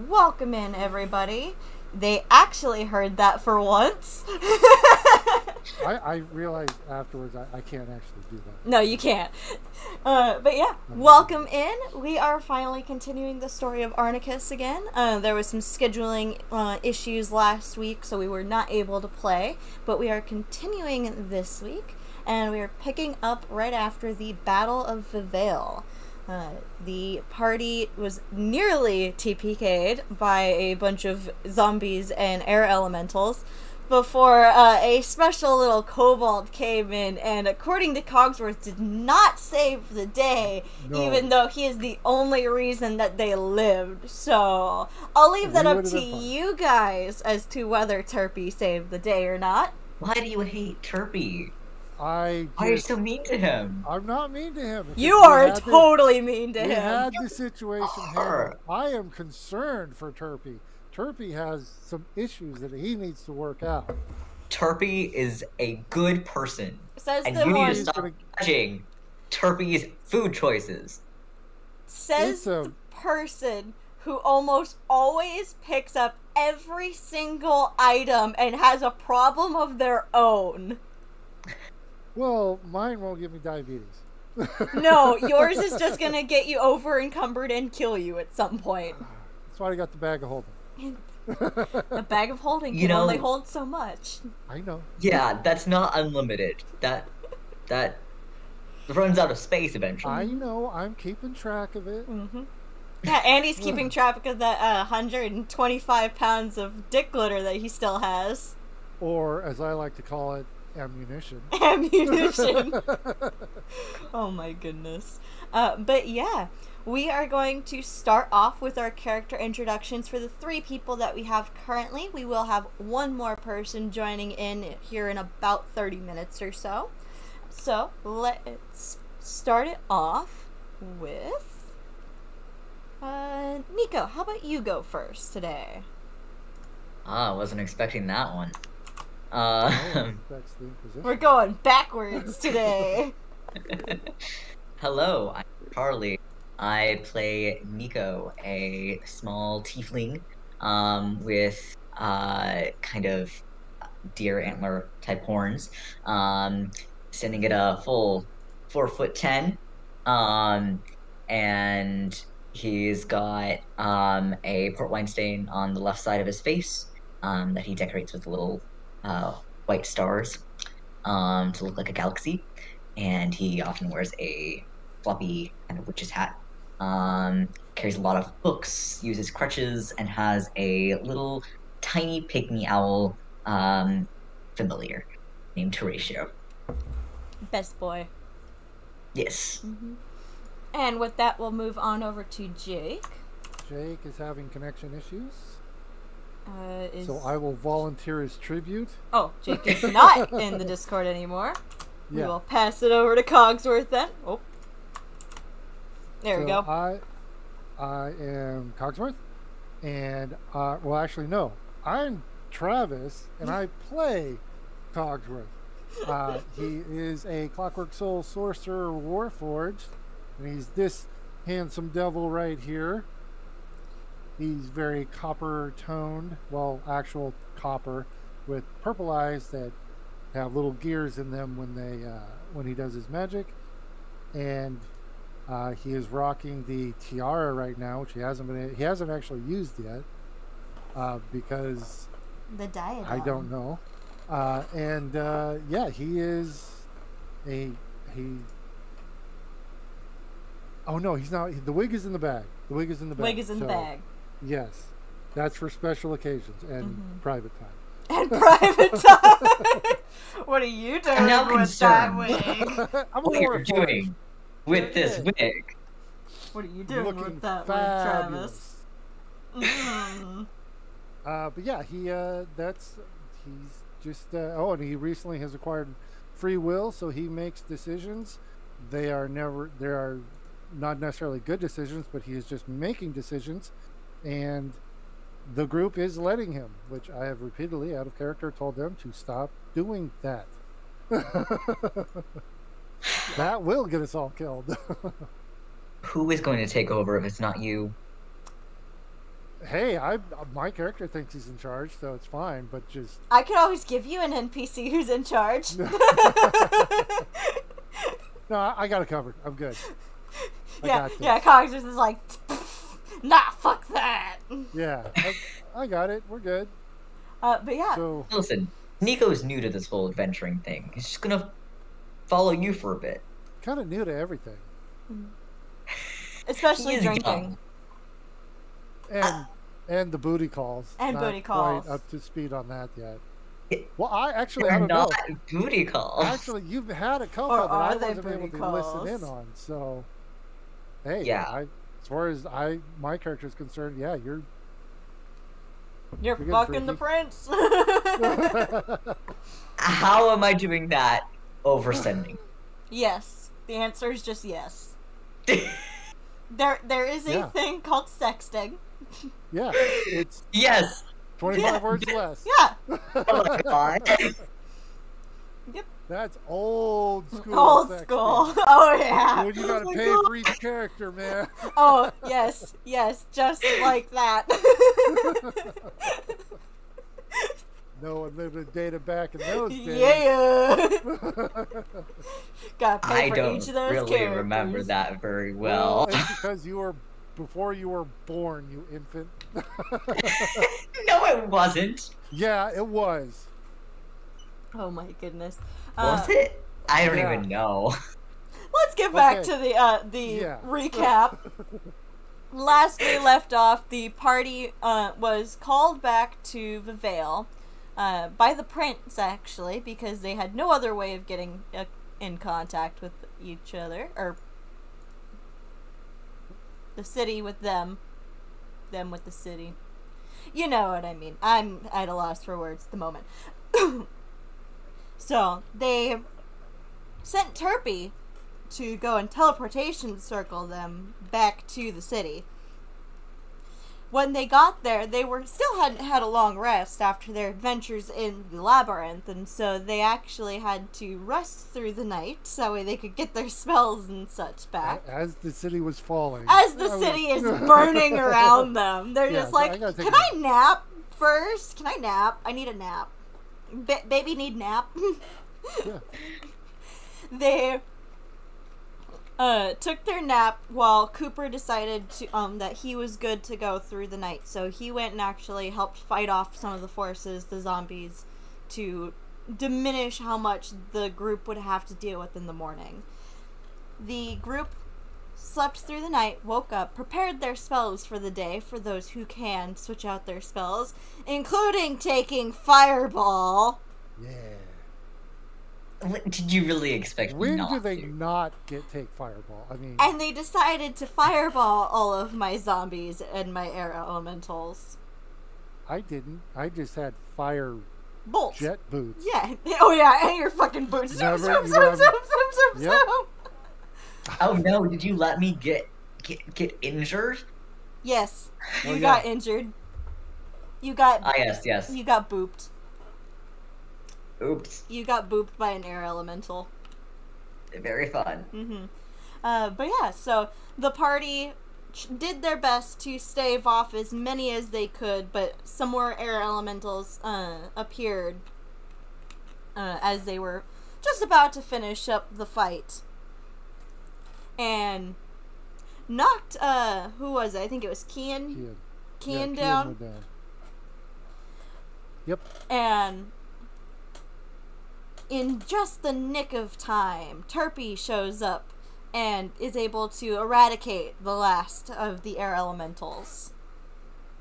welcome in, everybody. They actually heard that for once. I realized afterwards I can't actually do that. No, you can't. But yeah, welcome in. We are finally continuing the story of Arnekus again. There was some scheduling issues last week, so we were not able to play. But we are continuing this week, and we are picking up right after the Battle of Vivale. The party was nearly TPK'd by a bunch of zombies and air elementals before a special little kobold came in and, according to Cogsworth, did not save the day, even though he is the only reason that they lived. So I'll leave that up to you guys as to whether Turpy saved the day or not. Why do you hate Turpy? Why are you so mean to him? I'm not mean to him. You are totally mean to him. We had the situation handled. I am concerned for Turpy. Turpy has some issues that he needs to work out. Turpy is a good person. Says and the you one need to stop judging Turpy's food choices. Says the person who almost always picks up every single item and has a problem of their own. Well, mine won't give me diabetes. No, yours is just going to get you over encumbered and kill you at some point. That's why I got the bag of holding. A bag of holding can only hold so much. I know. Yeah, that's not unlimited. That runs out of space eventually. I know. I'm keeping track of it. Mm-hmm. Yeah, Andy's keeping track of that 125 pounds of dick glitter that he still has. Or, as I like to call it, ammunition. Ammunition. Oh my goodness. But yeah, we are going to start off with our character introductions for the 3 people that we have currently. We will have one more person joining in here in about 30 minutes or so. So let's start it off with Nico. How about you go first today? I wasn't expecting that one. We're going backwards today. Hello, I'm Charlie. I play Nico, a small tiefling with kind of deer antler type horns, standing at a full 4'10", and he's got a port wine stain on the left side of his face that he decorates with little white stars to look like a galaxy, and he often wears a floppy kind of witch's hat, carries a lot of books, uses crutches, and has a little tiny pygmy owl familiar named Horatio. Best boy. Yes. Mm-hmm. And with that, we'll move on over to Jake. Jake is having connection issues. So I will volunteer his tribute. Oh, Jake is not in the Discord anymore. Yeah. We will pass it over to Cogsworth then. Oh. There we go. I am Cogsworth. And, well, actually, no. I'm Travis, and I play Cogsworth. He is a Clockwork Soul Sorcerer Warforged, and he's this handsome devil right here. He's very copper-toned, well, actual copper, with purple eyes that have little gears in them when he does his magic. And he is rocking the tiara right now, which he hasn't actually used yet, because the diadem. I don't know. Yeah, he is Oh no, he's not. The wig is in the bag. The wig is in the bag. Wig is in the bag. Yes, that's for special occasions and private time. And private time. What are you doing with that wig? What are you doing with this wig? What are you doing with that wig, Travis? But yeah, he's just. And he recently has acquired free will, so he makes decisions. They are not necessarily good decisions, but he is just making decisions. And the group is letting him, which I have repeatedly, out of character, told them to stop doing that. That will get us all killed. Who is going to take over if it's not you? Hey, my character thinks he's in charge, so it's fine. But just I could always give you an NPC who's in charge. no, I got it covered. I'm good. Yeah. Cogsworth is like, nah, fuck that. Yeah, I got it. We're good. But yeah. So listen, Nico's new to this whole adventuring thing. He's just gonna follow you for a bit. Kind of new to everything. Especially drinking. And the booty calls. And not booty calls. Quite up to speed on that yet. Well, I don't know. Booty calls. Actually, you've had a couple that I wasn't able to listen in on. So, hey, yeah. as far as my character is concerned, yeah, you're fucking the prince. How am I doing that? Oversending. Yes. The answer is just yes. There is a thing called sexting. Yeah, it's yes. 25 words less. Yeah. Oh my god. Yep. That's old school. Old school. Oh yeah. When you gotta pay for each character, man. Oh yes, just like that. No unlimited data back in those days. Yeah. Gotta pay for each of those really characters. Remember that very well. It's because before you were born, you infant. No, it wasn't. Yeah, it was. Oh my goodness. Was it? I don't even know. Let's get back to the recap. Last we left off, the party was called back to the Vale by the prince, actually, because they had no other way of getting in contact with each other, or the city with them with the city. You know what I mean. I'm at a loss for words at the moment. So, they sent Turpy to go and teleportation circle them back to the city. When they got there, they hadn't had a long rest after their adventures in the labyrinth, and so they actually had to rest through the night so that way they could get their spells and such back. As the city was falling. As the city is burning around them. They're just like, can I nap first? Can I nap? I need a nap. Baby need nap. Yeah. They took their nap while Cooper decided to that he was good to go through the night. So he went and actually helped fight off some of the forces, the zombies, to diminish how much the group would have to deal with in the morning. The group slept through the night, woke up, prepared their spells for the day for those who can switch out their spells, including taking Fireball. Yeah. Did you really expect me not to? When do they not take Fireball? I mean... And they decided to Fireball all of my zombies and my air elementals. I didn't. I just had fire... Bolt. Jet boots. Yeah. Oh yeah, and your fucking boots. Never, Yep. Oh no, did you let me get injured? Yes. You got injured. You got... Ah, yes. You got booped. Oops. You got booped by an air elemental. Very fun. Mm-hmm. But yeah, so the party did their best to stave off as many as they could, but some more air elementals appeared as they were just about to finish up the fight. And knocked, who was it? I think it was Kian. Kian down. Yep. And in just the nick of time, Turpy shows up and is able to eradicate the last of the air elementals.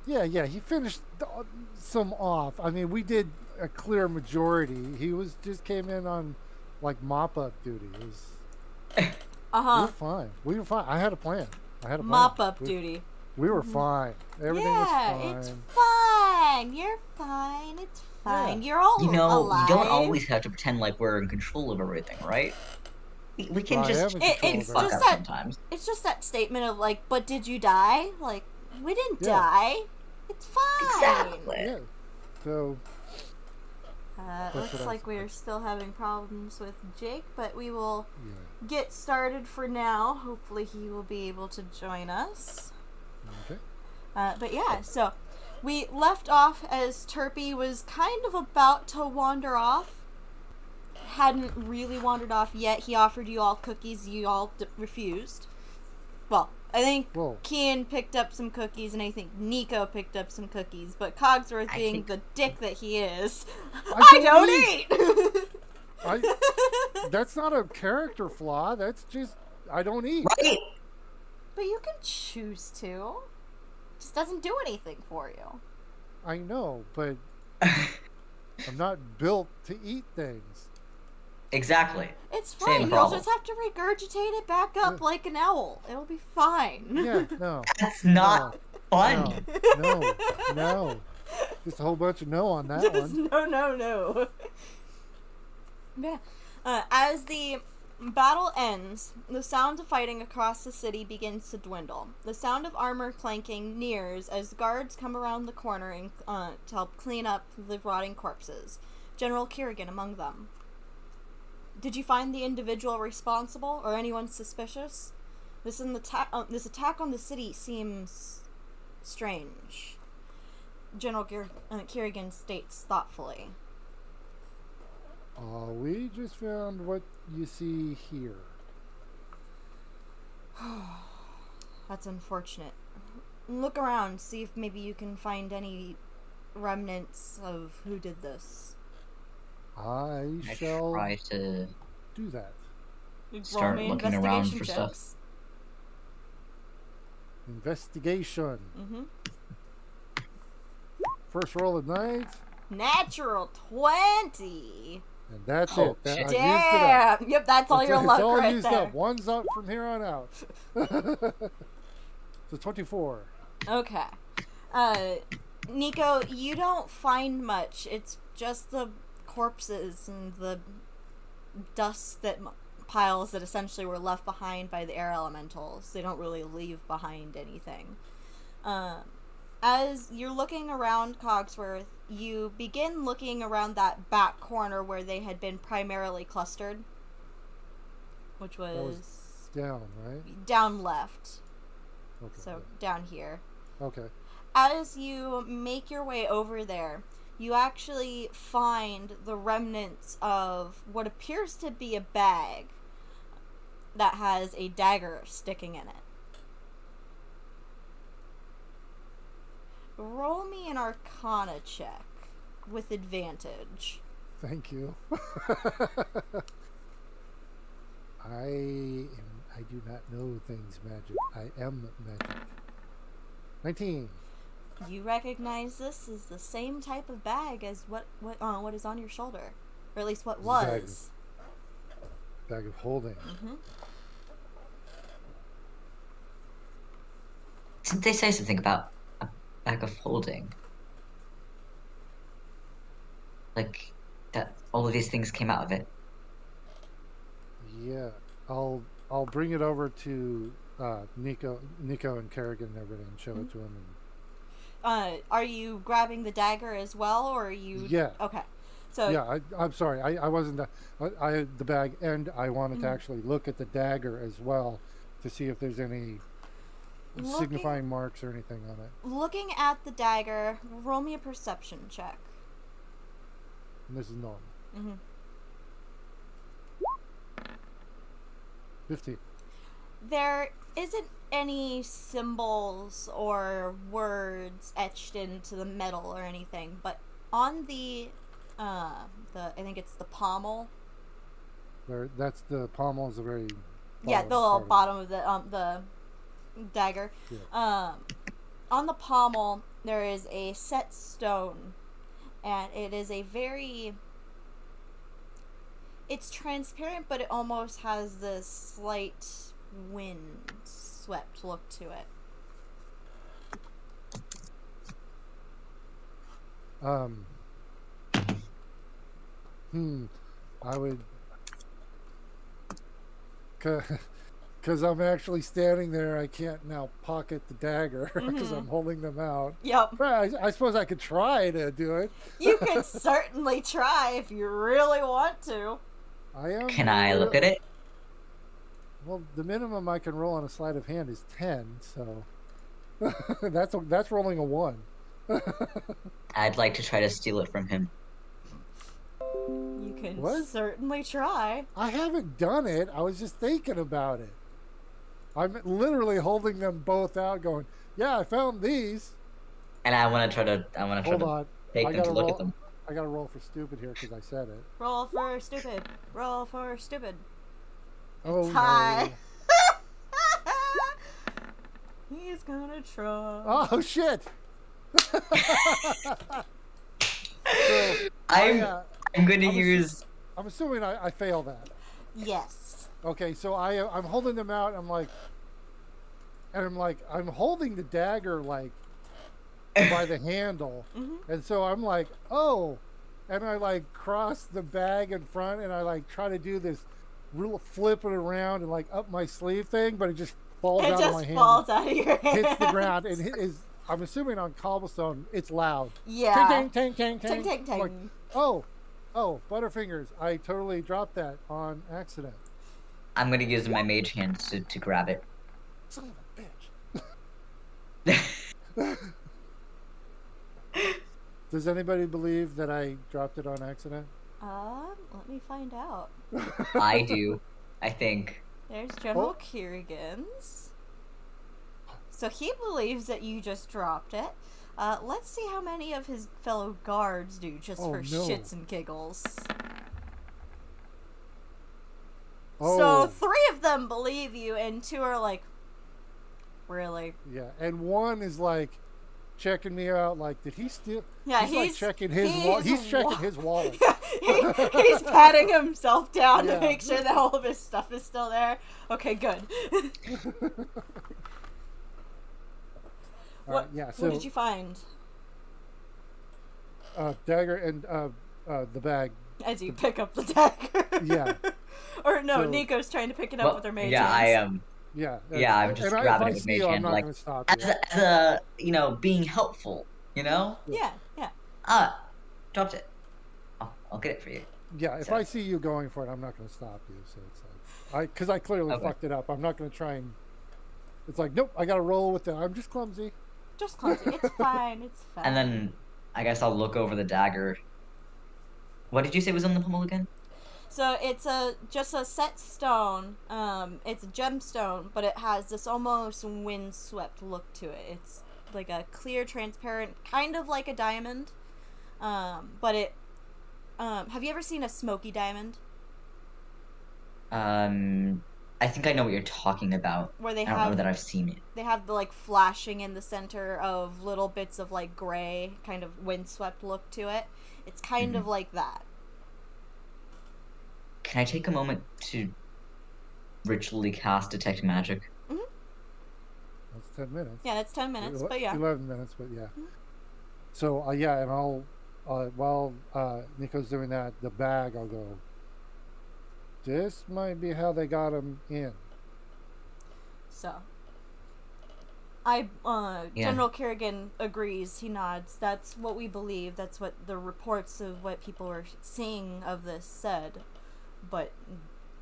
Yeah, he finished some off. I mean, we did a clear majority. He just came in on like mop-up duty. We were fine. I had a plan. Mop-up duty. We were fine. Everything was fine. It's fine. You're fine. It's fine. You're all alive. You don't always have to pretend like we're in control of everything, right? We can just fuck up sometimes. It's just that statement of like, but did you die? Like, we didn't die. It's fine. Exactly. Yeah. So. Looks like we're still having problems with Jake, but we will get started for now. Hopefully he will be able to join us. Okay. But yeah, so we left off as Turpy was kind of about to wander off. Hadn't really wandered off yet. He offered you all cookies. You all refused. Well, I think Kian picked up some cookies, and I think Nico picked up some cookies. But Cogsworth, being the dick that he is, I don't eat! That's not a character flaw. That's just, I don't eat. Right. But you can choose to. It just doesn't do anything for you. I know, but I'm not built to eat things. Exactly. It's fine. You'll just have to regurgitate it back up like an owl. It'll be fine. Yeah, no. That's not fun. No. Just a whole bunch of no on that just one. No. Yeah. As the battle ends, the sound of fighting across the city begins to dwindle. The sound of armor clanking nears as guards come around the corner and, to help clean up the rotting corpses. General Kerrigan among them. Did you find the individual responsible or anyone suspicious? This attack on the city seems strange. General Kerrigan states thoughtfully. We just found what you see here. That's unfortunate. Look around, see if maybe you can find any remnants of who did this. I shall try to do that. Start looking around for stuff. Investigation. Mm-hmm. First roll of night. Natural 20. And that's it. I used it Damn. up. Yep, that's all your luck it's all right used there. up. One's up from here on out. So 24. Okay. Nico, you don't find much. It's just the corpses and the dust that piles that essentially were left behind by the air elementals. They don't really leave behind anything. As you're looking around Cogsworth, you begin looking around that back corner where they had been primarily clustered, which was down, right? Down left. Okay. So down here. Okay. As you make your way over there, you actually find the remnants of what appears to be a bag that has a dagger sticking in it. Roll me an Arcana check with advantage. Thank you. I do not know things magic. I am magic. 19. You recognize this as the same type of bag as what is on your shoulder, or at least what was. Bag of holding. Mm-hmm. Didn't they say something about a bag of holding? Like that all of these things came out of it. Yeah, I'll bring it over to Nico and Kerrigan and everything and show it to him. Are you grabbing the dagger as well, or are you? Yeah. Okay. So. Yeah, I'm sorry. I wasn't. I had the bag, and I wanted to actually look at the dagger as well to see if there's any signifying marks or anything on it. Looking at the dagger, roll me a perception check. And this is normal. Mm-hmm. 15. There isn't any symbols or words etched into the metal or anything, but on the I think it's the pommel. That's the pommel is the very the little bottom of the dagger. Yeah. On the pommel there is a set stone, and it is a very. It's transparent, but it almost has this slight wind swept look to it. I would, because I'm actually standing there. I can't now pocket the dagger because I'm holding them out. Yep. I suppose I could try to do it. You could certainly try if you really want to. Can I look at it? Well, the minimum I can roll on a sleight of hand is 10, so That's rolling a 1. I'd like to try to steal it from him. You can What? certainly try. I haven't done it. I was just thinking about it. I'm literally holding them both out, going, "Yeah, I found these." And I want to try to. Hold on. Take them to look at them. I gotta roll for stupid here because I said it. Roll for stupid. Roll for stupid. Oh Tie. no. He's gonna try. Oh shit. So, I'm going to use. I'm assuming I fail that. Yes. Okay, so I'm holding them out. I'm holding the dagger like by the handle, and so I'm like, oh, and I like cross the bag in front, and I like try to do this real flip it around and like up my sleeve thing, but it just falls out of my hand. It just falls out of your hand. Hits the ground and I'm assuming on cobblestone it's loud. Yeah. Ting ting ting ting ting. Ting, ting, ting. Like, oh, Butterfingers! I totally dropped that on accident. I'm going to use my mage hand to grab it. Son of a bitch. Does anybody believe that I dropped it on accident? Let me find out. I do. I think. There's General Kierigans. So he believes that you just dropped it. Let's see how many of his fellow guards do, just for shits and giggles. So 3 of them believe you, and 2 are like, really? Yeah, and 1 is like checking me out, like, did he steal? Yeah, he's like checking his wallet. He's checking his wallet. He's patting himself down to make sure that all of his stuff is still there. Okay, good. What did you find? Dagger and the bag. As you pick up the dagger. Yeah. Or no, Nico's trying to pick it up with her mage hands. I am. Yeah, I'm just grabbing it with mage hand, like as a being helpful, you know. Yeah. Dropped it. I'll get it for you. Yeah, if I see you going for it, I'm not going to stop you. So it's like, because I clearly fucked it up. I'm not going to try and. It's like, nope, I got to roll with it. I'm just clumsy. Just clumsy. It's fine. It's fine. And then I guess I'll look over the dagger. What did you say was on the pommel again? So it's just a set stone. It's a gemstone, but it has this almost windswept look to it. It's like a clear, transparent, kind of like a diamond. But it. Have you ever seen a smoky diamond? I think I know what you're talking about. Where they I don't know that I've seen it. They have the like flashing in the center of little bits of like gray, kind of windswept look to it. It's kind of like that. Can I take a moment to ritually cast Detect Magic? That's 10 minutes. Yeah, that's 10 minutes, but yeah. 11 minutes, but yeah. So, and I'll, while Nico's doing that, the bag, I'll go, this might be how they got him in. So, General Kerrigan agrees. He nods. That's what we believe. That's what the reports of what people were seeing of this said. But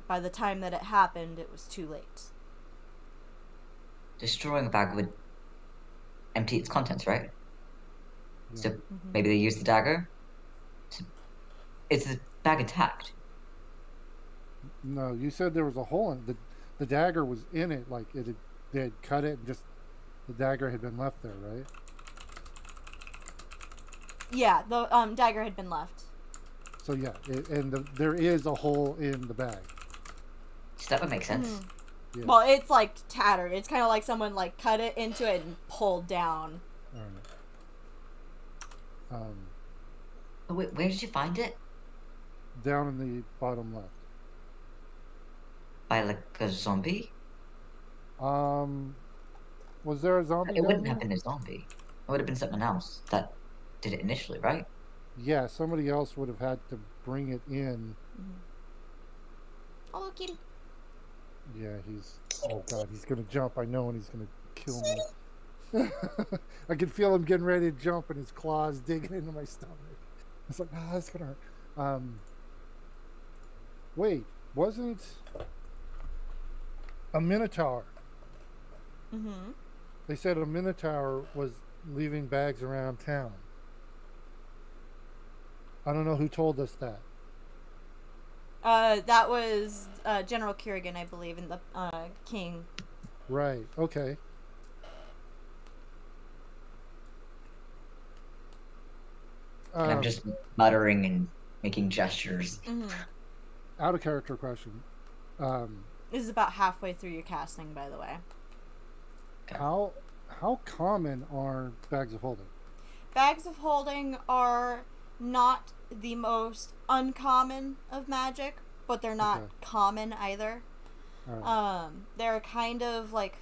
by the time that it happened, it was too late. Destroying a bag would empty its contents, right? Yeah. So maybe they used the dagger? Is the bag intact? No, you said there was a hole in it. The dagger was in it, like they had cut it and just the dagger had been left there, right? Yeah, the dagger had been left. So yeah, there is a hole in the bag. So that would make sense. Yeah. Well, it's like tattered. It's kind of like someone like cut it into it and pulled down. All right. Oh, wait, where did you find it? Down in the bottom left. By like a zombie? Was there a zombie? It wouldn't have been a zombie. It would have been someone else that did it initially, right? Yeah, somebody else would have had to bring it in. Oh, kitty. Yeah, oh god, he's gonna jump, I know, and he's gonna kill me. I can feel him getting ready to jump and his claws digging into my stomach. It's like, that's gonna hurt. Wait, wasn't a minotaur They said a minotaur was leaving bags around town. I don't know who told us that. That was General Kerrigan, I believe, and the king. Right. Okay. And I'm just muttering and making gestures. Mm-hmm. Out of character question. This is about halfway through your casting, by the way. How common are bags of holding? Bags of holding are not the most uncommon of magic, but they're not common either. Right. They're kind of like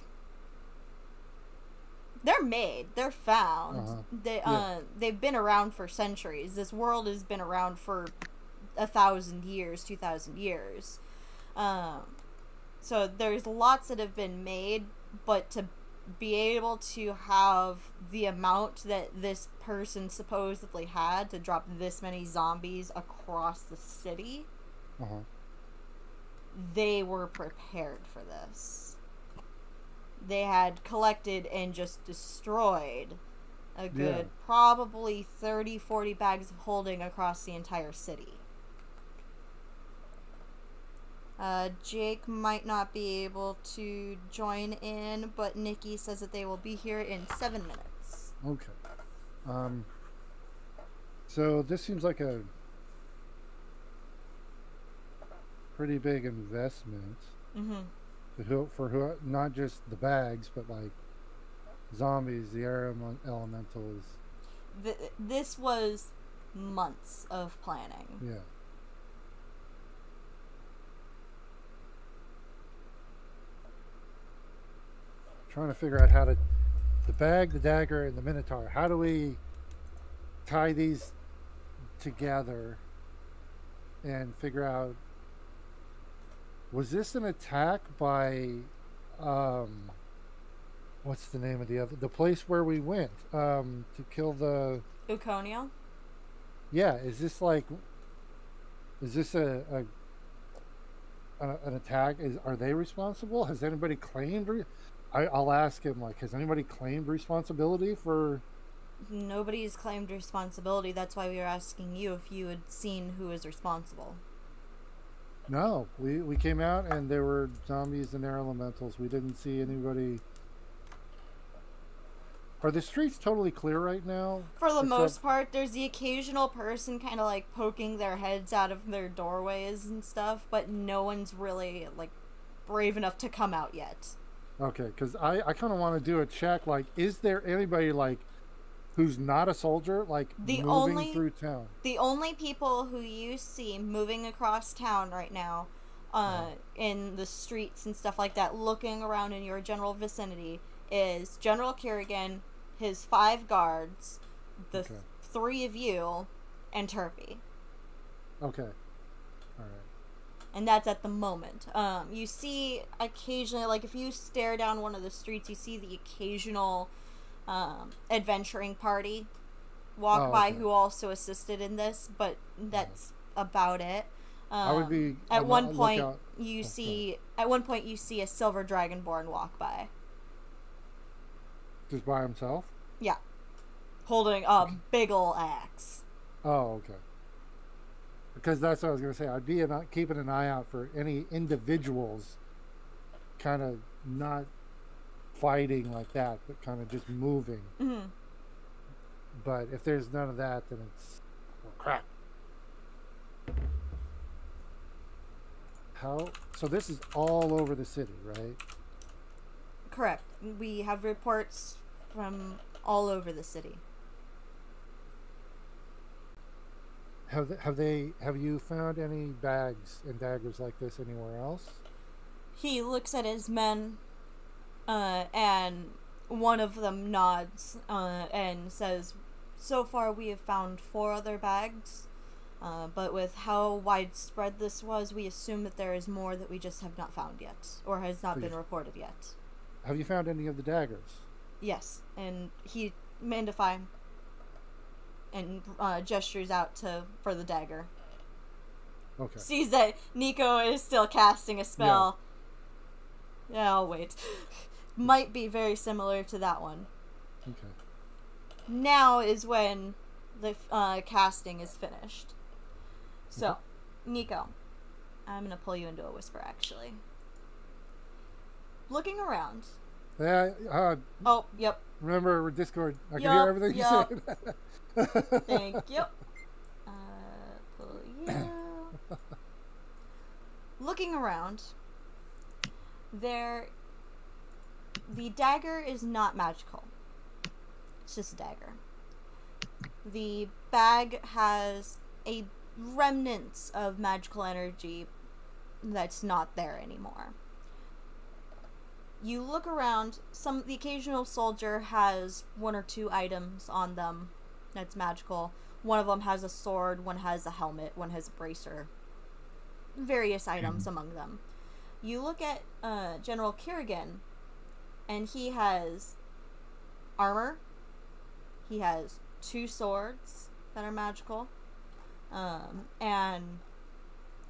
they're made, they're found. They've been around for centuries. This world has been around for 1,000 years, 2,000 years. So there's lots that have been made, but to be able to have the amount that this person supposedly had to drop this many zombies across the city, they were prepared for this. They had collected and just destroyed a good probably 30, 40 bags of holding across the entire city. Jake might not be able to join in, but Nikki says that they will be here in 7 minutes. Okay. So this seems like a pretty big investment. For not just the bags, but like zombies, the air elementals. This was months of planning. Yeah. Trying to figure out how to the bag, the dagger, and the minotaur. How do we tie these together and figure out? Was this an attack by what's the name of the place where we went to kill the Uconio? Yeah, is this an attack? Are they responsible? Has anybody claimed? I'll ask him, like, has anybody claimed responsibility for... Nobody's claimed responsibility. That's why we were asking you if you had seen who is responsible. No, we came out and there were zombies and air elementals. We didn't see anybody... Are the streets totally clear right now? For the most part, there's the occasional person kind of, like, poking their heads out of their doorways and stuff, but no one's really, like, brave enough to come out yet. Okay, because I kind of want to do a check, like, is there anybody, like, who's not a soldier, like, moving through town? The only people who you see moving across town right now, in the streets and stuff like that, looking around in your general vicinity, is General Kerrigan, his 5 guards, the 3 of you, and Turpy. Okay. All right. And that's at the moment. You see occasionally, like if you stare down one of the streets, you see the occasional adventuring party walk by who also assisted in this, but that's about it. I would be at one point you see a silver dragonborn walk by. Just by himself? Yeah. Holding a big ol' axe. Oh, okay. Because that's what I was going to say. I'd be keeping an eye out for any individuals kind of not fighting like that, but kind of just moving. Mm-hmm. But if there's none of that, then it's... Oh, crap. So this is all over the city, right? Correct. We have reports from all over the city. Have you found any bags and daggers like this anywhere else? He looks at his men, and one of them nods, and says, "So far we have found 4 other bags, but with how widespread this was, we assume that there is more that we just have not found yet, or has not been reported yet." Have you found any of the daggers? Yes, and he Mandify and gestures out for the dagger. Okay. Sees that Nico is still casting a spell. Yeah, I'll wait. might be very similar to that one. Okay. Now is when the casting is finished. So, Okay. Nico, I'm going to pull you into a whisper, actually. Looking around. Yeah. Oh, yep. Remember Discord? I can Yup, hear everything yup. you said. Thank you. Pull you. Looking around, the dagger is not magical. It's just a dagger. The bag has a remnants of magical energy that's not there anymore. You look around, the occasional soldier has one or two items on them that's magical. One of them has a sword, one has a helmet, one has a bracer. Various items among them. You look at General Kerrigan, and he has armor. He has 2 swords that are magical. And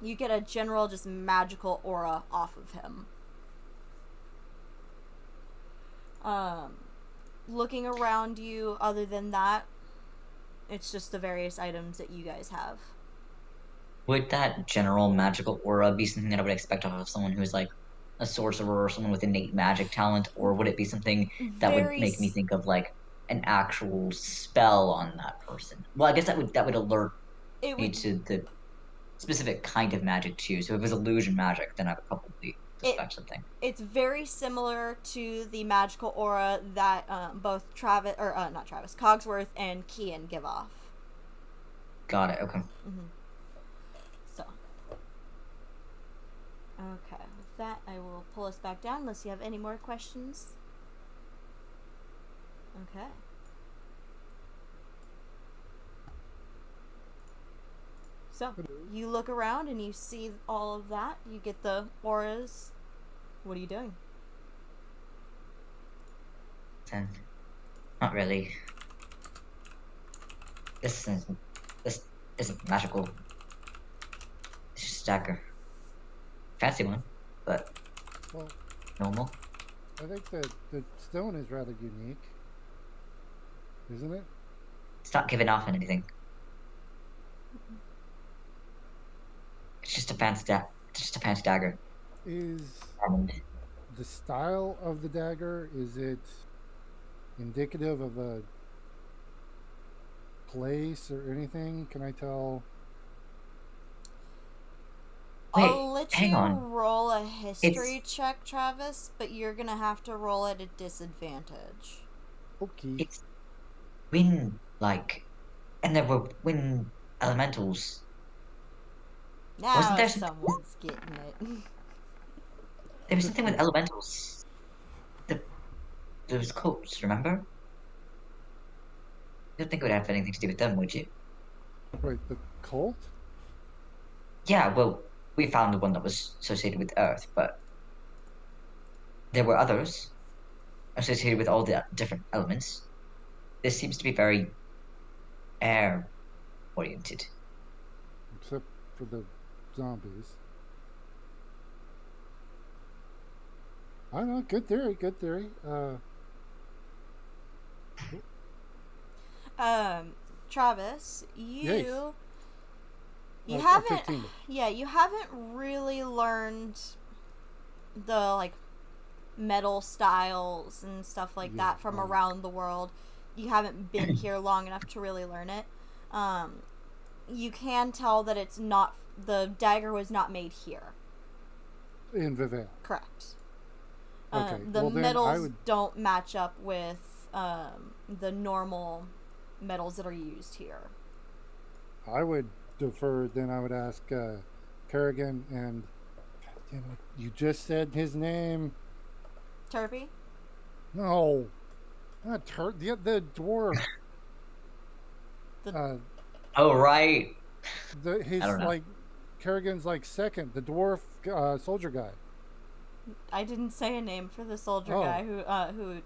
you get a general just magical aura off of him. Looking around you, other than that, it's just the various items that you guys have. Would that general magical aura be something that I would expect of someone who's like a sorcerer or someone with innate magic talent, or would it be something that would make me think of like an actual spell on that person? Well, I guess that would alert me to the specific kind of magic too. So if it was illusion magic, then I would probably suspect something. It's very similar to the magical aura that both Cogsworth and Kian give off. Got it. Okay. Mm-hmm. So, okay, with that, I will pull us back down unless you have any more questions. Okay. So, you look around and you see all of that. You get the auras. What are you doing? Not really. This isn't magical. It's just a dagger. Fancy one, but normal. I think that the stone is rather unique, isn't it? It's not giving off anything. It's just a fancy dagger. Is the style of the dagger, is it indicative of a place or anything? Can I tell? Wait, I'll let hang you on. roll a history check, Travis, but you're gonna have to roll at a disadvantage. Okay. It's wind-like, and there were wind elementals. Now Wasn't there someone's getting it. There was something with elementals. Those coats, remember? You don't think it would have anything to do with them, would you? Wait, the cult? Yeah, well, we found the one that was associated with Earth, but there were others associated with all the different elements. This seems to be very air-oriented. Except for the zombies. I don't know. Good theory. Good theory. Travis, you Yes. haven't 15. you haven't really learned the metal styles and stuff like that from around the world. You haven't been here long enough to really learn it. You can tell that it's not, the dagger was not made here. In Vivale. Correct. Okay. The metals don't match up with the normal metals that are used here. I would defer, then I would ask Kerrigan and... God damn it, you just said his name. Turpy? No. Not the dwarf. Oh, right. His, Kerrigan's second, the dwarf soldier guy. I didn't say a name for the soldier guy who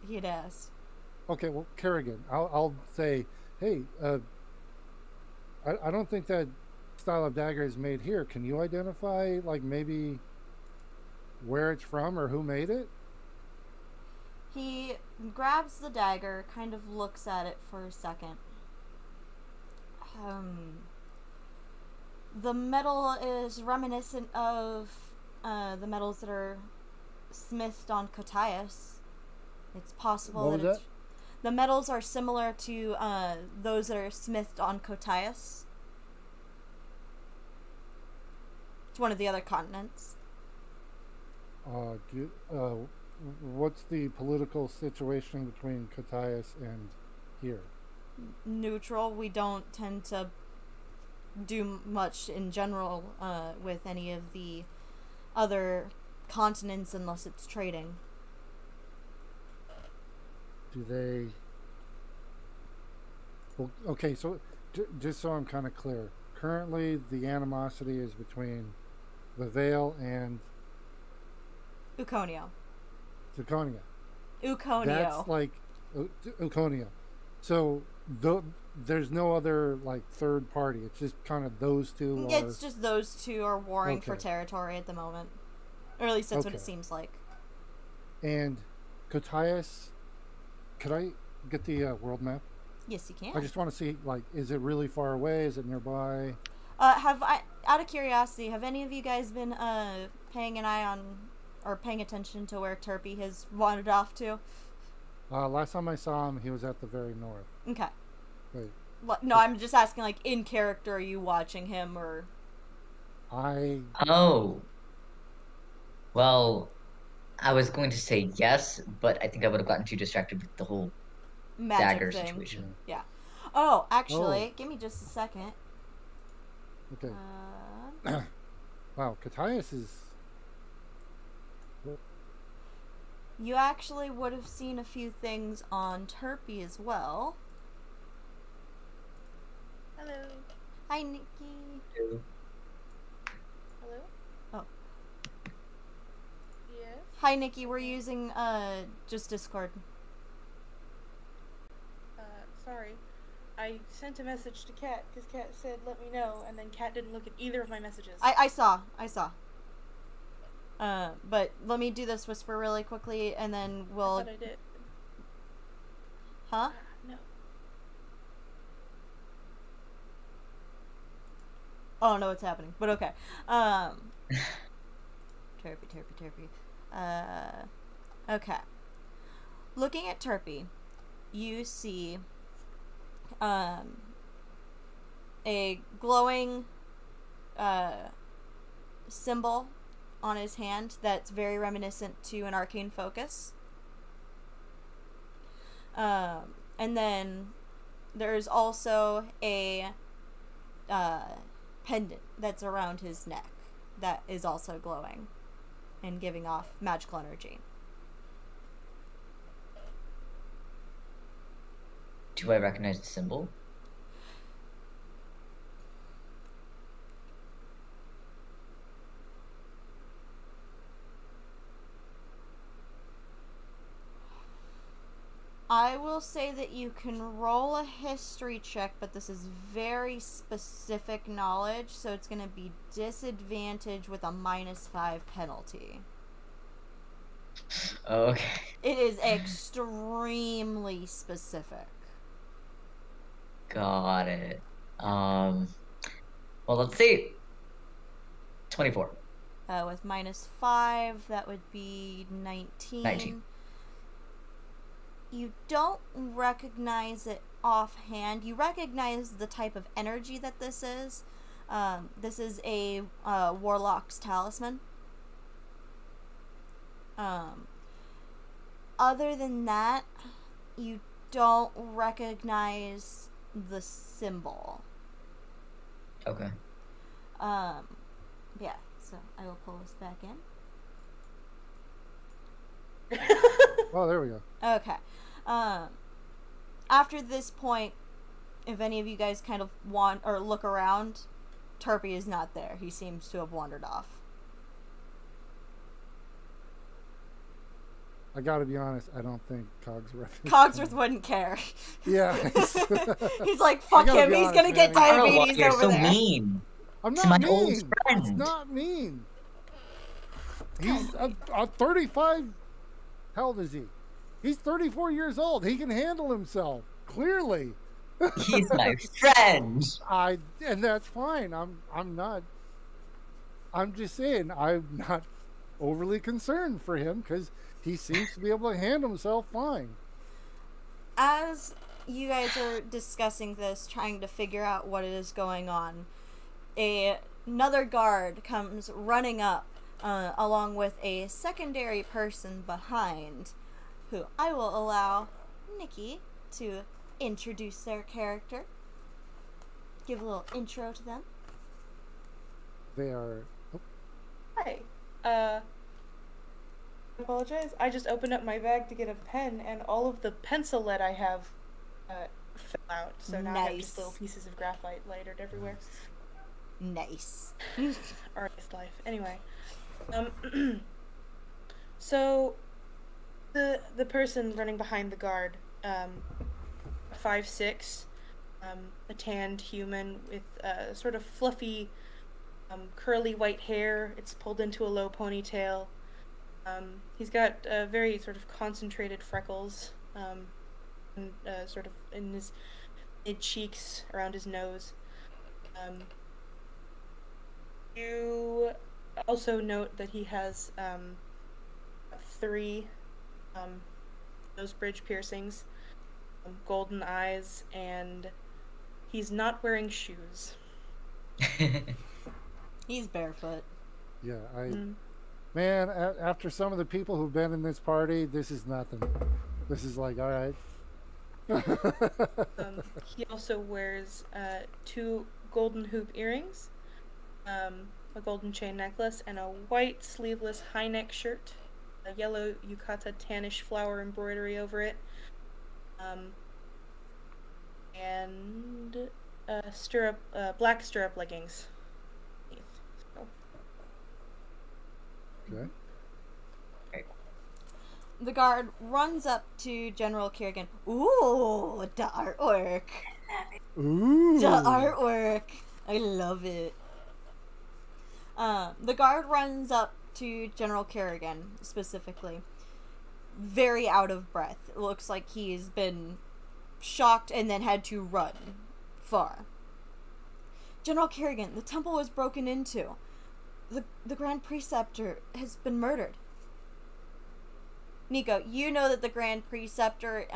he had asked. Okay, well, Kerrigan, I'll say, hey, I don't think that style of dagger is made here. Can you identify, maybe where it's from or who made it? He grabs the dagger, kind of looks at it for a second. The metal is reminiscent of the metals that are smithed on Kotias. It's possible What was that that? the metals are similar to those that are smithed on Kotias. It's one of the other continents. What's the political situation between Kotias and here? Neutral. We don't tend to do much in general with any of the other continents unless it's trading. Do they? Well, okay, so just so I'm kind of clear, currently the animosity is between the Vale and Uconio. Ziconia. Uconio. That's like Uconio. So there's no other like third party. It's just kind of those two. It's just those two are warring for Okay. territory at the moment. Or at least that's what it Okay. seems like. And Kotias. Could I get the world map? Yes, you can. I just want to see, like, is it really far away? Is it nearby? Out of curiosity, have any of you guys been paying an eye on or paying attention to where Turpy has wandered off to? Last time I saw him, he was at the very north. Okay. Wait, No, I'm just asking, like, in character, are you watching him or? Oh. Well, I was going to say yes, but I think I would have gotten too distracted with the whole Magic dagger thing. situation. Yeah. Oh, actually, Oh. give me just a second. Okay. Uh, Wow, Kotias is. you actually would have seen a few things on Turpy as well. Hello. Hi, Nikki. Hello? Oh. Yes? Hi, Nikki. We're using just Discord. Sorry. I sent a message to Kat because Kat said let me know, and then Kat didn't look at either of my messages. I saw. But let me do this whisper really quickly, and then I we'll. thought I did. Huh? No. I don't know what's happening, but okay. Turpy. Okay. Looking at Turpy, you see a glowing symbol on his hand that's very reminiscent to an arcane focus. And then there's also a pendant that's around his neck that is also glowing and giving off magical energy. Do I recognize the symbol? I will say that you can roll a history check, but this is very specific knowledge, so it's going to be disadvantage with a -5 penalty. Okay. It is extremely specific. Got it. Well, let's see. 24. With -5, that would be 19. 19. You don't recognize it offhand. You recognize the type of energy that this is. This is a warlock's talisman. Other than that, you don't recognize the symbol. Okay. Yeah, so I will pull this back in. Oh, there we go. Okay. After this point, if any of you guys kind of want or look around, Turpy is not there. He seems to have wandered off. I gotta be honest, I don't think Cogsworth. Cogsworth wouldn't care. Yeah. He's like, fuck I gotta him, be he's honest, gonna get man. diabetes you're over so there. mean. I'm To not my old mean. friend. It's not mean. He's a 35. How old is he? He's 34 years old. He can handle himself. Clearly. He's my friend. And that's fine. I'm not. I'm just saying I'm not overly concerned for him because he seems to be able to handle himself fine. As you guys are discussing this, trying to figure out what is going on, another guard comes running up, along with a secondary person behind, who I will allow Nikki to introduce their character. Give a little intro to them. They are. Oh. Hi. I apologize. I just opened up my bag to get a pen, and all of the pencil lead I have fell out. So now I have just little pieces of graphite littered everywhere. Nice. Artist life. Anyway, so the person running behind the guard, 5'6", a tanned human with sort of fluffy, curly white hair. It's pulled into a low ponytail. He's got very sort of concentrated freckles, and sort of in his mid cheeks, around his nose. You also note that he has 3 nose bridge piercings, golden eyes, and he's not wearing shoes. He's barefoot. Yeah, man, after some of the people who've been in this party, this is nothing. This is like, all right. He also wears 2 golden hoop earrings, a golden chain necklace, and a white sleeveless high neck shirt, a yellow yukata tannish flower embroidery over it, and black stirrup leggings. Okay. The guard runs up to General Kerrigan. Ooh, the artwork. Ooh. The artwork. I love it. The guard runs up to General Kerrigan, specifically. Very out of breath. It looks like he's been shocked and then had to run far. General Kerrigan, the temple was broken into. The Grand Preceptor has been murdered. Nico, you know that the Grand Preceptor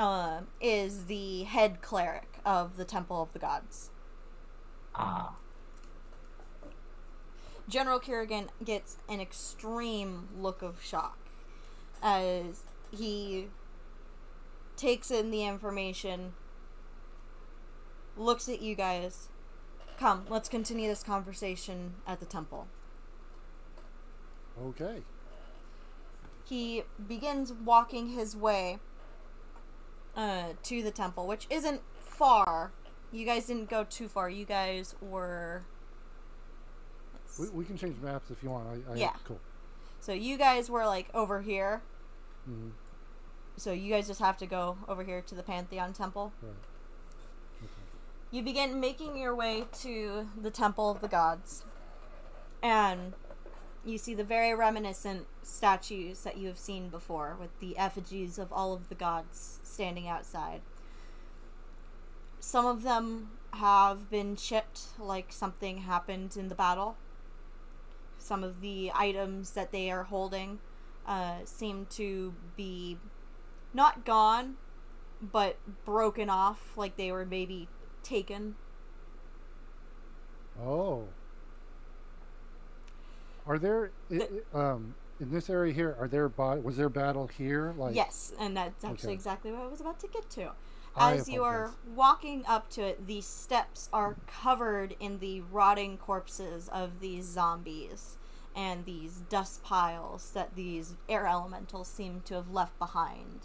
is the head cleric of the Temple of the Gods. Ah. General Kerrigan gets an extreme look of shock as he takes in the information, looks at you guys. Come, let's continue this conversation at the temple. Okay. He begins walking his way to the temple, which isn't far. You guys didn't go too far. You guys were... We can change maps if you want. Yeah. Cool. So you guys were, like, over here. Mm-hmm. So you guys just have to go over here to the Pantheon Temple. Right. Okay. You begin making your way to the Temple of the Gods. And you see the very reminiscent statues that you have seen before, with the effigies of all of the gods standing outside. Some of them have been chipped, like something happened in the battle. Some of the items that they are holding seem to be not gone, but broken off, like they were maybe taken. Oh. Are there in this area here? Was there battle here? Like, yes, and that's actually okay. exactly what I was about to get to. I As you are walking up to it, the steps are covered in the rotting corpses of these zombies and these dust piles that these air elementals seem to have left behind.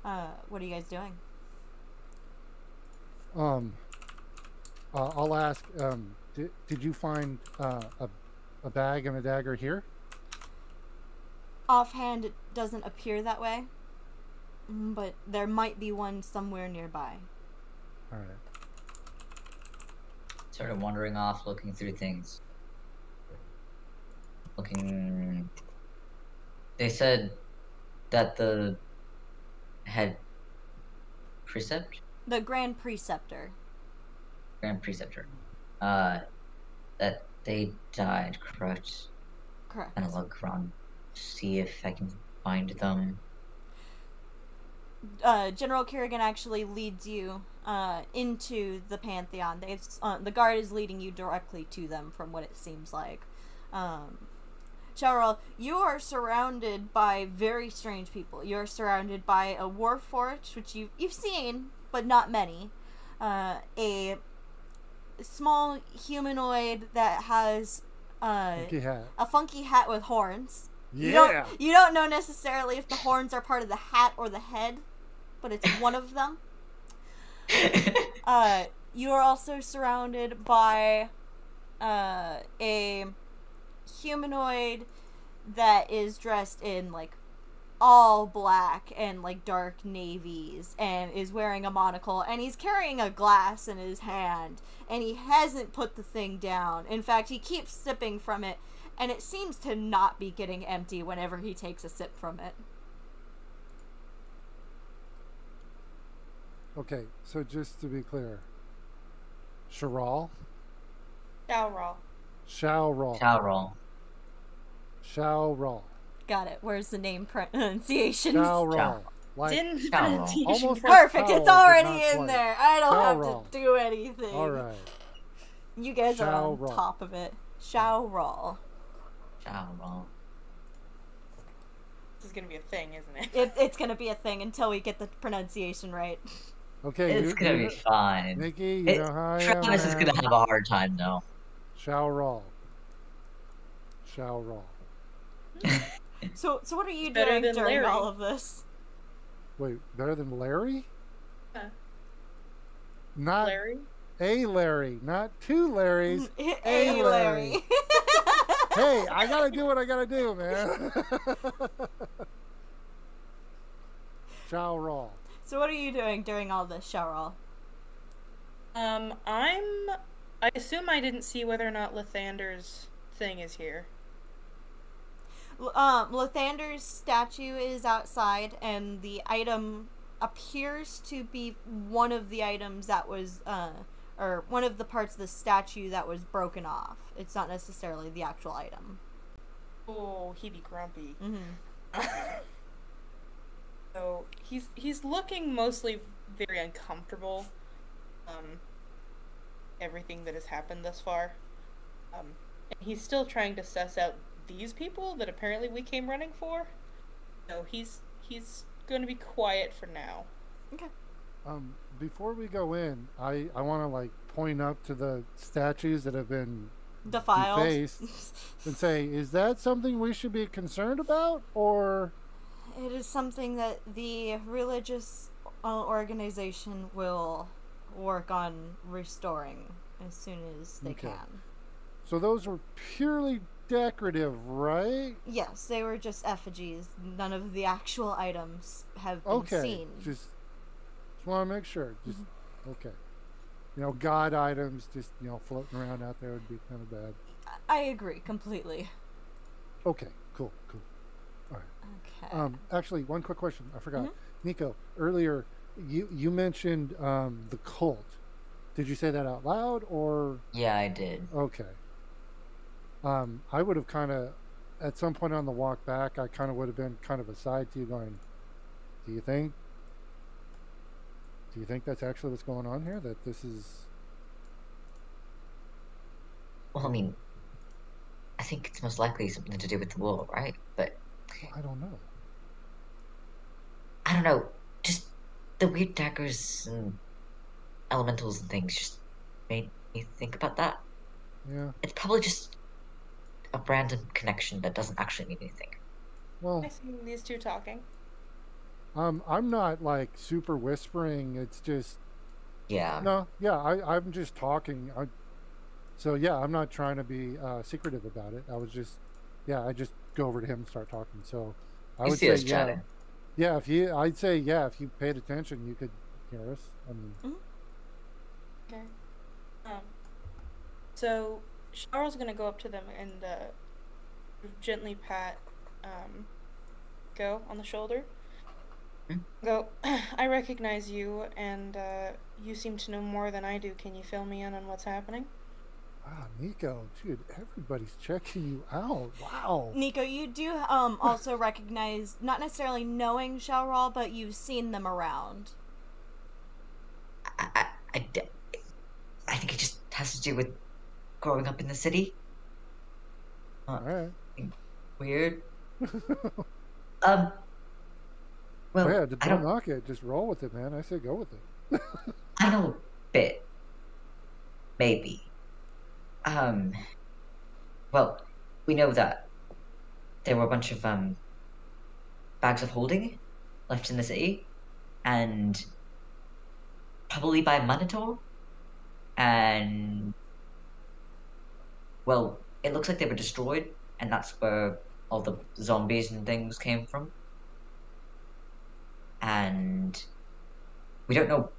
What are you guys doing? I'll ask. Did you find a bag and a dagger here? Offhand, it doesn't appear that way, but there might be one somewhere nearby. All right. Sort of wandering off, looking through things. Looking They said that the head precept, The Grand Preceptor. Grand Preceptor, uh, that they died, correct? Correct. Gonna look around, see if I can find them. General Kerrigan actually leads you into the Pantheon. The guard is leading you directly to them, from what it seems like. Cheryl, you are surrounded by very strange people. You're surrounded by a warforged, which you've seen, but not many. A small humanoid that has Funky hat. a funky hat with horns. Yeah. You don't know necessarily if the horns are part of the hat or the head, but it's one of them. You are also surrounded by a humanoid that is dressed in like all black and like dark navies and is wearing a monocle, and he's carrying a glass in his hand, and he hasn't put the thing down. In fact, he keeps sipping from it, and it seems to not be getting empty whenever he takes a sip from it. Okay, so just to be clear, Sharal? Dalral. Sharal. Shao Sharal. Got it. Where's the name pronunciation? Sharal. Like, Din Dalral. pronunciation. Almost Perfect. Shao, It's but already not in quite. there. I don't have Shao-Ral. to do anything. all right. You guys are on Shao-Ral. top of it. Shao-Ral. This is gonna be a thing, isn't it? It's gonna be a thing until we get the pronunciation right. Okay, It's gonna be fine. Nikki, you know how I am. Travis is gonna have a hard time though. Sharal. Sharal. So what are you Better doing than during Larry. all of this? Wait, better than Larry? Huh. Not Larry? a Larry, not two Larrys. Hey, Larry. Hey, I gotta do what I gotta do, man. Sharal. So what are you doing during all this, Sharal? I assume I didn't see whether or not Lathander's thing is here. Lathander's statue is outside, and the item appears to be one of the items that was, or one of the parts of the statue that was broken off. It's not necessarily the actual item. Oh, he'd be grumpy. Mm-hmm. So he's looking mostly very uncomfortable. Everything that has happened thus far. And he's still trying to suss out these people that apparently we came running for. So he's going to be quiet for now. Okay. Before we go in, I want to like point up to the statues that have been Defiled. defaced and say, is that something we should be concerned about, or? It is something that the religious organization will work on restoring as soon as they Okay. can. So those were purely decorative, right? Yes, they were just effigies. None of the actual items have been Okay. seen. Just want to make sure. Just okay. You know, god items just floating around out there would be kind of bad. I agree completely. Okay. Cool. All right. Okay. Actually, one quick question. I forgot. Mhm. Nico, earlier you mentioned the cult. Did you say that out loud or? Yeah, I did. Okay. I would have kind of, at some point on the walk back, I kind of would have been kind of aside to you going, do you think that's actually what's going on here? That this is... Well, I mean, I think it's most likely something to do with the war, right? But Well, I don't know. I don't know. Just the weird daggers and elementals and things just made me think about that. Yeah. It's probably just a random connection that doesn't actually mean anything. Well, I see these two talking. I'm not like super whispering. It's just... Yeah. No, yeah, I'm just talking. So yeah, I'm not trying to be secretive about it. I just go over to him and start talking. So I You would see say us chatting. yeah. If you paid attention, you could hear us. I mean, Okay. So Charles gonna go up to them and gently pat Nico on the shoulder. Hmm? Go, I recognize you, and you seem to know more than I do. Can you fill me in on what's happening? Wow, Nico, dude, everybody's checking you out. Wow. Nico, you do also recognize, not necessarily knowing Shalral, but you've seen them around. I, I, I, d- I think it just has to do with growing up in the city. All right. Weird. Um, Oh, well, yeah, I don't don't, knock it. Just roll with it, man. I say go with it. I know a bit, maybe. Um, well, we know that there were a bunch of bags of holding left in the city, and probably by Minotaur. And well, it looks like they were destroyed, and that's where all the zombies and things came from. And we don't know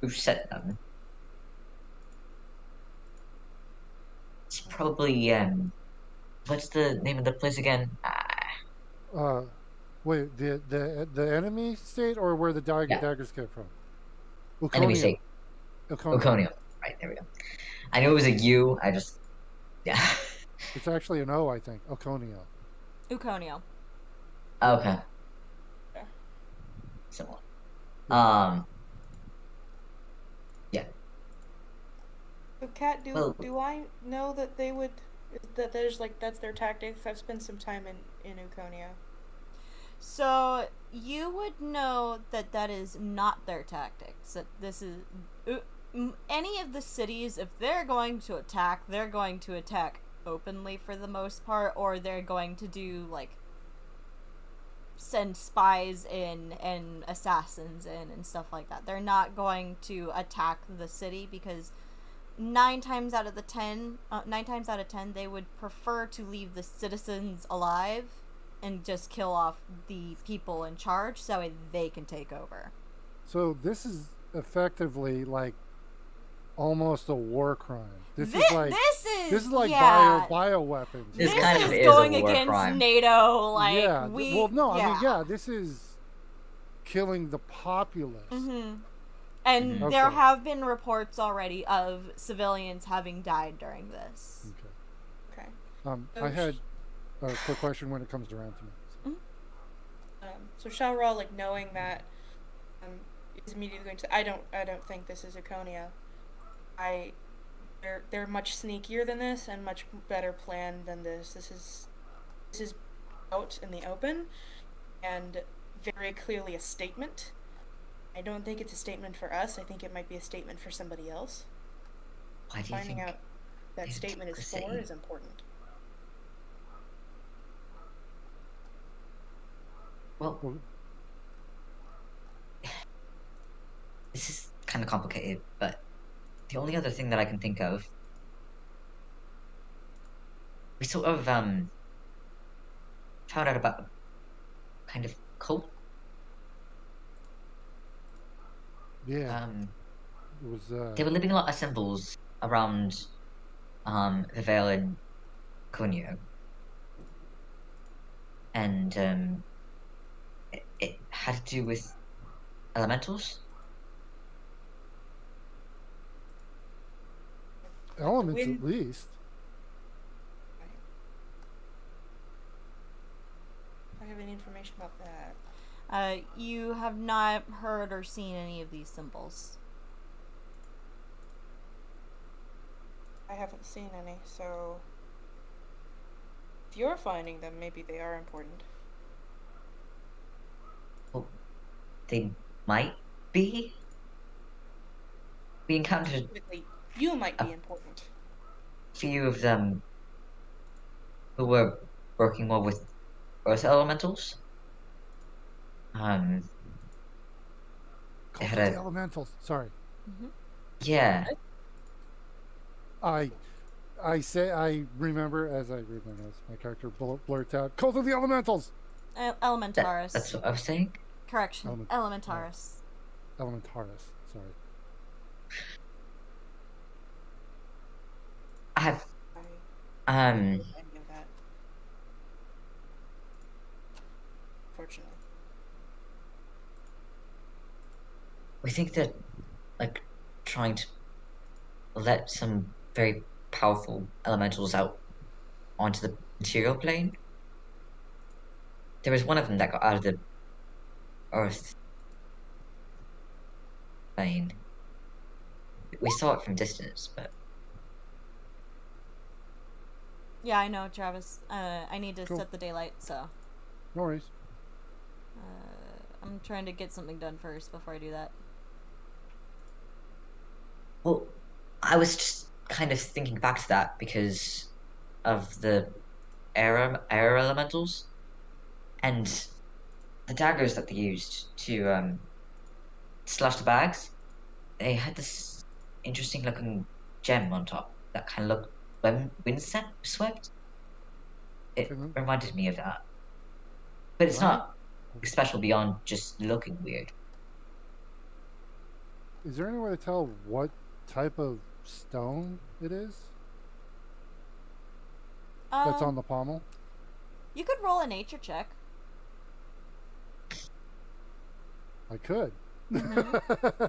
who set them. It's probably what's the name of the place again? Uh, wait, the enemy state or where the Yeah, daggers came from? enemy Uconio. state. Uconio. Oconio. Right, there we go. I knew it was a U. I just yeah. It's actually an O, I think. Uconio. Uconio. Okay. Yeah. Similar. Yeah. Yeah. So, Kat, Well, do I know that they would that there's like that's their tactics? I've spent some time in Uconia. So you would know that that is not their tactics. That this is any of the cities. If they're going to attack, they're going to attack openly for the most part, or they're going to do like send spies in and assassins in and stuff like that. They're not going to attack the city because 9 times out of 10, they would prefer to leave the citizens alive and just kill off the people in charge so that way they can take over. So this is effectively like almost a war crime. This is like yeah. bio weapons. This This kind of is is going a war against crime. NATO. Like yeah. we. Well, no, yeah. I mean, yeah, this is killing the populace. Mm-hmm. And Mhm. there Okay. have been reports already of civilians having died during this. Okay. Okay. I had a quick question when it comes around to me. So Shalral, like knowing that, is immediately going to. I don't think this is Uconia. They're much sneakier than this and much better planned than this. This is out in the open, and very clearly a statement. I don't think it's a statement for us. I think it might be a statement for somebody else. Why do you Finding think out that they statement took is the for city? is important. Well, this is kind of complicated, but the only other thing that I can think of, we sort of found out about a kind of cult. Yeah. It was. They were living a lot of symbols around Vivel and Cunio, and it had to do with elementals. Elements, wind- at least. I have any information about that. You have not heard or seen any of these symbols. I haven't seen any, so if you're finding them, maybe they are important. Well, they might be. We encountered Specifically, you might be a important. few of them who were working more with earth elementals. They Cult had of the a elementals. Sorry. Mm-hmm. yeah. I remember as my character blurts out, "Cult of the elementals." Elementaris. That's what I was saying. Correction. Elementaris. Elementaris. Sorry. I have I um any of that. unfortunately. We think that, like, trying to let some very powerful elementals out onto the material plane. There was one of them that got out of the earth plane. We saw it from distance, but Yeah, I know, Travis. I need to Cool. set the daylight, so No worries. I'm trying to get something done first before I do that. well, I was just kind of thinking back to that because of the air elementals and the daggers that they used to slash the bags. They had this interesting looking gem on top that kind of looked windswept. It Can, reminded me of that, but it's can I? not special beyond just looking weird. Is there any way to tell what type of stone it is that's on the pommel? You could roll a nature check. I could. Mm-hmm.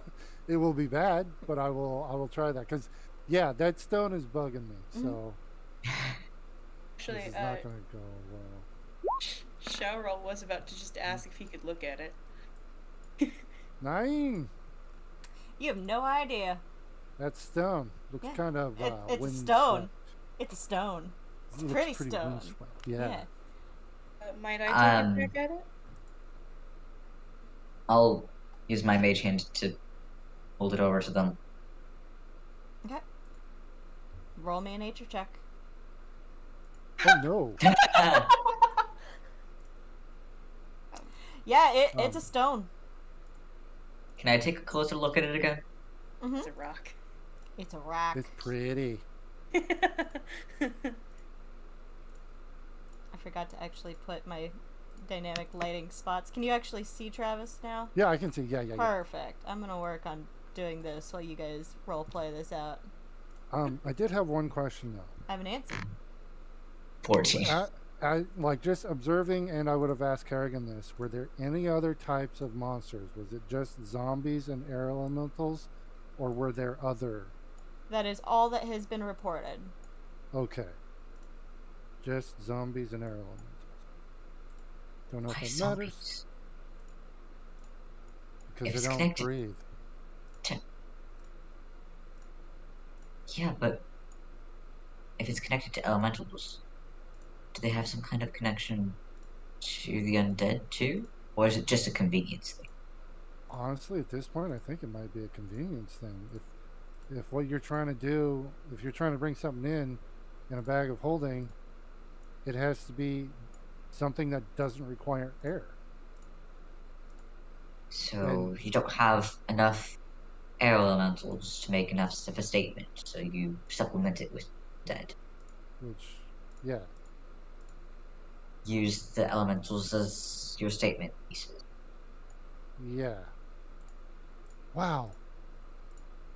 It will be bad, but I will try that because, yeah, that stone is bugging me. So Actually, this is not going to go well. Shaurel was about to just ask if he could look at it. 9. You have no idea. That stone looks Yeah. kind of It's a windswept. stone. It's a stone. It's It looks pretty pretty stone. windswept. Yeah. Might I take a check at it? I'll use my mage hand to hold it over to them. Okay. Roll me a nature check. Oh no. Yeah, it's a stone. Can I take a closer look at it again? Mm-hmm. It's a rock. It's a rock. It's pretty. I forgot to actually put my dynamic lighting spots. Can you actually see Travis now? Yeah, I can see. Yeah. Perfect. I'm gonna work on doing this while you guys role play this out. I did have one question though. I have an answer. 14. I like just observing, and I would have asked Kerrigan this. Were there any other types of monsters? Was it just zombies and air elementals, or were there other? That is all that has been reported. Okay. Just zombies and air elementals. Don't know Why if that matters zombies? because It's they don't connected. breathe. Yeah, but if it's connected to elementals, do they have some kind of connection to the undead too? Or is it just a convenience thing? Honestly, at this point, I think it might be a convenience thing. If what you're trying to do, if you're trying to bring something in a bag of holding, it has to be something that doesn't require air. So you don't have enough air elementals to make enough of a statement, so you supplement it with dead. Which, yeah. Use the elementals as your statement pieces. Yeah. Wow.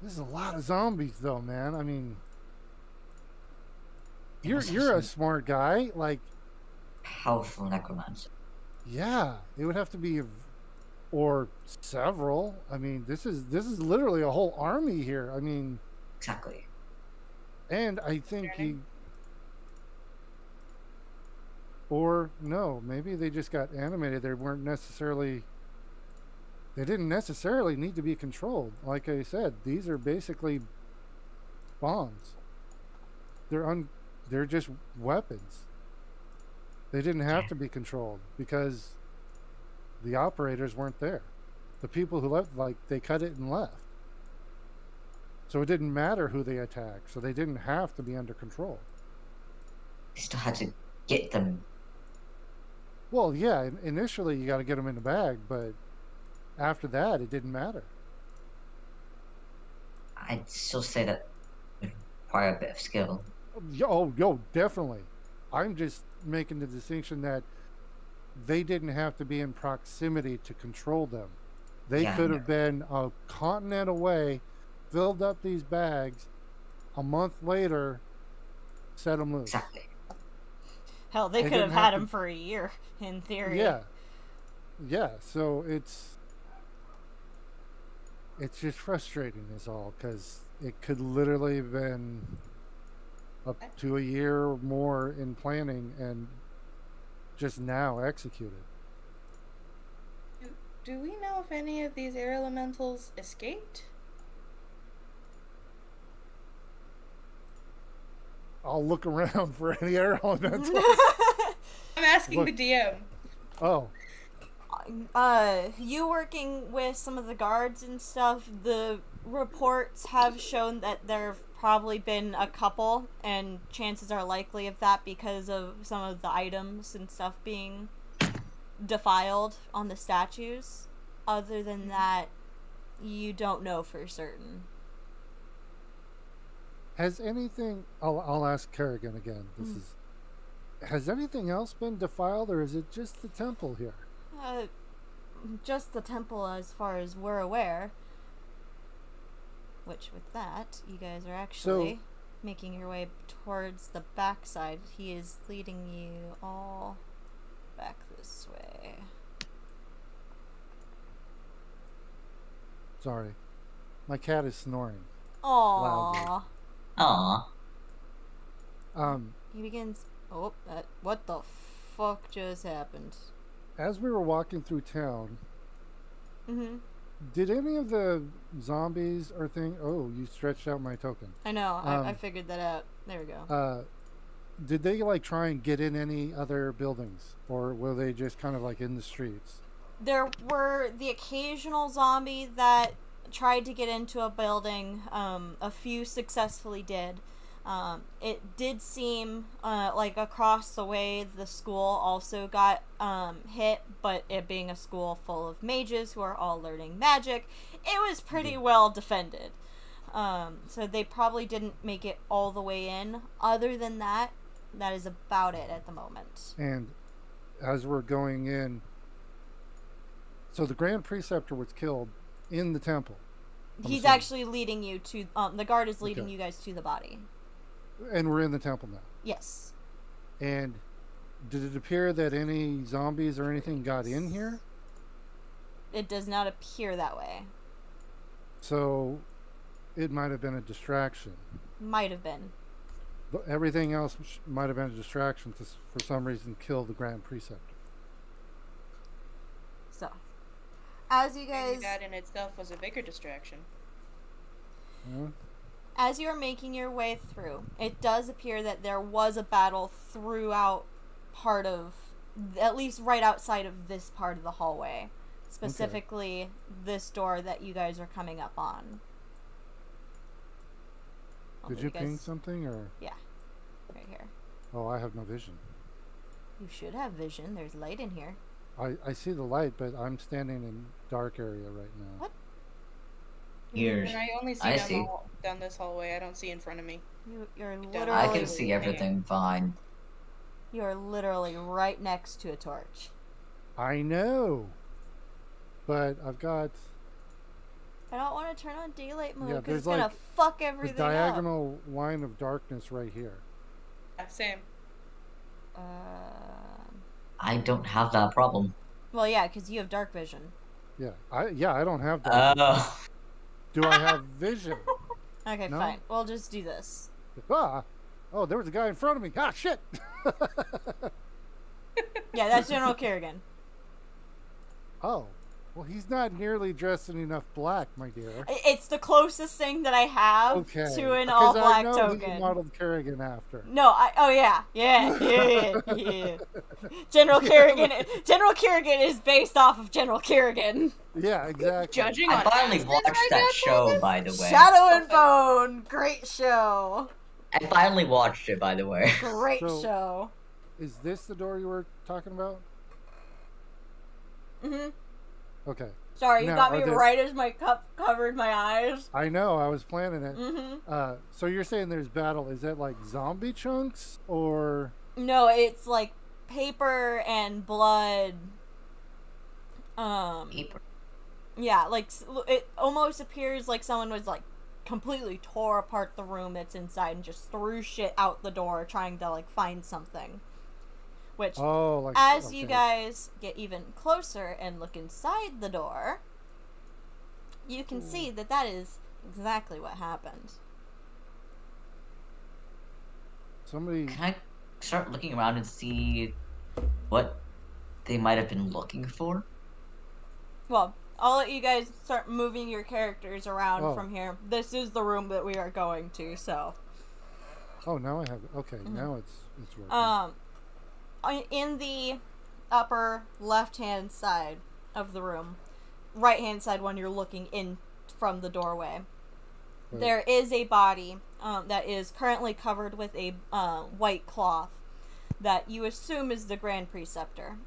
This is a lot of zombies, though, man. I mean, you're a smart guy. Like, Powerful necromancer. yeah, it would have to be, or several. I mean, this is literally a whole army here. I mean, Exactly. and I think he, or no, maybe they just got animated. They weren't necessarily. They didn't necessarily need to be controlled. Like I said, these are basically bombs. They're just weapons. They didn't have to be controlled because the operators weren't there. The people who left, like, they cut it and left. So it didn't matter who they attacked. So they didn't have to be under control. You still had to get them. Well, yeah, initially you got to get them in the bag, but after that, it didn't matter. I'd still say that would require a bit of skill. Yo, definitely. I'm just making the distinction that they didn't have to be in proximity to control them. They could have been a continent away, filled up these bags, a month later, set them loose. Exactly. Hell, they could have had him for a year, in theory. Yeah. yeah, so it's just frustrating is all, because it could literally have been up to a year or more in planning and just now executed. Do we know if any of these air elementals escaped? I'll look around for any air elementals. I'm asking Look. the DM. Oh, you working with some of the guards and stuff, the reports have shown that there have probably been a couple, and chances are likely of that because of some of the items and stuff being defiled on the statues. Other than that, you don't know for certain. has anything? I'll ask Kerrigan again. Has anything else been defiled, or is it just the temple here? Just the temple as far as we're aware. Which, with that, you guys are actually making your way towards the backside. He is leading you all back this way. Sorry, my cat is snoring. Aww. Aw. He begins. Oh, what the fuck just happened? As we were walking through town, Mm-hmm. did any of the zombies or thing? Oh, you stretched out my token. I know. I figured that out. There we go. Did they like try and get in any other buildings, or were they just kind of like in the streets? There were the occasional zombie that tried to get into a building. A few successfully did. It did seem like across the way the school also got hit, but it being a school full of mages who are all learning magic, it was pretty well defended. So they probably didn't make it all the way in. Other than that, that is about it at the moment. And as we're going in, so the Grand Preceptor was killed in the temple. He's assuming. actually leading you to, the guard is leading you guys to the body. And we're in the temple now. Yes. And did it appear that any zombies or anything got in here? It does not appear that way. So it might have been a distraction. Might have been. But everything else might have been a distraction to, for some reason, kill the Grand Preceptor. So, as you guys... Maybe that in itself was a bigger distraction. Yeah. As you are making your way through, it does appear that there was a battle throughout part of, at least right outside of this part of the hallway. Specifically, this door that you guys are coming up on. Did you ping something, or? Yeah, right here. Oh, I have no vision. You should have vision. There's light in here. I see the light, but I'm standing in dark area right now. What? Here. And I only see down this hallway. I don't see in front of me. You're literally... I can see everything fine. You're literally right next to a torch. I know, but I've got... I don't want to turn on daylight mode Yeah, because it's there's, gonna like, fuck the everything diagonal line of darkness right here. Yeah, same. up. I don't have that problem. Well, yeah, because you have dark vision. Yeah, I don't have that. Oh. Do I have vision? Okay, No? fine. We'll just do this. Ah! Oh, there was a guy in front of me. Ah, shit! Yeah, that's General Kerrigan. Oh. Well, he's not nearly dressed in enough black, my dear. It's the closest thing that I have Okay. to an Because all-black I know token. He modeled Kerrigan after. No, oh yeah. General Kerrigan is based off of General Kerrigan. Yeah, exactly. Judging I on finally accents, watched I that guess, show, by the way. Shadow and Bone, great show. I finally watched it, by the way. Great So- show. Is this the door you were talking about? Mhm. Okay. Sorry, you Now, got me are there- right as my cup covered my eyes. I know, I was planning it. Mhm. So you're saying there's battle. Is that like zombie chunks, or... No, it's like paper and blood. Paper. Yeah, like it almost appears like someone was like completely tore apart the room that's inside and just threw shit out the door trying to like find something. Which, Oh, like as okay. you guys get even closer and look inside the door, you can see that that is exactly what happened. Somebody. Can I start looking around and see what they might have been looking for? Well, I'll let you guys start moving your characters around Oh. from here. This is the room that we are going to, so. Oh, now I have. Okay, now it's working. In the upper left-hand side of the room, right-hand side when you're looking in from the doorway, Right. there is a body that is currently covered with a white cloth that you assume is the Grand Preceptor.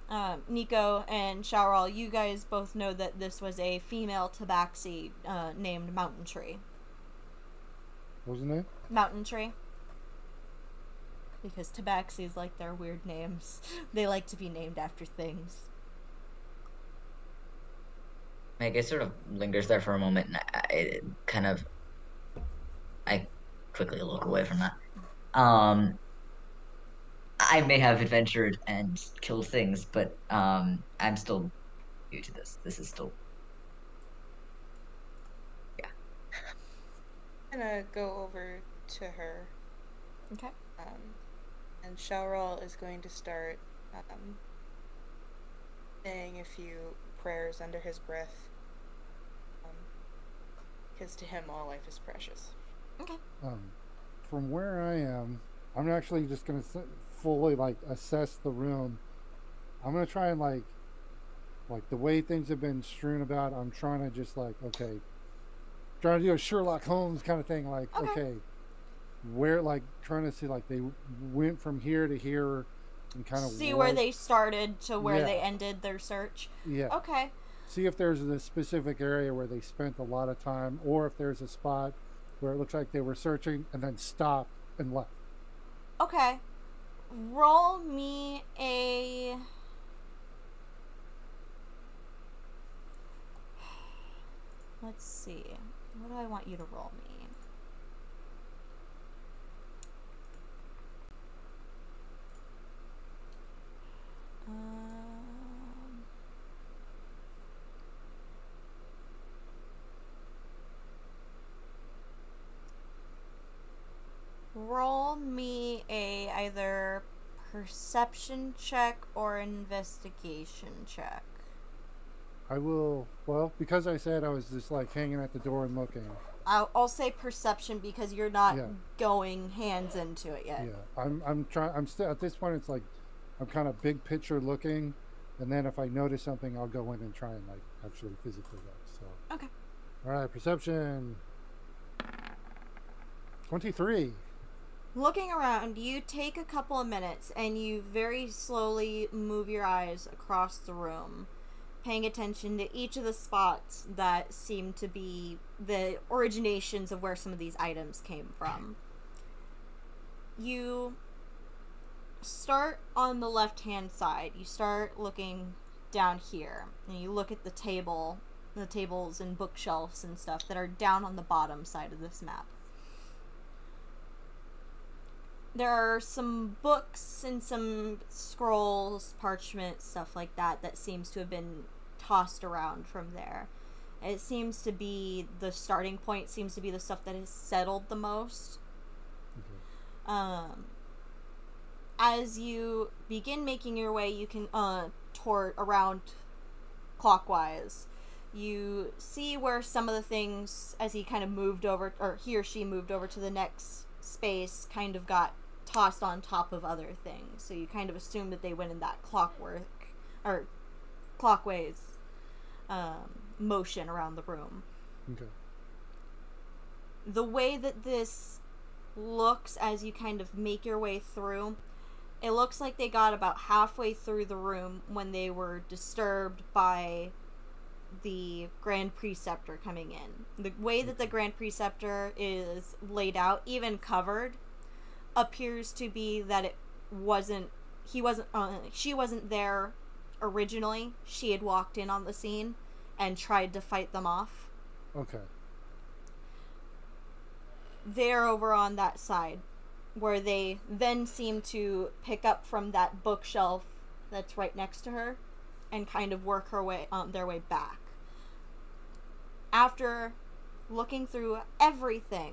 Nico and Shaoral, you guys both know that this was a female tabaxi named Mountain Tree. What was the name? Mountain Tree. Because tabaxis like their weird names. They like to be named after things. Like, it sort of lingers there for a moment, and I quickly look away from that. I may have adventured and killed things, but I'm still new to this. This is still, yeah. I'm gonna go over to her. Okay. And Shaoral is going to start saying a few prayers under his breath. Because to him, all life is precious. Okay. From where I am, I'm actually just gonna fully like assess the room. I'm gonna try and like the way things have been strewn about. I'm trying to just like trying to do a Sherlock Holmes kind of thing. Like okay, where like trying to see like they went from here to here and kind of see where they started to where they ended their search. Yeah. Okay. See if there's a specific area where they spent a lot of time, or if there's a spot where it looks like they were searching and then stopped and left. Okay. Roll me a... Let's see. What do I want you to roll me? Roll me a either perception check or investigation check. I will, well, because I said I was just like hanging at the door and looking. I'll say perception because you're not going hands into it yet. Yeah, I'm trying. I'm still at this point. It's like I'm kind of big picture looking, and then if I notice something, I'll go in and try and like actually physically look. So okay. All right, perception. 23. Looking around, you take a couple of minutes and you very slowly move your eyes across the room, paying attention to each of the spots that seem to be the originations of where some of these items came from. You start on the left-hand side. You start looking down here, and you look at the tables and bookshelves and stuff that are down on the bottom side of this map. There are some books and some scrolls, parchment, stuff like that that seems to have been tossed around from there. It seems to be the starting point, seems to be the stuff that has settled the most. Okay. As you begin making your way, you can toward around clockwise. You see where some of the things, as he kind of moved over, or he or she moved over to the next space, kind of got tossed on top of other things. So you kind of assume that they went in that clockways motion around the room. Okay. The way that this looks as you kind of make your way through, it looks like they got about halfway through the room when they were disturbed by the Grand Preceptor coming in. The way that the Grand Preceptor is laid out, even covered, appears to be that she wasn't there originally. She had walked in on the scene and tried to fight them off. Okay. They're over on that side. where they then seem to pick up from that bookshelf that's right next to her and kind of work their way back. After looking through everything,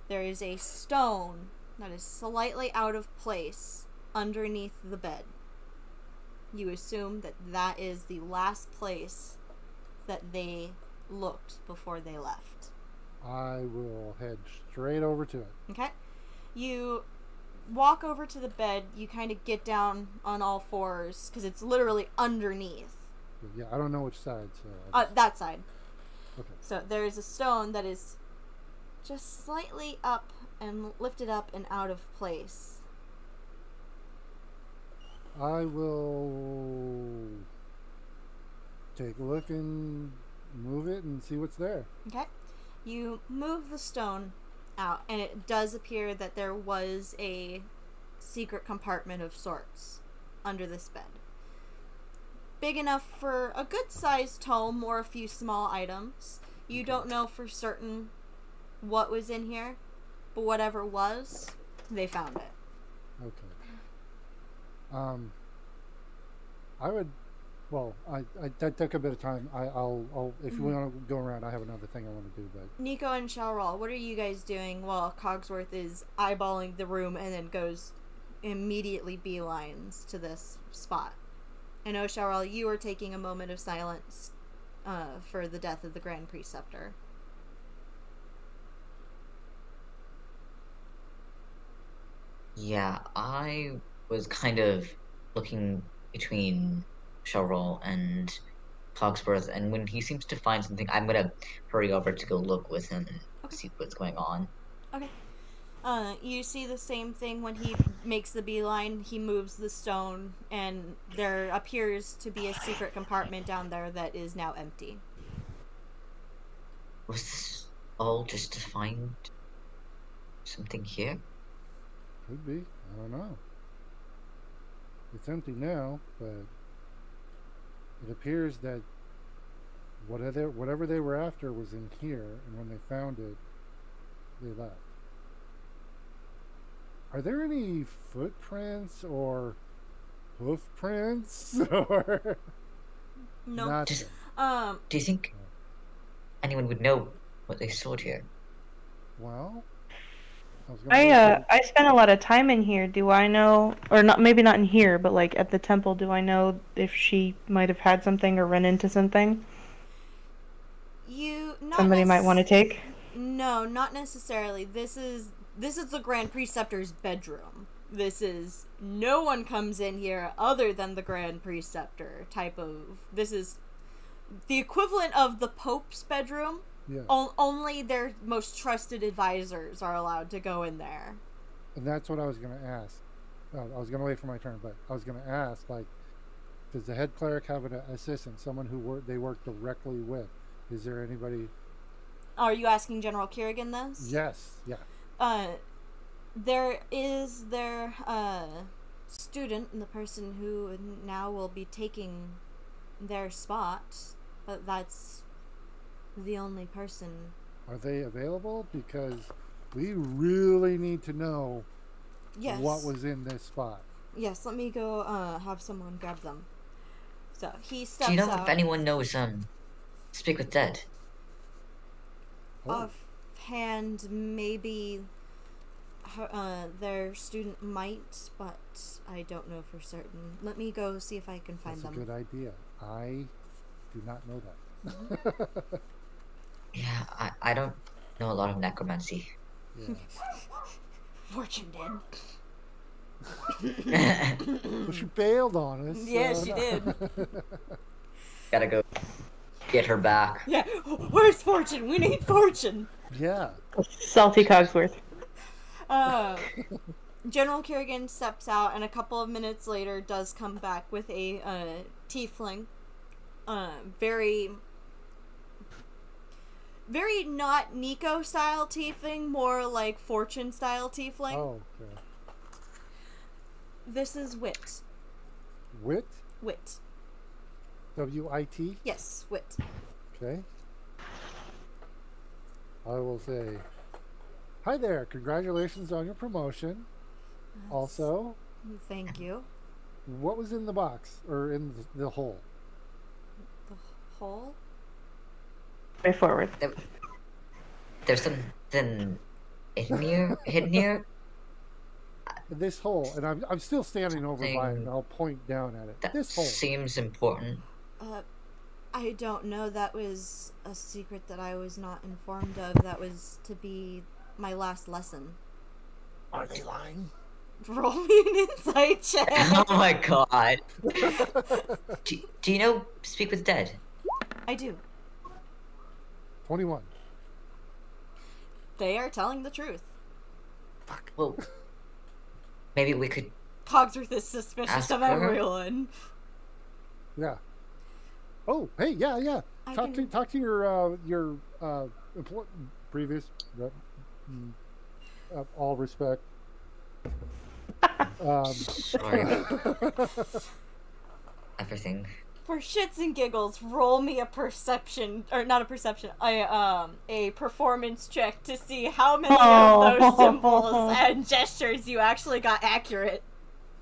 there is a stone that is slightly out of place underneath the bed. You assume that that is the last place that they looked before they left. I will head straight over to it. Okay? You walk over to the bed. You kind of get down on all fours because it's literally underneath. Yeah, I don't know which side. So that side. Okay. So there's a stone that is just slightly up and lifted up and out of place. I will take a look and move it and see what's there. Okay. You move the stone out, and it does appear that there was a secret compartment of sorts under this bed. Big enough for a good-sized tome or a few small items. You don't know for certain what was in here, but whatever was, they found it. Okay. I would. Well, that took a bit of time. I'll if you want to go around, I have another thing I want to do. But Nico and Shalral, what are you guys doing while Cogsworth is eyeballing the room and then goes immediately beelines to this spot? I know, Shalral, you are taking a moment of silence for the death of the Grand Preceptor. Yeah, I was kind of looking between Shalral and Cogsworth, and when he seems to find something, I'm gonna hurry over to go look with him and see what's going on. Okay. You see the same thing when he makes the beeline. He moves the stone, and there appears to be a secret compartment down there that is now empty. Was this all just to find something here? could be. I don't know. It's empty now, but it appears that whatever they were after was in here, and when they found it, they left. Are there any footprints or hoof prints or No. nothing? Do you think anyone would know what they stored here? Well, I spent a lot of time in here. Do I know, or not? Maybe not in here, but like at the temple. Do I know if she might have had something or run into something? Somebody might want to take. No, not necessarily. This is the Grand Preceptor's bedroom. No one comes in here other than the Grand Preceptor type of. This is the equivalent of the Pope's bedroom. Yeah. Only their most trusted advisors are allowed to go in there. And that's what I was going to ask. I was going to wait for my turn, but I was going to ask, like, does the head cleric have an assistant, someone who they work directly with? Is there anybody? Are you asking General Kerrigan this? Yes. Yeah. There is their student, and the person who now will be taking their spot, but that's the only person. Are they available? Because we really need to know what was in this spot. Yes, let me go have someone grab them. So he steps out. Do you know if anyone knows Speak with Dead? Offhand, maybe their student might, but I don't know for certain. Let me go see if I can find them. That's a good idea. I do not know that. Yeah, I don't know a lot of necromancy. Yeah. Fortune did. Well, she bailed on us. Yeah, so she did. Gotta go get her back. Yeah, where's Fortune? We need Fortune. Yeah. Salty Cogsworth. General Kerrigan steps out, and a couple of minutes later does come back with a tiefling. Very not Nico style tiefling, more like Fortune style tiefling. Oh, okay. This is Wit. Wit? Wit. W-I-T? Yes, Wit. Okay. I will say, Hi there. Congratulations on your promotion. Also, Thank you. what was in the box or in the hole? The hole? Way forward. There's something hidden here. This hole, and I'm still standing over by it, and Something I'll point down at it. that This hole. seems important. I don't know. That was a secret that I was not informed of. That was to be my last lesson. Are they lying? Roll me an insight check. Oh my god. Do you know Speak with Dead? I do. 21. They are telling the truth. Fuck. Well, maybe we could. Cogsworth is suspicious Ask of her? everyone. Yeah. Oh, hey, yeah. I Talk can- to your previous. All respect. Sorry about everything. For shits and giggles, roll me a perception, or not a perception, a performance check to see how many of those symbols and gestures you actually got accurate.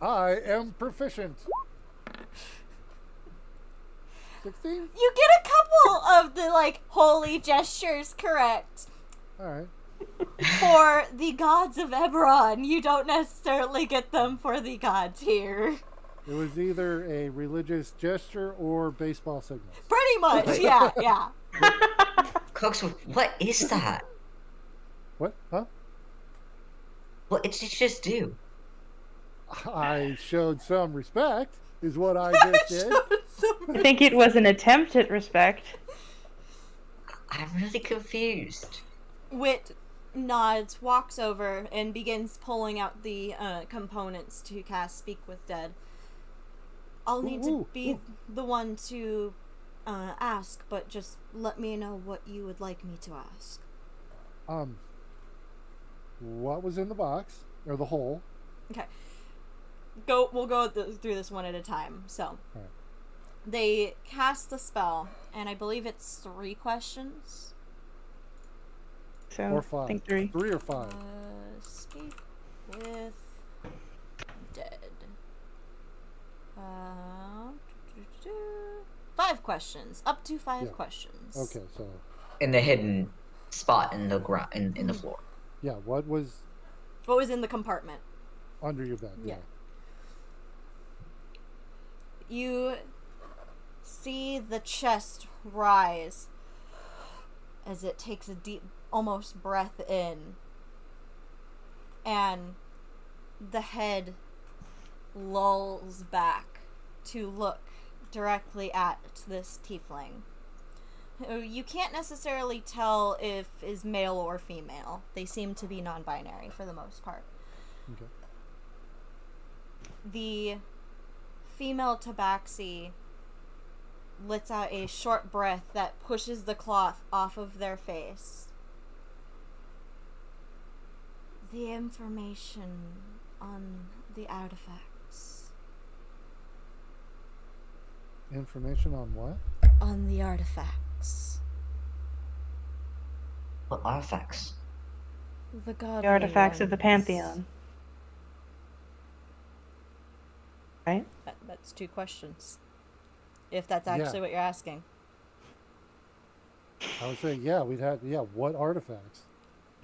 I am proficient. 16? You get a couple of the, like, holy gestures correct. All right. For the gods of Eberron, you don't necessarily get them for the gods here. It was either a religious gesture or baseball signals. Pretty much, yeah. Cogsworth, what is that? What? Huh? What did you just do? I showed some respect, is what I just did. I think it was an attempt at respect. I'm really confused. Wit nods, walks over, and begins pulling out the components to cast Speak with Dead. I'll need to be the one to ask, but just let me know what you would like me to ask. What was in the box or the hole? Okay. We'll go through this one at a time. So, Right. they cast the spell, and I believe it's 3 questions. So, Or 5? I think 3. 3 or 5? Speak with Dead. 5 questions. Up to 5 questions. Okay, so In the hidden spot in the ground, in the floor. yeah, what was What was in the compartment? under your bed? Yeah. You see the chest rise as it takes a deep, almost breath in, and the head lulls back to look directly at this tiefling. You can't necessarily tell if is male or female. They seem to be non-binary for the most part. Okay. The female tabaxi lets out a short breath that pushes the cloth off of their face. The information on the artifacts. Information on what? On the artifacts. What artifacts? The godly The artifacts of the ones. Pantheon. Right? That's 2 questions. If that's actually what you're asking. I would say, yeah, what artifacts?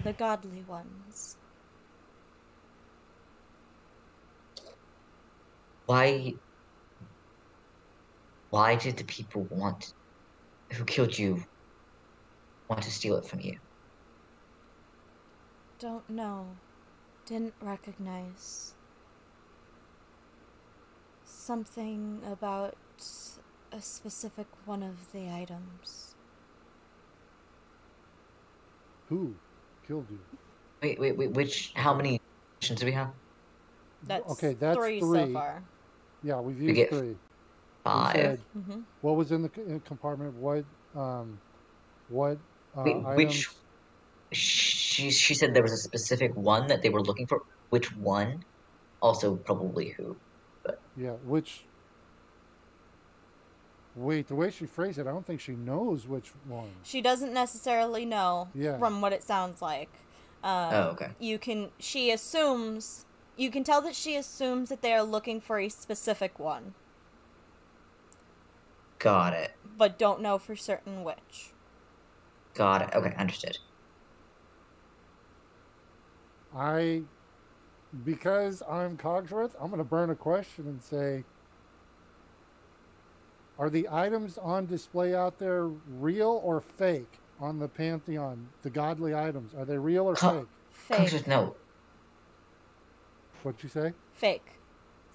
The godly ones. Why did the people who killed you want to steal it from you? Don't know. Didn't recognize. Something about a specific one of the items. Who killed you? Wait, how many questions do we have? That's Okay, that's 3 so 3. far. Yeah, we've We used get 3. We 5. said Mm-hmm. what was in the compartment? What Wait, items? which she said there was a specific one that they were looking for. Which one? Also, probably who. Yeah, which? Wait, the way she phrased it, I don't think she knows which one. She doesn't necessarily know Yeah. from what it sounds like. Okay. You can tell that she assumes that they are looking for a specific one, Got it. but don't know for certain which. Got it. Okay, understood. Because I'm Cogsworth, I'm going to burn a question and say, are the items on display out there real or fake on the Pantheon? The godly items, are they real or fake? Fake. Cogsworth, no. What'd you say? Fake.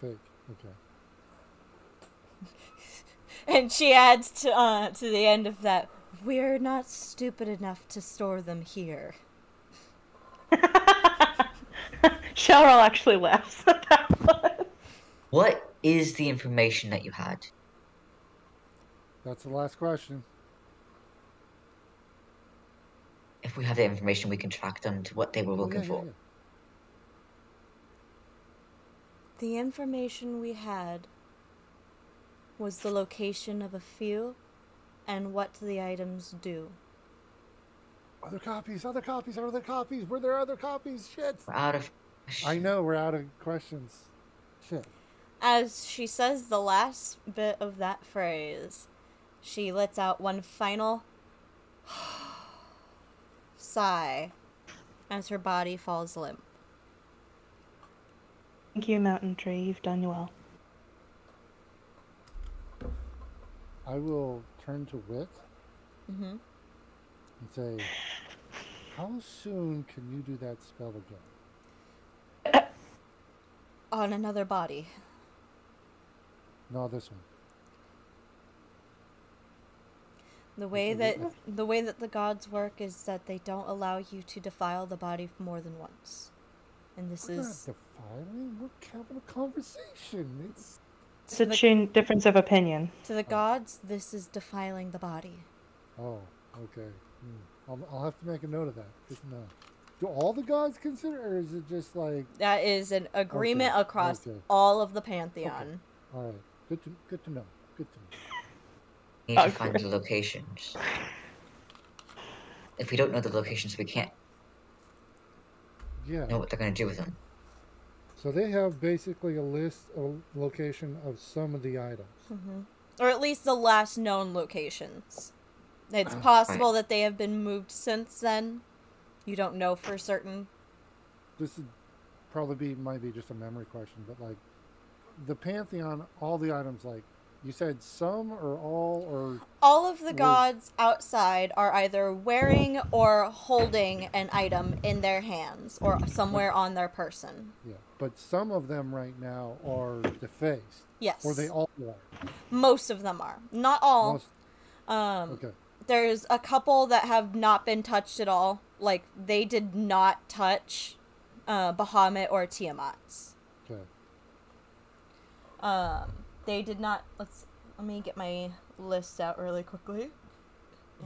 Fake. Okay. And she adds to the end of that, we're not stupid enough to store them here. Shalrol actually laughs at that one. What is the information that you had? That's the last question. If we have the information, we can track them to what they were looking yeah, for. yeah. The information we had was the location of a few and what the items do. Other copies. Were there other copies? Shit. We're out of... I know, we're out of questions. Shit. As she says the last bit of that phrase, she lets out one final sigh as her body falls limp. Thank you, Mountain Tree. You've done well. I will turn to Wit Mm-hmm. and say, how soon can you do that spell again? On another body. No, this one. The way that the gods work is that they don't allow you to defile the body more than once. And this We're is not defiling. We're having a conversation. It's a difference of opinion. to the gods, this is defiling the body. Oh, okay. I'll have to make a note of that. Good to know. Do all the gods consider, or is it just like... That is an agreement Okay, across okay. all of the Pantheon. All right. Good to know. Good to know. We need to find the locations. If we don't know the locations, we can't Yeah. know what they're going to do with them. So they have basically a location of some of the items. Mm-hmm. Or at least the last known locations. It's possible that they have been moved since then. You don't know for certain. This would probably might be just a memory question, but like the Pantheon, all the items, like you said, some or all or all of the gods outside are either wearing or holding an item in their hands or somewhere on their person. Yeah, but some of them right now are defaced. Yes. Or they all are. Most of them are. Not all. Okay. There's a couple that have not been touched at all. Like, they did not touch Bahamut or Tiamat's. Okay. They did not... Let me get my list out really quickly.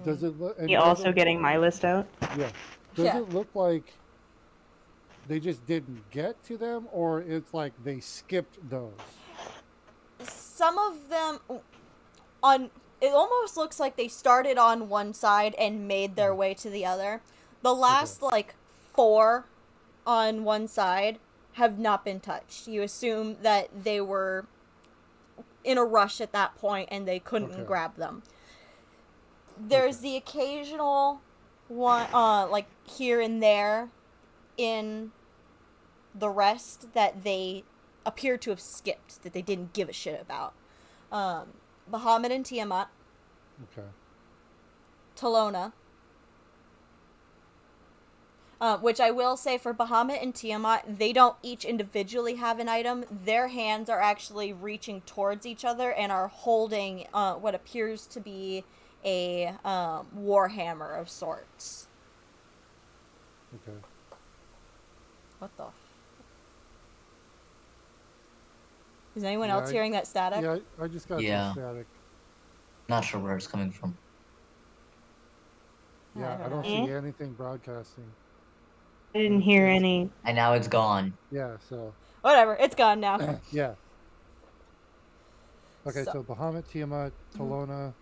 Does it look... You also getting my list out? Yeah. Does it look like they just didn't get to them, or it's like they skipped those? Some of them... It almost looks like they started on one side and made their way to the other. The last, 4 on one side have not been touched. You assume that they were in a rush at that point and they couldn't grab them. There's the occasional one, here and there in the rest that they appear to have skipped, that they didn't give a shit about. Bahamut and Tiamat. Okay. Talona. Which I will say for Bahamut and Tiamat, they don't each individually have an item. Their hands are actually reaching towards each other and are holding what appears to be a warhammer of sorts. Okay. What the? Is anyone else hearing that static? Yeah, I just got some static. Not sure where it's coming from. Yeah, I don't see anything broadcasting. I didn't hear any. And now it's gone. Yeah, so... Whatever, it's gone now. Yeah. Okay, so Bahamut, Tiamat, Talona...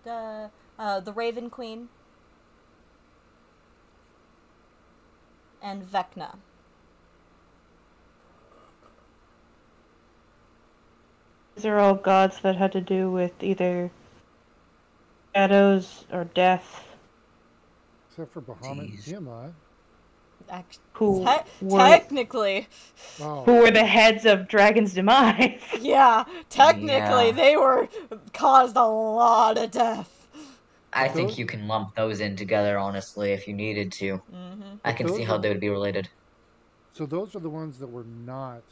The Raven Queen. and Vecna. These are all gods that had to do with either shadows or death. Except for Bahamut and Jeez. Tiamat. Who were Technically. Oh, who were the heads of Dragon's demise. Yeah, technically Yeah. they were caused a lot of death. I But think those- you can lump those in together, honestly, if you needed to. Mm-hmm. I can those see are how the- they would be related. So those are the ones that were not.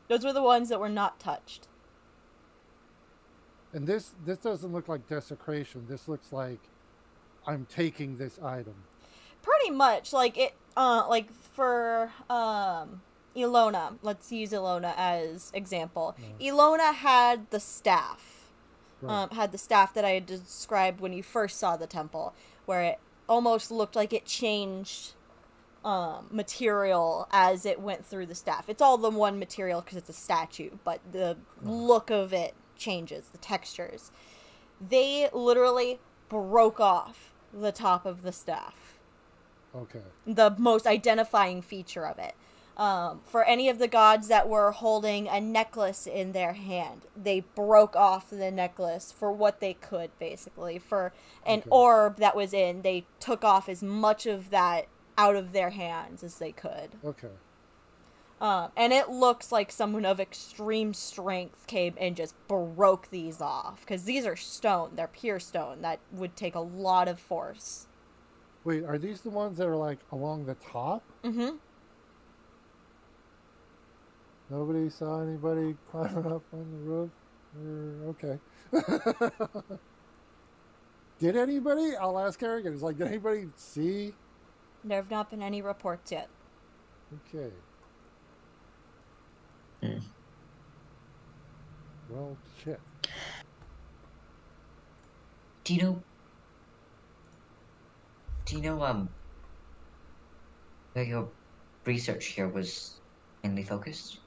Those were the ones that were not touched. And this doesn't look like desecration. This looks like I'm taking this item. Pretty much, like it. Like for Ilona. Let's use Ilona as example. Yeah. Ilona had the staff. Right. Had the staff that I had described when you first saw the temple, where it almost looked like it changed material as it went through the staff. It's all the one material because it's a statue, but the look of it changes, the textures. They literally broke off the top of the staff. Okay. The most identifying feature of it. For any of the gods that were holding a necklace in their hand, they broke off the necklace for what they could, basically. For an orb that was in, they took off as much of that out of their hands as they could. Okay. And it looks like someone of extreme strength came and just broke these off. Because these are stone. They're pure stone. That would take a lot of force. Wait, are these the ones that are like along the top? Mm-hmm. Nobody saw anybody climbing up on the roof? Okay. Did anybody? I'll ask Eric. It's like, did anybody see? There have not been any reports yet. Okay. Well, shit. Do you know where your research here was mainly focused?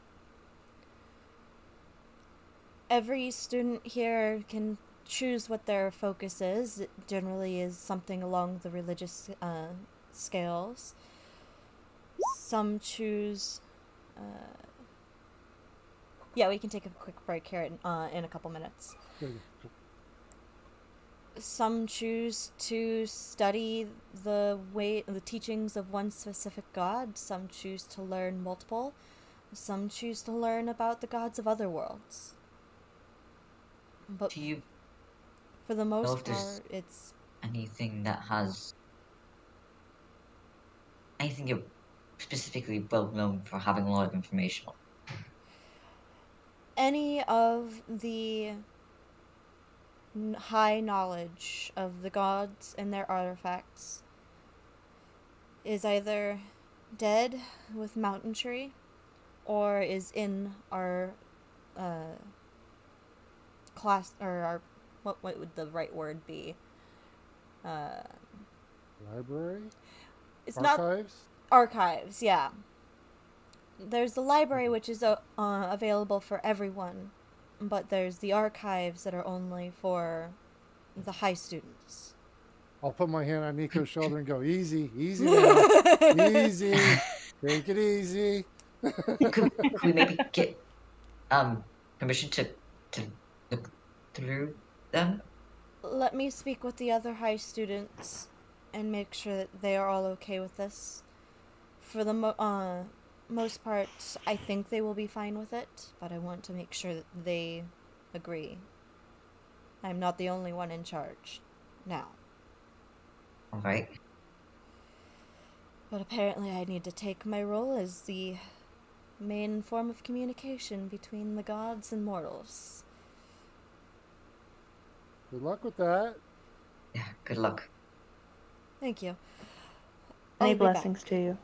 Every student here can choose what their focus is. It generally is something along the religious scales. Some choose... yeah, we can take a quick break here in a couple minutes. Some choose to study the teachings of one specific god. Some choose to learn multiple. Some choose to learn about the gods of other worlds. But Do you for the know most if there's part, it's anything that has anything you're specifically well known for having a lot of information on? any of the high knowledge of the gods and their artifacts is either dead with Mountain Tree or is in our class, or our what would the right word be? Library? It's Archives? not archives. Yeah, there's the library, which is available for everyone, but there's the archives that are only for the high students. I'll put my hand on Nico's shoulder and go, easy, easy now. Easy. Take it easy. Could we maybe get permission to look through them? Let me speak with the other high students and make sure that they are all okay with this. For the most part, I think they will be fine with it, but I want to make sure that they agree. I'm not the only one in charge now. All right. But apparently I need to take my role as the main form of communication between the gods and mortals. Good luck with that. Yeah. Good luck. Thank you. Many I'll be back. blessings to you.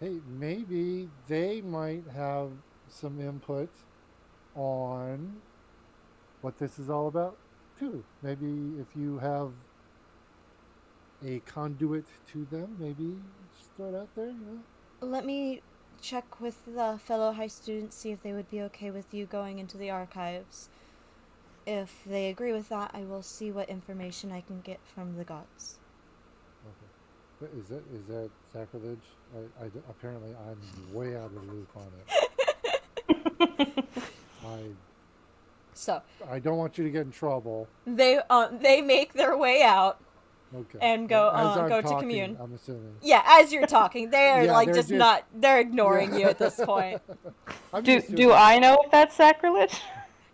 Hey, maybe they might have some input on what this is all about, too. Maybe if you have a conduit to them, maybe just throw it out there, you know? Let me check with the fellow high students, see if they would be okay with you going into the archives. If they agree with that, I will see what information I can get from the gods. Okay. Is that sacrilege? Apparently, I'm way out of the loop on it. So I don't want you to get in trouble. they make their way out Okay. and go As to commune. I'm assuming. Yeah, as you're talking, they're Yeah, like they're just just- not. They're ignoring you at this point. Do I know if that's sacrilege?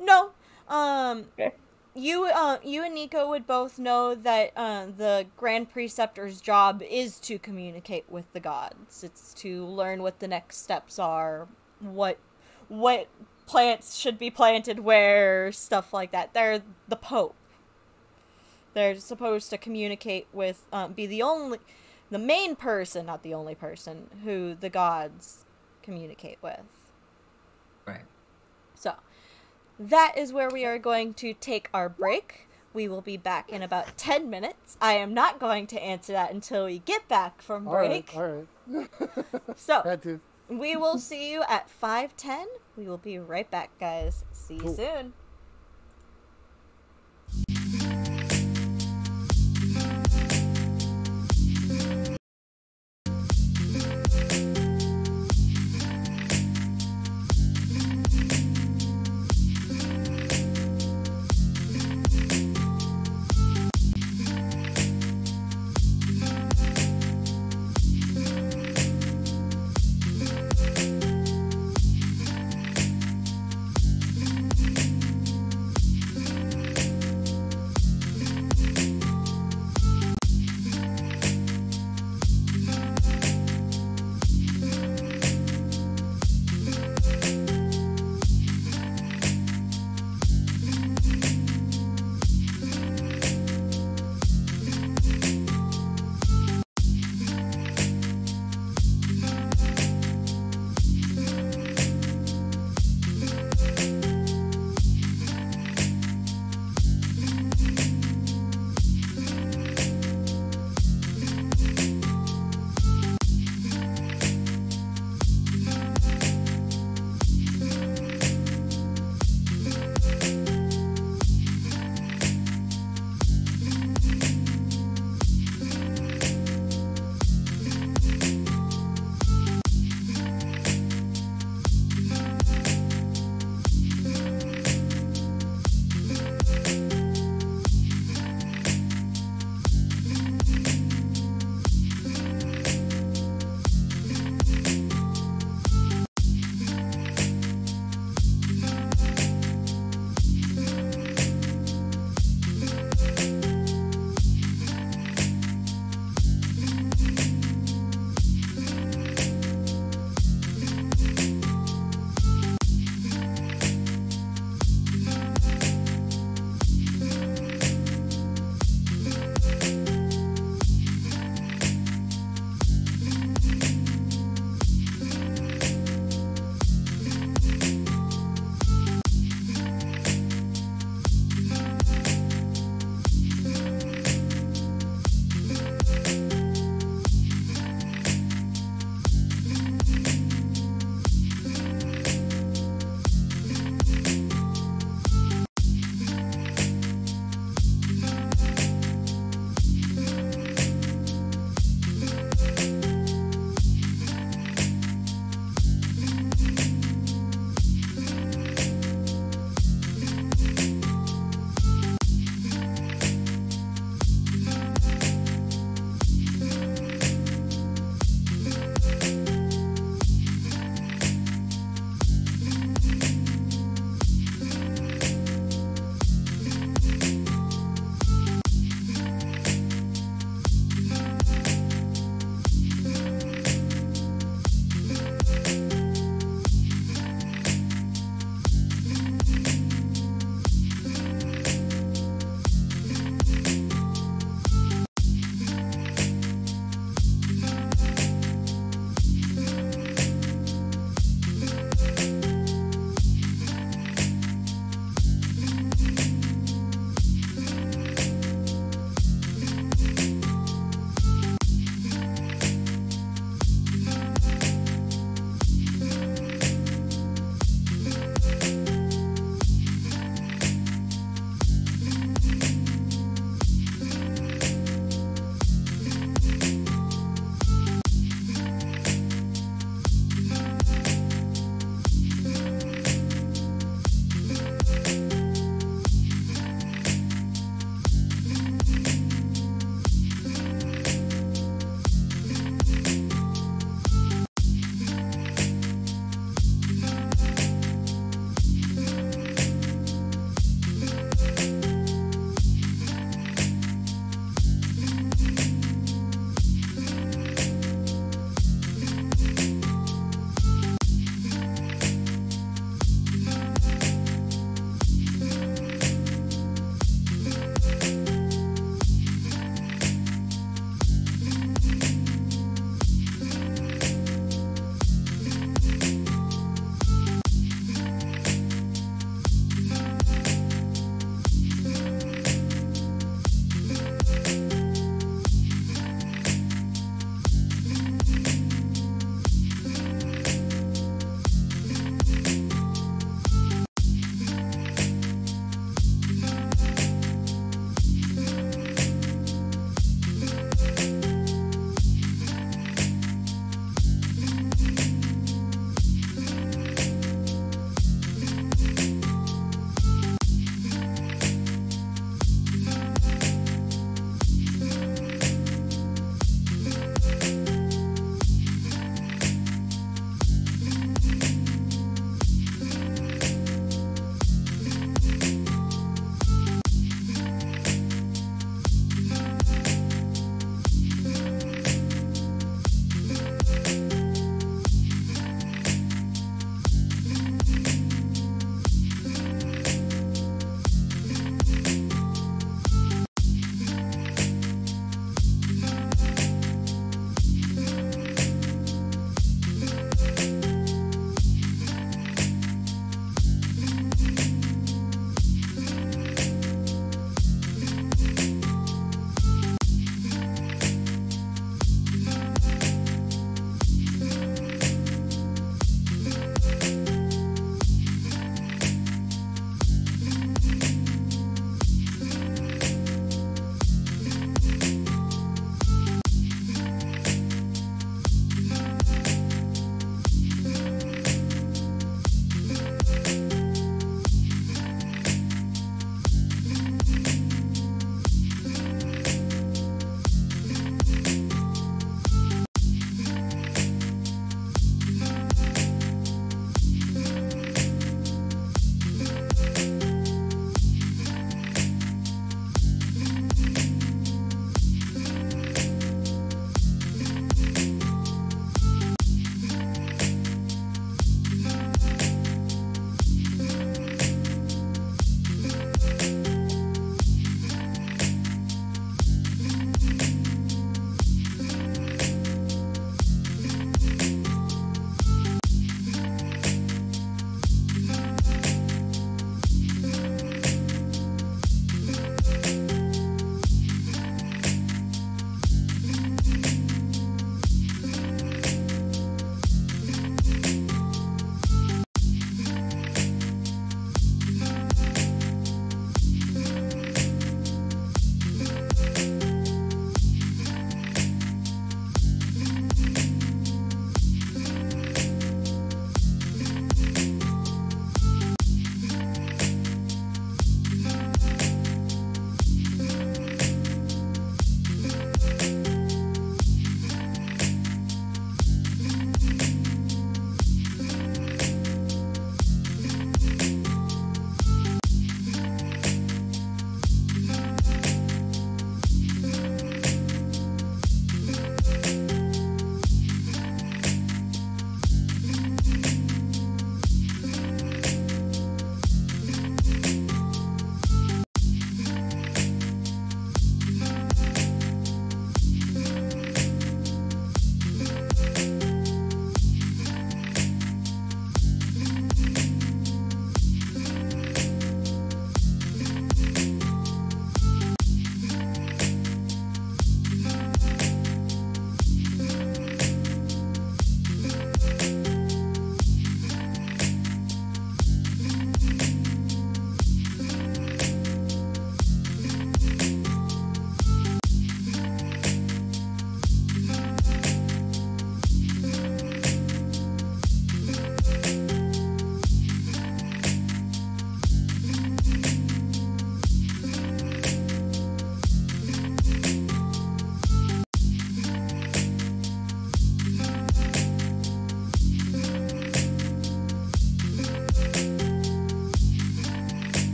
No. Okay. You and Nico would both know that the Grand Preceptor's job is to communicate with the gods. It's to learn what the next steps are, what plants should be planted where, stuff like that. They're the Pope. They're supposed to communicate with, be the main person, not the only person, who the gods communicate with. Right. So, that is where we are going to take our break. We will be back in about 10 minutes. I am not going to answer that until we get back from break. All right. So, Had to. we will see you at 5:10. We will be right back, guys. See you soon.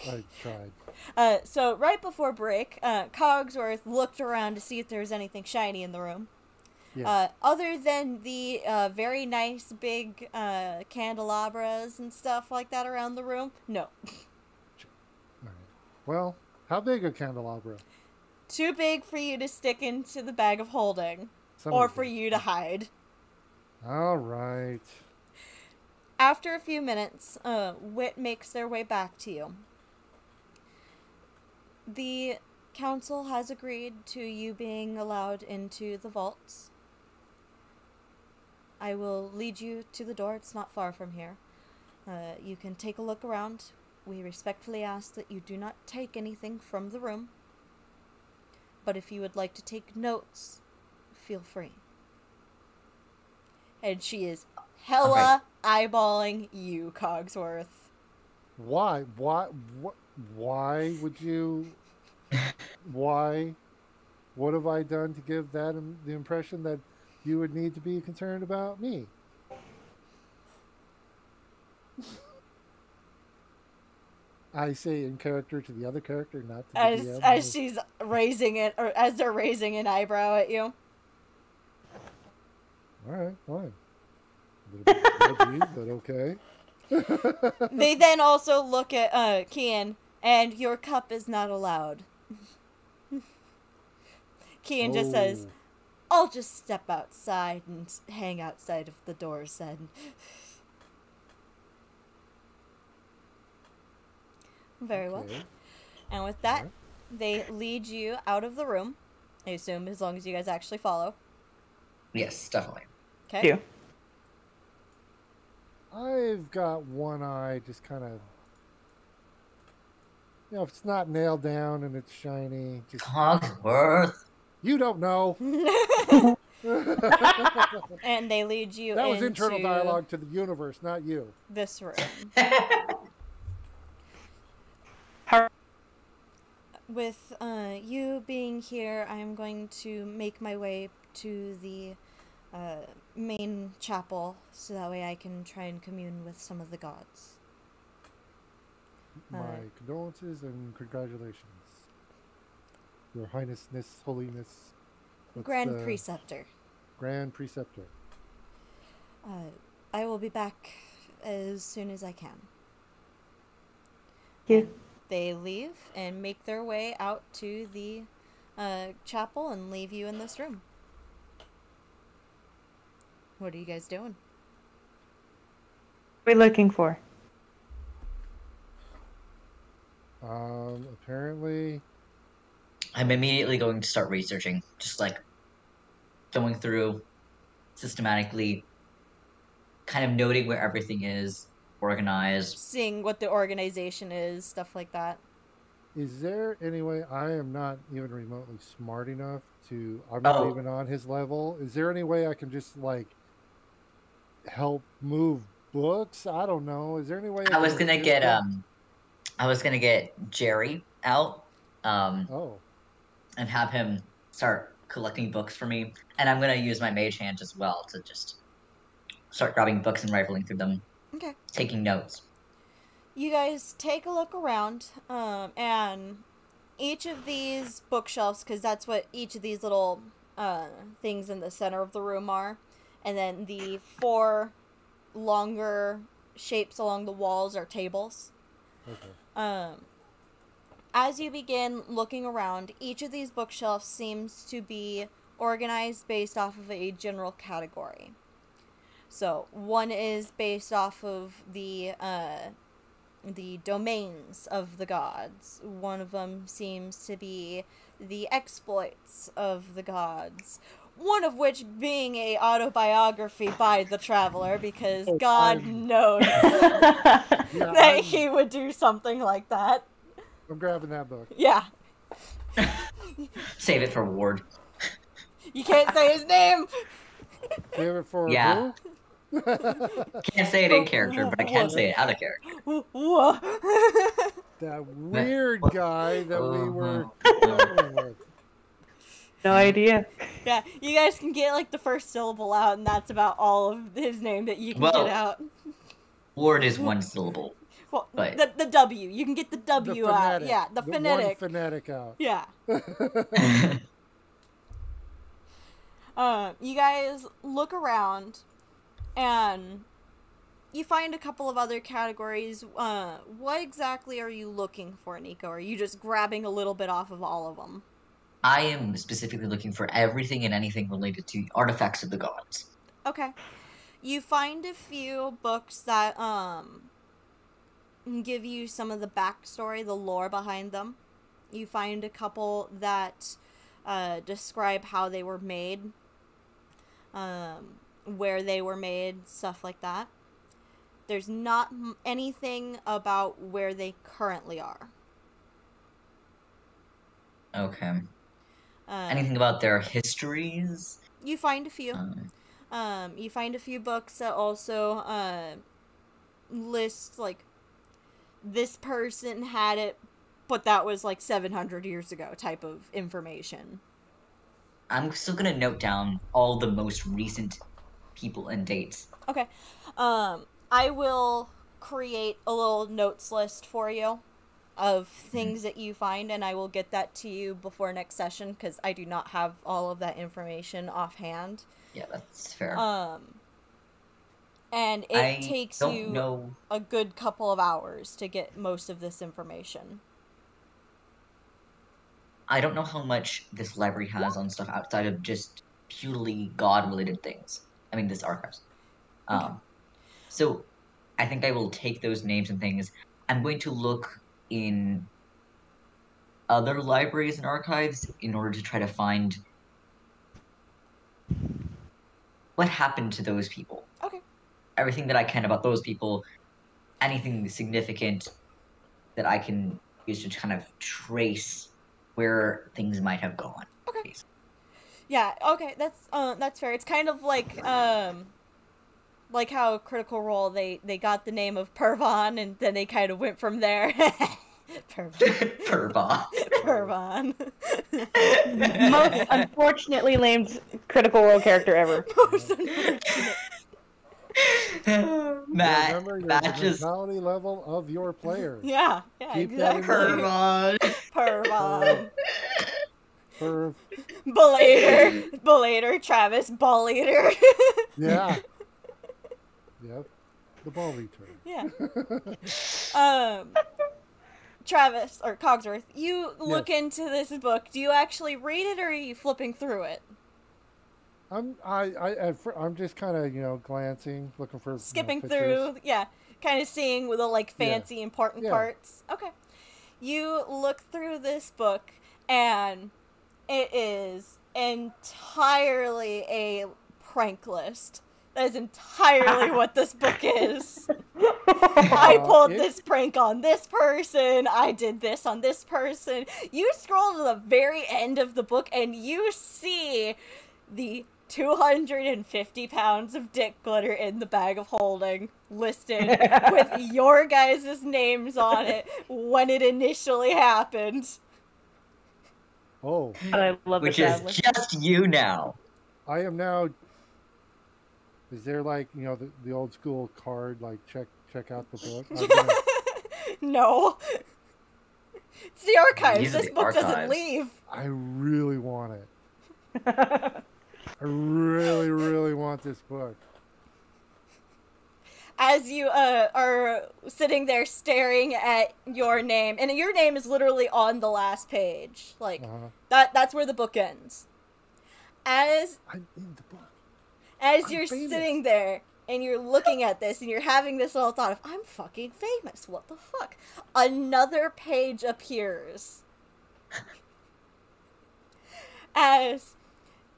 I tried. So right before break, Cogsworth looked around to see if there was anything shiny in the room. Yeah. Other than the very nice big candelabras and stuff like that around the room, no. All right. Well, how big a candelabra? Too big for you to stick into the bag of holding, or for you to hide. All right. After a few minutes, Wit makes their way back to you. The council has agreed to you being allowed into the vaults. I will lead you to the door. It's not far from here. You can take a look around. We respectfully ask that you do not take anything from the room. But if you would like to take notes, feel free. And she is hella eyeballing you, Cogsworth. Why? Why would you? Why? What have I done to give that the impression that you would need to be concerned about me? I say in character to the other character, not to the DM. As she's raising it, or as they're raising an eyebrow at you. All right, fine. A little bit judgy, but okay. They then also look at Kian, and your cup is not allowed. Kian just says, I'll just step outside and hang outside of the doors then. Very well. And with that, they lead you out of the room. I assume as long as you guys actually follow. Yes, definitely. Okay. You. I've got one eye just kind of, if it's not nailed down and it's shiny, just Cogsworth. you don't know. And they lead you That was into internal dialogue to the universe, not you. this room. With you being here, I am going to make my way to the main chapel so that way I can try and commune with some of the gods. My condolences and congratulations. Your Highnessness, Holiness. Grand Preceptor. Grand Preceptor. I will be back as soon as I can. Yeah. And they leave and make their way out to the chapel and leave you in this room. What are you guys doing? What are we looking for? Apparently, I'm immediately going to start researching, just like going through systematically, kind of noting where everything is organized. Seeing what the organization is, stuff like that. is there any way? I am not even remotely smart enough to. I'm not even on his level. Is there any way I can just like help move books? I don't know. Is there any way? I was gonna get Jerry out, and have him start collecting books for me, and I'm gonna use my mage hand as well to just start grabbing books and rifling through them. Okay. Taking notes. You guys take a look around, and each of these bookshelves, because that's what each of these little things in the center of the room are, and then the 4 longer shapes along the walls are tables. Okay. As you begin looking around, each of these bookshelves seems to be organized based off of a general category. So, one is based off of the domains of the gods. One of them seems to be the exploits of the gods. One of which being a autobiography by the traveler, because God knows that he would do something like that. I'm grabbing that book. Yeah. Save it for Ward. You can't say his name! Save it for Yeah. who? Can't say it in character, but I can say it out of character. That weird guy that we were traveling with. No idea. Yeah, you guys can get like the first syllable out, and that's about all of his name that you can get out. Ward is 1 syllable. Well, But the W. You can get the W out. phonetic. Yeah, the phonetic. One phonetic out. Yeah. You guys look around, and you find a couple of other categories. What exactly are you looking for, Nico? Are you just grabbing a little bit off of all of them? I am specifically looking for everything and anything related to artifacts of the gods. Okay. You find a few books that give you some of the backstory, the lore behind them. You find a couple that describe how they were made, where they were made, stuff like that. There's not anything about where they currently are. Okay. Anything about their histories? You find a few. You find a few books that also list, like, this person had it, but that was like 700 years ago type of information. I'm still gonna note down all the most recent people and dates. Okay. I will create a little notes list for you of things that you find, and I will get that to you before next session, because I do not have all of that information offhand. Yeah, that's fair. And it takes you know. a good couple of hours to get most of this information. I don't know how much this library has on stuff outside of just purely God-related things. I mean, this archives. Okay. So, I think I will take those names and things. I'm going to look in other libraries and archives in order to try to find what happened to those people. Okay. Everything that I can about those people, anything significant that I can use to kind of trace where things might have gone. Okay. Basically. Yeah, okay, that's fair. It's kind of like how Critical Role, they got the name of Pervon, and then they kind of went from there. Pervon. Pervon. Most unfortunately named Critical Role character ever. Most unfortunate. Matt, Remember your Matt just mentality level of your players. Yeah, Keep that in exactly. mind. Pervon. Pervon. Perv. Belater, Travis, Ball Eater. Yeah. Yep. The ball eater. Yeah. Travis, or Cogsworth, you look into this book. Do you actually read it, or are you flipping through it? I'm just kind of glancing, looking for Skipping pictures. through, yeah, kind of seeing the fancy important parts. Okay, you look through this book, and it is entirely a prank list. That is entirely what this book is. I pulled this prank on this person. I did this on this person. You scroll to the very end of the book, and you see the 250 pounds of dick glitter in the bag of holding listed with your guys' names on it when it initially happened. Oh. I love Which it. is just you now. I am now. Is there the old school card check out the book? No. It's the archives. These are This the book doesn't archives. leave. I really want it. I really, really want this book. As you are sitting there staring at your name, and your name is literally on the last page. That's where the book ends. As I'm in the book. As I'm you're famous. sitting there and you're looking at this and you're having this little thought of, I'm fucking famous, what the fuck? Another page appears. As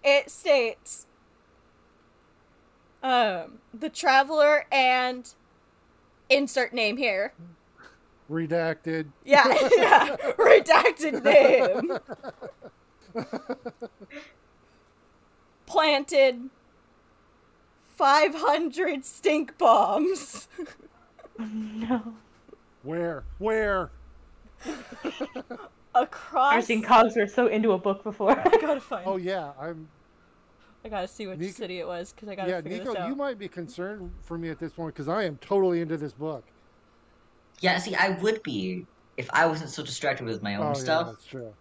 it states, the traveler and insert name here. Redacted. Yeah, redacted name. Planted 500 stink bombs. No. Where? Across. I've seen Cogsworth so into a book before. I gotta find. Oh yeah, I gotta see which city it was because I gotta figure Nico, this out. you might be concerned for me at this point because I am totally into this book. Yeah, see, I would be if I wasn't so distracted with my own Oh, yeah, stuff. that's true.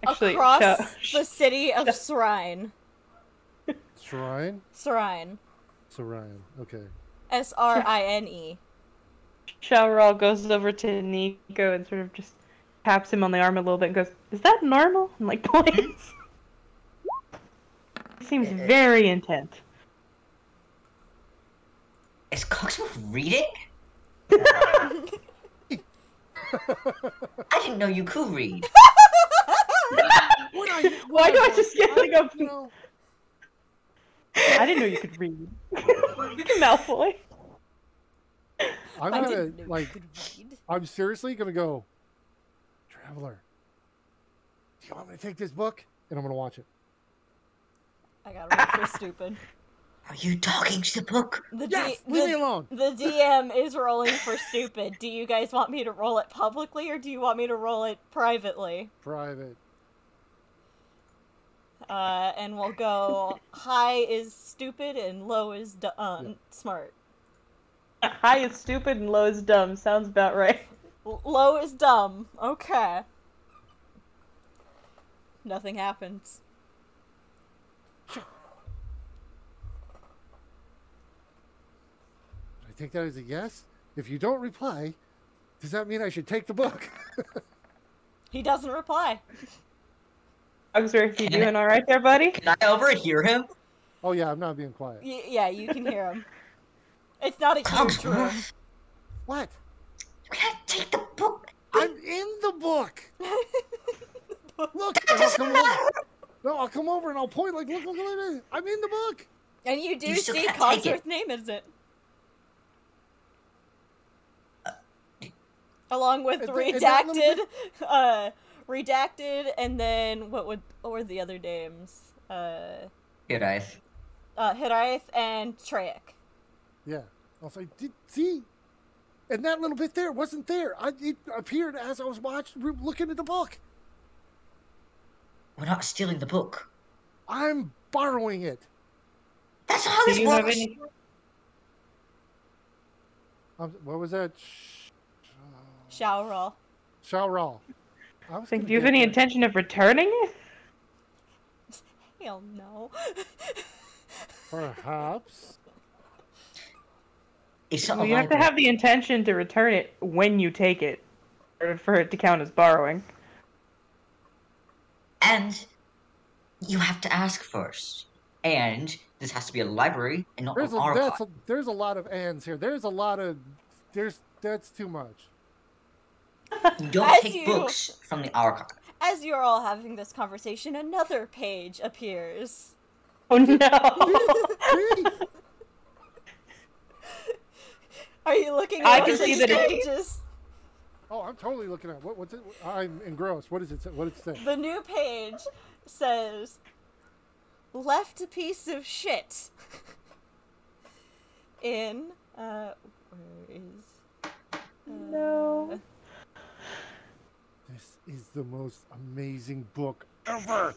Actually, Across the city of Srine. Shrine? Srine. Sorion. Okay. Srine. Shaoral goes over to Nico and sort of just taps him on the arm a little bit and goes, "Is that normal?" And like points. He seems very intent. Is Cogsworth reading? I didn't know you could read. Why do I just get like a... You know, I didn't know you could read. Malfoy. I'm I gonna didn't know you like. could read. I'm seriously gonna go. Traveler, do you want me to take this book? And I'm gonna watch it. I gotta roll for stupid. Are you talking to the book? Yes, leave me alone. The DM is rolling for stupid. Do you guys want me to roll it publicly or do you want me to roll it privately? Private. And we'll go high is stupid and low is smart. High is stupid and low is dumb. Sounds about right. Low is dumb. Okay. Nothing happens. I take that as a yes. If you don't reply, does that mean I should take the book? He doesn't reply. Cogsworth, you doing all right there, buddy? Can I overhear him? Oh yeah, I'm not being quiet. Yeah, you can hear him. It's not a huge room. Cogsworth, What? you can't take the book. I'm in the book. Look, and I'll come over. No, I'll come over and I'll point like, look, I'm in the book. And you do You still see can't take Cogsworth's it. name, isn't it? Along with And that little redacted, and then what were the other names? Hiraeth. Hiraeth and Treyek. Yeah. I was like, see? And that little bit there wasn't there. It appeared as I was looking at the book. We're not stealing the book. I'm borrowing it. That's not how Do this you have works. any? What was that? Shaoral. Shaoral. Do you have any intention of returning it? Hell no. Perhaps. It's not Well, a you have to library. have the intention to return it when you take it, or for it to count as borrowing. And you have to ask first. And this has to be a library and not There's an archive. there's a lot of ands here. There's a lot of that's too much. You don't As take you- books from the archive. As you're all having this conversation, another page appears. Oh no! Please. Are you looking I at can the see that it- pages? Oh, I'm totally looking at what's it? I'm engrossed. What is it? What does it say? The new page says, "Left a piece of shit." In where is? No. This is the most amazing book ever.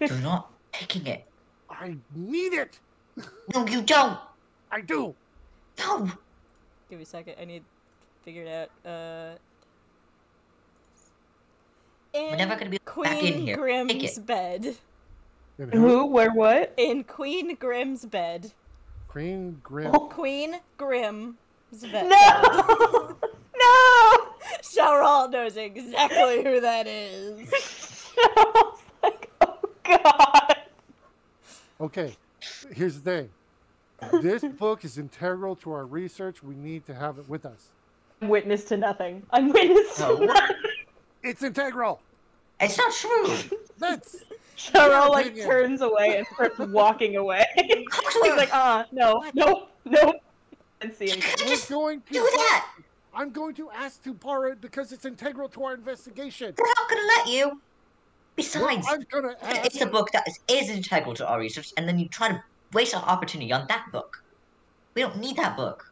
You're not taking it. I need it. No, you don't. I do. No. Give me a second. I need to figure it out. We're never gonna be Queen back in here. Take Grimm's it. bed. And Who? Where? What? In Queen Grimm's bed. Queen Grim. Queen Grimm's bed. No! No! Shaoral knows exactly who that is. I was like, oh god. Okay, here's the thing. This book is integral to our research. We need to have it with us. I'm witness to nothing. I'm witness to No. nothing. It's integral. It's not true. That's Cheryl like opinion. turns away and starts walking away. He's Cogsworth, like, no, no, no. Didn't see you anything. can't we're just going to. do that. I'm going to ask to borrow it because it's integral to our investigation. We're not gonna let you. Well, Besides, I'm gonna ask. it's a book that is integral to our research, and then you try to waste our opportunity on that book. We don't need that book.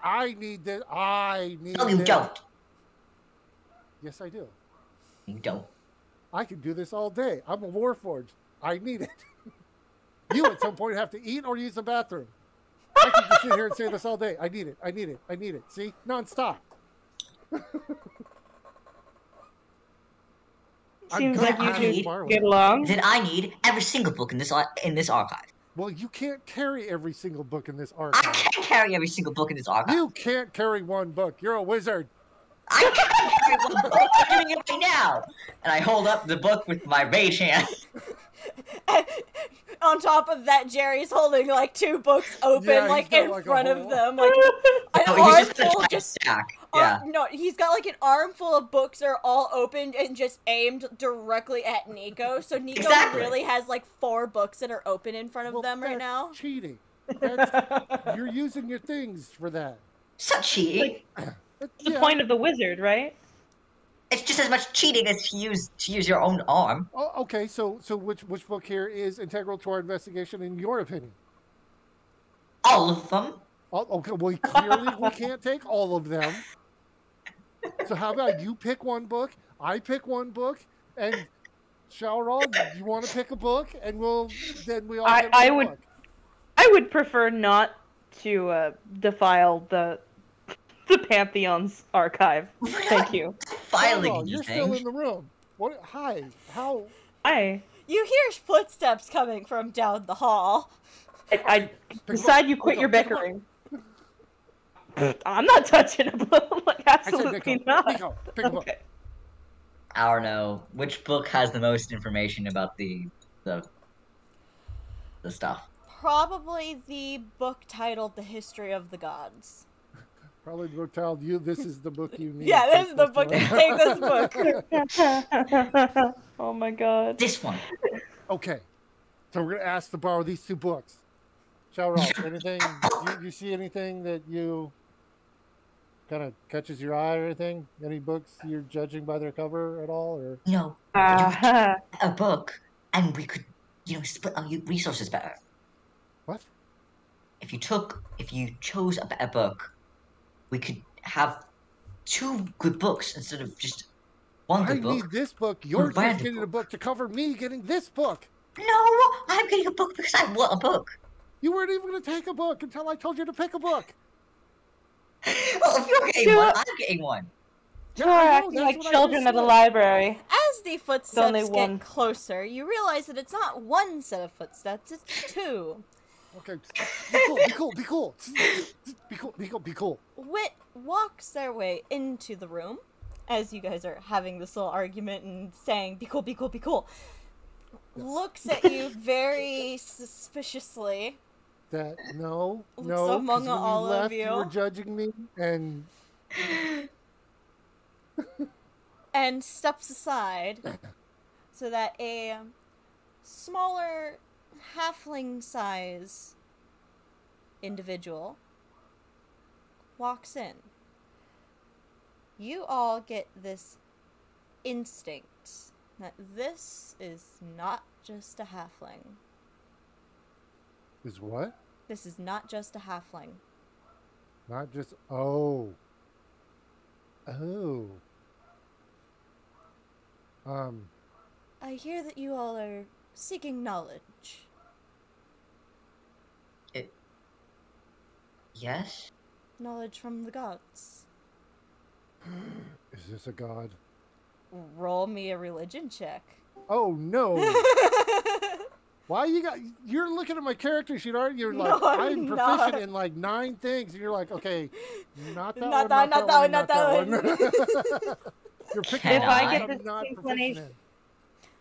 I need this. I need. No, you this. don't. Yes, I do. You don't. I can do this all day. I'm a warforged. I need it. You at some point have to eat or use the bathroom. I can just sit here and say this all day. I need it. I need it. I need it. See? Nonstop. Seems like like you you two get along. Then I need every single book in this archive. Well, you can't carry every single book in this I archive. can't carry every single book in this archive. You can't carry one book. You're a wizard. I can't carry one book. I'm doing it right now. And I hold up the book with my rage hand. On top of that, Jerry's holding like 2 books open, Yeah, he's like got, in like, a front of whole- them, like an No, he's just armful, a just stack. Yeah. no, he's got like an armful of books that are all opened and just aimed directly at Nico. So Nico Exactly. really has like 4 books that are open in front of Well, them right that's now. cheating. You're using your things for that. It's not cheating. But, The point of the wizard, right? It's just as much cheating as to use your own arm. Oh, okay, so which book here is integral to our investigation in your opinion? All of them. Oh, okay, well clearly we can't take all of them. So how about you pick one book, I pick one book, and Shaoral, you want to pick a book, and we all get one I would- book. I would prefer not to defile the Pantheon's archive. Thank you. Filing Shaoral, you're still in the room. What? Hi. How? Hi. You hear footsteps coming from down the hall. I decide you quit your bickering. I'm not touching a book. Like, I said absolutely Nico. not. Nico, pick a book. Okay. I don't know which book has the most information about the stuff. Probably the book titled "The History of the Gods." Probably book titled you. This is the book you need. Yeah, this is the book. Take this book. Oh my god. This one. Okay, so we're gonna ask to borrow these 2 books. Shaoral, anything? You see anything that you kind of catches your eye or anything? Any books you're judging by their cover at all, or? No, Uh, a book, and we could, split our resources better. What? If you chose a better book, we could have 2 good books instead of just one I good book. need this book. You're just random getting a book. book to cover me getting this book. No, I'm getting a book because I want a book. You weren't even going to take a book until I told you to pick a book. Well, if you're getting one, I'm getting one. you're I know, acting that's like what I children just at a said. library. As the only footsteps one. get closer, you realize that it's not one set of footsteps; it's 2. Okay, be cool. Be cool. Be cool. Wit walks their way into the room as you guys are having this little argument and saying, "Be cool, be cool, be cool." Looks at you very suspiciously. That no, Looks no. 'cause among when all you of left, you. were judging me, and And steps aside so that a smaller halfling size individual walks in. You all get this instinct that this is not just a halfling. is what? This is not just a halfling. Not just oh. I hear that you all are seeking knowledge. Yes? Knowledge from the gods. Is this a god? Roll me a religion check. Oh no! Why you're looking at my character sheet, aren't you? You're like, No, I'm I'm not. proficient in like 9 things, and you're like, okay, not that Not one, that- not not that that one, one, not that one. You're picking If up I what get I'm this not proficient inclination- in.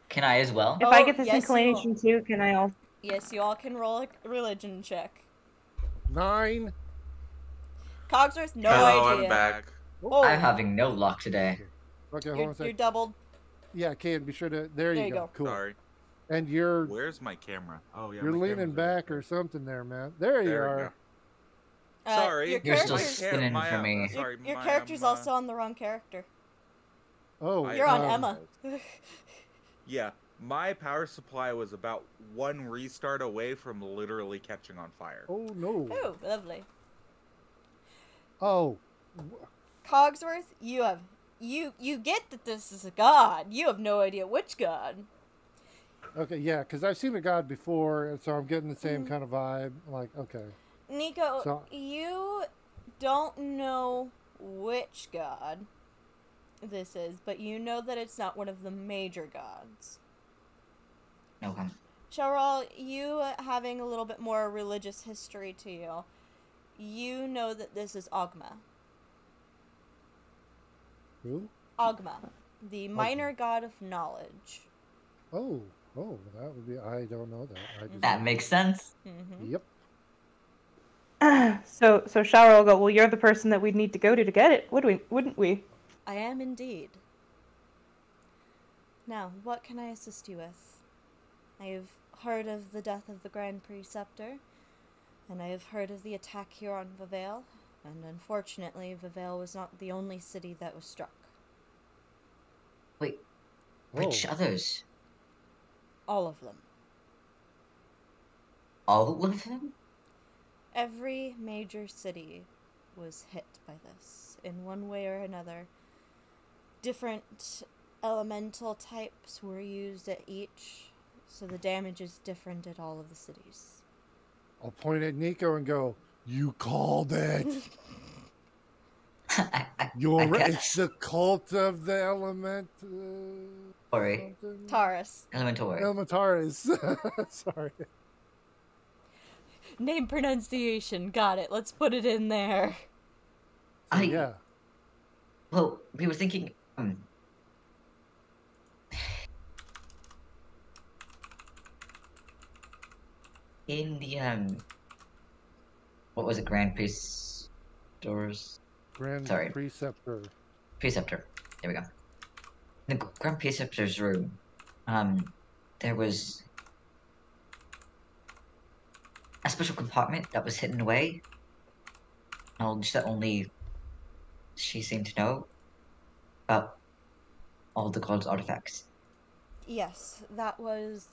Can I as well? If Oh, I get this yes, you inclination too, can I also? Yes, you all can roll a religion check. 9. Cogsworth, no Hello, idea. I'm back. Oh, I'm having no luck today. Okay, hold on a you're second. doubled. Yeah, Kane, be sure to. There you go. Cool. Sorry. And you're Where's my camera? Oh yeah. you're my leaning camera's back right or something there, man. There you there. are. Sorry. Your You're still character's, spinning my, for me. sorry, your my, character's also on the wrong character. Oh, You're on um, Emma. Yeah, my power supply was about 1 restart away from literally catching on fire. Oh no. Oh, lovely. Oh. Cogsworth, you get that this is a god. You have no idea which god. Okay, yeah, because I've seen a god before, and so I'm getting the same kind of vibe. Like, okay. Nico, So- you don't know which god this is, but you know that it's not one of the major gods. Okay. Cheryl, you having a little bit more religious history to you, you know that this is Ogma. Who? Ogma, the minor god of knowledge. Oh, that would be. I don't know that. I just. That makes sense. Mm-hmm. Yep. So Shower will go, well, you're the person that we'd need to go to get it, wouldn't we? I am indeed. Now, what can I assist you with? I have heard of the death of the Grand Preceptor, and I have heard of the attack here on Vavail, and unfortunately, Vavail was not the only city that was struck. Wait, which Oh. others? All of them. All of them? Every major city was hit by this, in one way or another. Different elemental types were used at each, so the damage is different at all of the cities. I'll point at Nico and go, "You called it. I guess. It's the cult of the element. Sorry. Something? Taurus. Elemental word. Elementaris. Sorry. Name pronunciation, got it. Let's put it in there. So, I- yeah. Well, we were thinking. In the what was it? Grand Priest doors. Grand Sorry. Preceptor. Preceptor. There we go. In the Grand Preceptor's room, there was a special compartment that was hidden away. Knowledge that only she seemed to know about all the god's artifacts. Yes, that was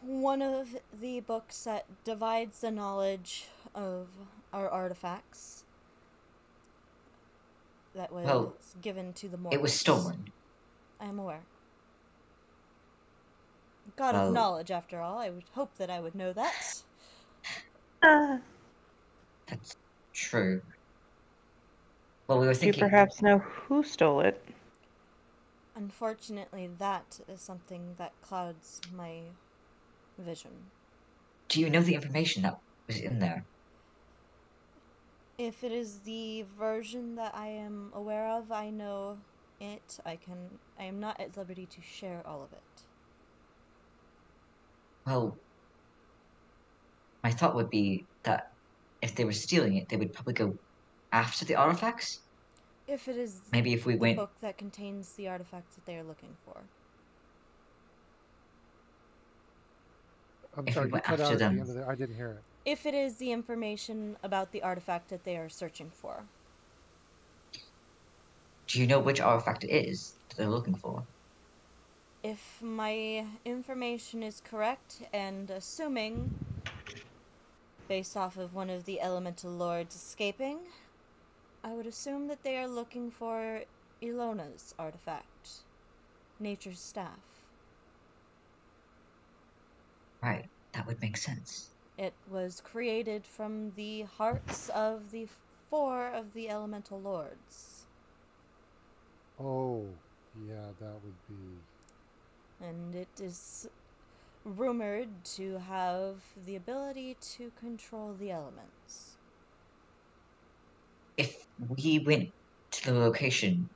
one of the books that divides the knowledge of our artifacts that was Well, given to the mortals. It was stolen. I am aware. God Well- of knowledge, after all. I would hope that I would know that. That's true. Well, we were Do you thinking. perhaps know who stole it? Unfortunately, that is something that clouds my vision. Do you know the information that was in there? If it is the version that I am aware of, I know it. I am not at liberty to share all of it. Well, my thought would be that if they were stealing it, they would probably go after the artifacts. If it is Maybe if we the went. book that contains the artifacts that they are looking for. I'm If sorry, we you went cut out after at them- the end of it. I didn't hear it. If it is the information about the artifact that they are searching for. Do you know which artifact it is that they're looking for? If my information is correct, and assuming, based off of one of the elemental lords escaping, I would assume that they are looking for Ilona's artifact, Nature's Staff. Right, that would make sense. It was created from the hearts of the 4 of the elemental lords, Oh, yeah, that would be. and it is rumored to have the ability to control the elements. If we went to the location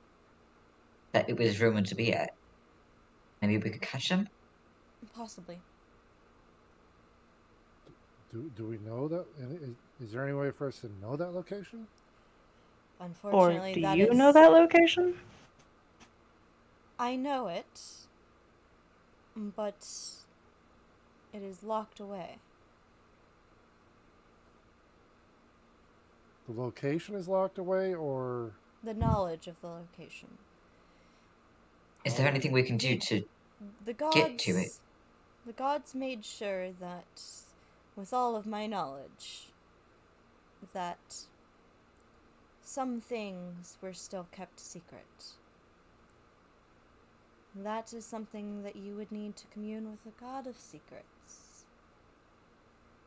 that it was rumored to be at, maybe we could catch them? Possibly. Do we know that? Is there any way for us to know that location? Or Unfortunately, do that you is... know that location? I know it, but it is locked away. The location is locked away, or The knowledge of the location. Is there anything we can do to The gods, get to it? The gods made sure that, with all of my knowledge, that some things were still kept secret. That is something that you would need to commune with a god of secrets.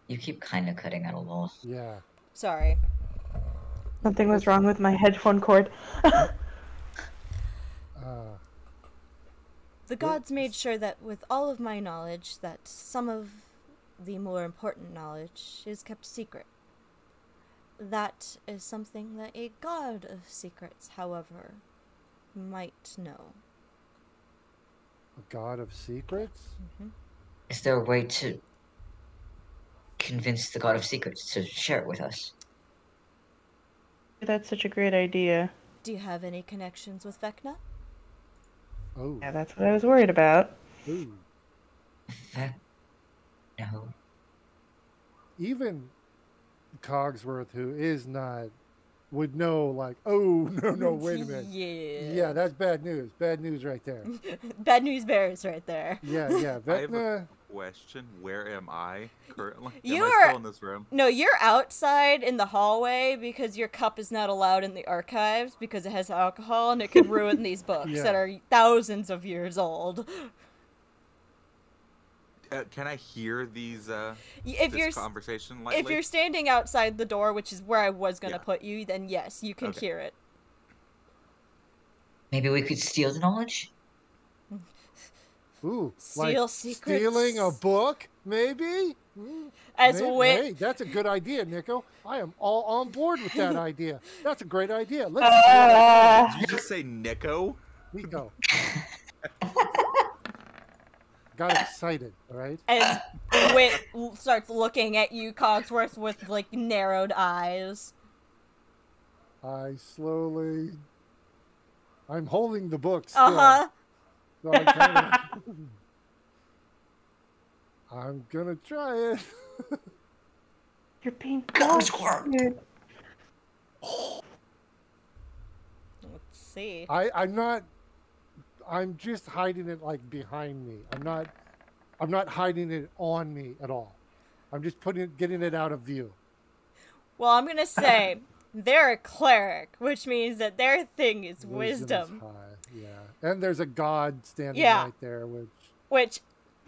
You keep kind of cutting out a little. Yeah. Sorry. Something was wrong with my headphone cord. The gods made sure that with all of my knowledge, that some of the more important knowledge is kept secret. That is something that a god of secrets, however, might know. A god of secrets? Is there a way to convince the God of Secrets to share it with us? That's such a great idea. Do you have any connections with Vecna? Oh. Yeah, that's what I was worried about. Ooh. No. Even Cogsworth, who is not, would know, like, oh, no, wait a minute. Yeah, that's bad news. Bad news right there. Bad news bears right there. Yeah. I have Vecna. a question. Where am I currently? You am are I still in this room? No, you're outside in the hallway because your cup is not allowed in the archives because it has alcohol and it could ruin these books Yeah. that are thousands of years old. Can I hear these? If this conversation lightly? If you're standing outside the door, which is where I was gonna Yeah. put you, then yes, you can Okay. hear it. Maybe we could steal the knowledge? Ooh, Steal like secrets. stealing a book, maybe? As Wit, Hey, that's a good idea, Nico. I am all on board with that idea. That's a great idea. Let's steal Did you just say Nico? Nico. Got excited, all right? as Wit starts looking at you, Cogsworth, with like narrowed eyes. I'm holding the book still. So I'm gonna try it. You're being Cogsworth. dude. Let's see. I'm just hiding it like behind me. I'm not hiding it on me at all. I'm just getting it out of view. Well, I'm gonna say they're a cleric, which means that their thing is Is wisdom. high. Yeah. And there's a god standing Yeah. right there, Which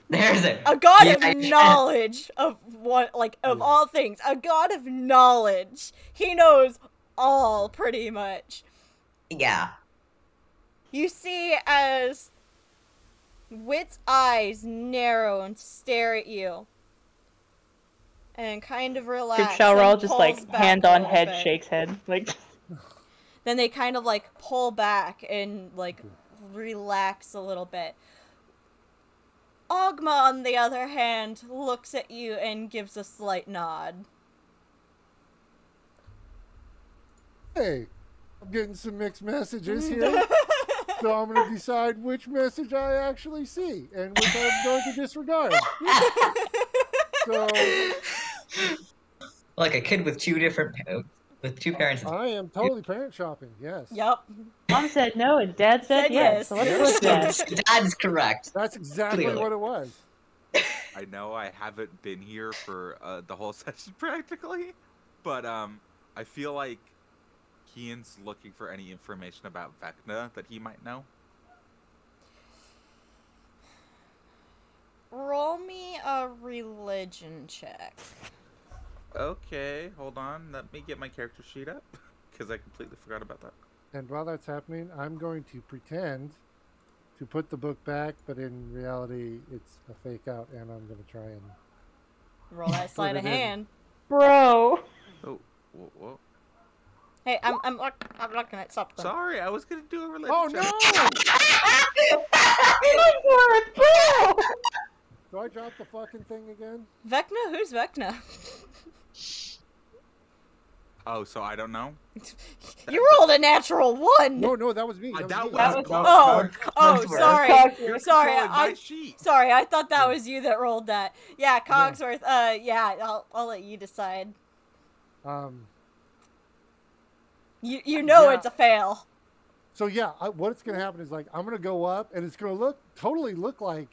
There's a god Yeah, of I- knowledge of what, like, of Yeah. all things, a god of knowledge. He knows all pretty much. Yeah. You see as Wit's eyes narrow and stare at you, and kind of relax. Did Shalral and just pulls like back hand a on little head, bit. shakes head, like Then they kind of like pull back and like relax a little bit. Ogma, on the other hand, looks at you and gives a slight nod. Hey, I'm getting some mixed messages here. So I'm going to decide which message I actually see and which I'm going to disregard. So Like a kid with two parents. I am totally parent shopping, yes. Yup. Mom said no and Dad said Said yes. yes. So let's go with that. Dad's correct. That's exactly Clearly. what it was. I know I haven't been here for the whole session practically, but I feel like Kian's looking for any information about Vecna that he might know. Roll me a religion check. Okay, hold on. Let me get my character sheet up because I completely forgot about that. And while that's happening, I'm going to pretend to put the book back, but in reality, it's a fake out, and I'm going to try and... Roll that sleight of it in. hand. Bro. Oh, whoa. Hey, I'm looking at something. Sorry, I was gonna do a religion Oh, check. no! Do I drop the fucking thing again? Vecna? Who's Vecna? Oh, so I don't know. You rolled a natural 1. No, that was me. That me. was Oh, Cogsworth. sorry. You're Sorry, controlling my I sheet. sorry. I thought that was you that rolled that. Yeah, Cogsworth. Yeah, I'll let you decide. You know Yeah. it's a fail. So yeah, what's going to happen is like I'm going to go up, and it's going to totally look like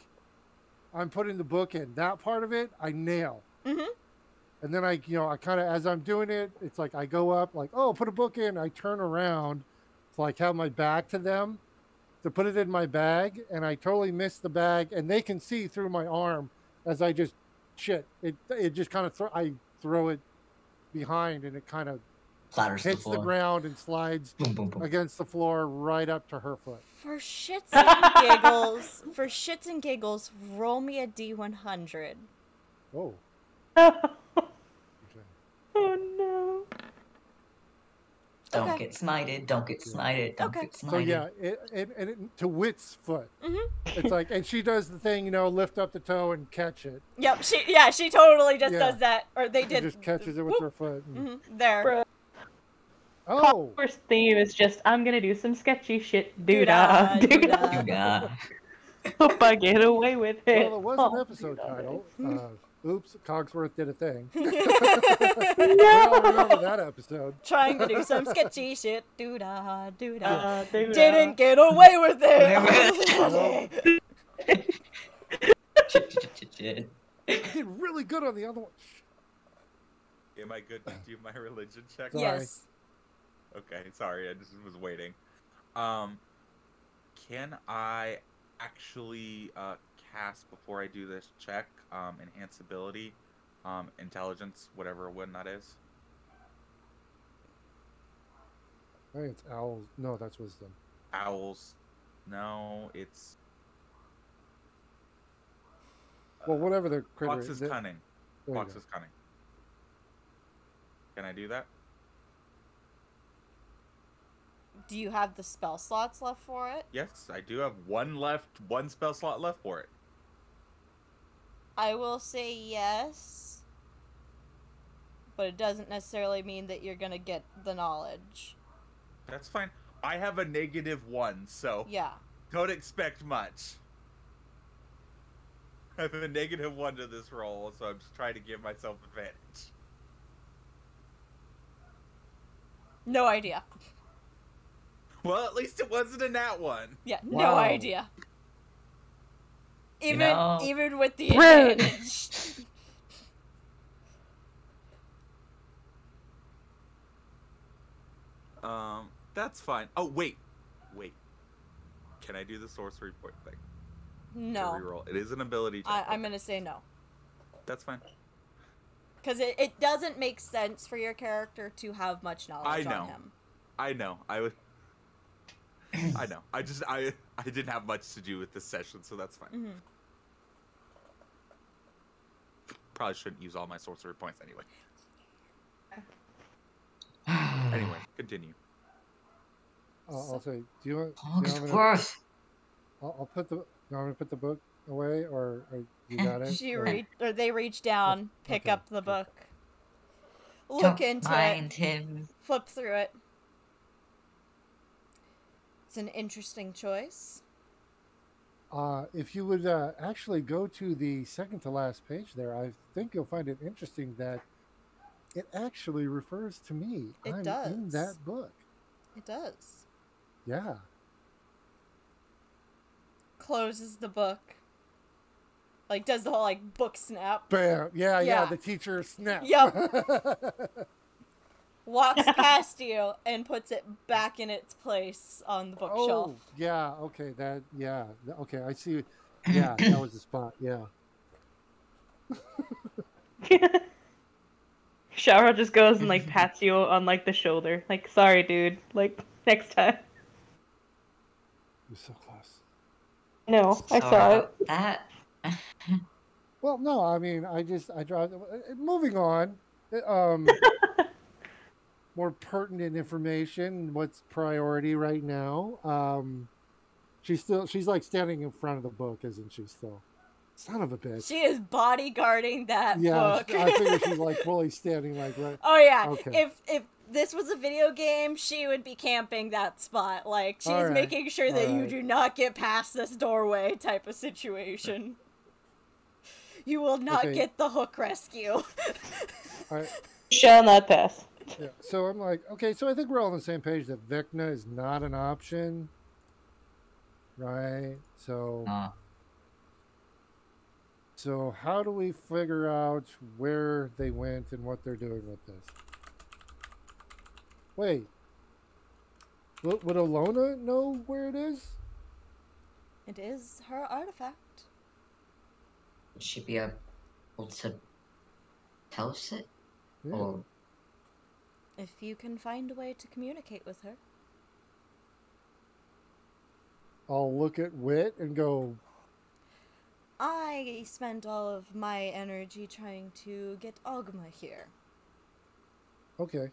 I'm putting the book in. That part of it, I nail. Mhm. And then I kind of, as I'm doing it, it's like I go up, like, oh, put a book in. I turn around to like have my back to them to put it in my bag, and I totally miss the bag, and they can see through my arm as I just shit! It just kind of I throw it behind, and it kind of Clatters to the hits the floor. ground and slides Boom, boom, boom. against the floor right up to her foot. For shits and giggles, roll me a D100. Oh. Oh Okay. no. Don't Okay. get smited. Don't get smited. Don't Okay. get smited. So yeah, it to Wit's foot. Mm-hmm. It's like, and she does the thing, lift up the toe and catch it. Yep, she totally just Yeah. does that. Or they She did. just catches it with her foot. And, There. Bruh. Oh, First theme is just, I'm gonna do some sketchy shit. Doo-dah, Doo-dah. doo-dah. Yeah. Hope I get away with it. well, it was Oh, an episode doo-dah. title. Oops, Cogsworth did a thing. No. We all remember that episode. Trying to do some sketchy shit. Doo-dah, doo-dah. Doo-dah. Didn't get away with it. Shit. I did really good on the other one. Am I good to do my religion check? Sorry. Yes. Okay, sorry, I just was waiting. Can I actually cast before I do this check? Enhance ability, intelligence, whatever one that is. I think it's owls. No, that's wisdom. Owls. No, it's Well, whatever the critter Fox is cunning. There you Fox go. is cunning. Can I do that? Do you have the spell slots left for it? Yes, I do have one spell slot left for it. I will say yes. But it doesn't necessarily mean that you're gonna get the knowledge. That's fine. I have a -1, so Yeah. don't expect much. I have a -1 to this roll, so I'm just trying to give myself advantage. No idea. Well, at least it wasn't a nat one. Yeah, no Wow. idea. Even know- even with the Rude. advantage. That's fine. Oh, wait. Can I do the sorcery point thing? To No. reroll. It is an ability check. I'm gonna say no. That's fine. Because it doesn't make sense for your character to have much knowledge I know. on him. I know. I know. I didn't have much to do with this session, so that's fine. Mm-hmm. Probably shouldn't use all my sorcery points anyway. Anyway, continue. I'll say, do you want? Cogsworth. I'll put the. You want me to put the book away, or you got it? They reach down, pick okay, up the cool. book, look Don't into mind it, him. flip through it. It's an interesting choice. If you would actually go to the second to last page there, I think you'll find it interesting that it actually refers to me. It I'm does. in that book. It does. Yeah. Closes the book. Like, does the whole, book snap. Bam. Yeah. Yeah. The teacher snapped. Yep. Walks past you and puts it back in its place on the bookshelf. Oh, yeah. Okay. Okay. I see. Yeah, that was the spot. Yeah. Shara just goes and pats you on the shoulder. Sorry, dude. Next time. You're so close. No, I saw Sorry it. about that. Well, no. I mean, I drive. Moving on. More pertinent information. What's priority right now? She's standing in front of the book, isn't she? Still, son of a bitch. She is bodyguarding that Yeah, book. I figure she's fully standing right. Oh yeah. Okay. If this was a video game, she would be camping that spot. She's Alright, making sure that you alright. do not get past this doorway type of situation. You will not Okay. get the hook rescue. All right. Shall not pass. Yeah. So I'm like, okay, so I think we're all on the same page that Vecna is not an option. Right? So so how do we figure out where they went and what they're doing with this? Wait. Would Alona know where it is? It is her artifact. It should be a able to tell us it? Yeah. Or If you can find a way to communicate with her. I'll look at Wit and go, I spent all of my energy trying to get Ogma here. okay.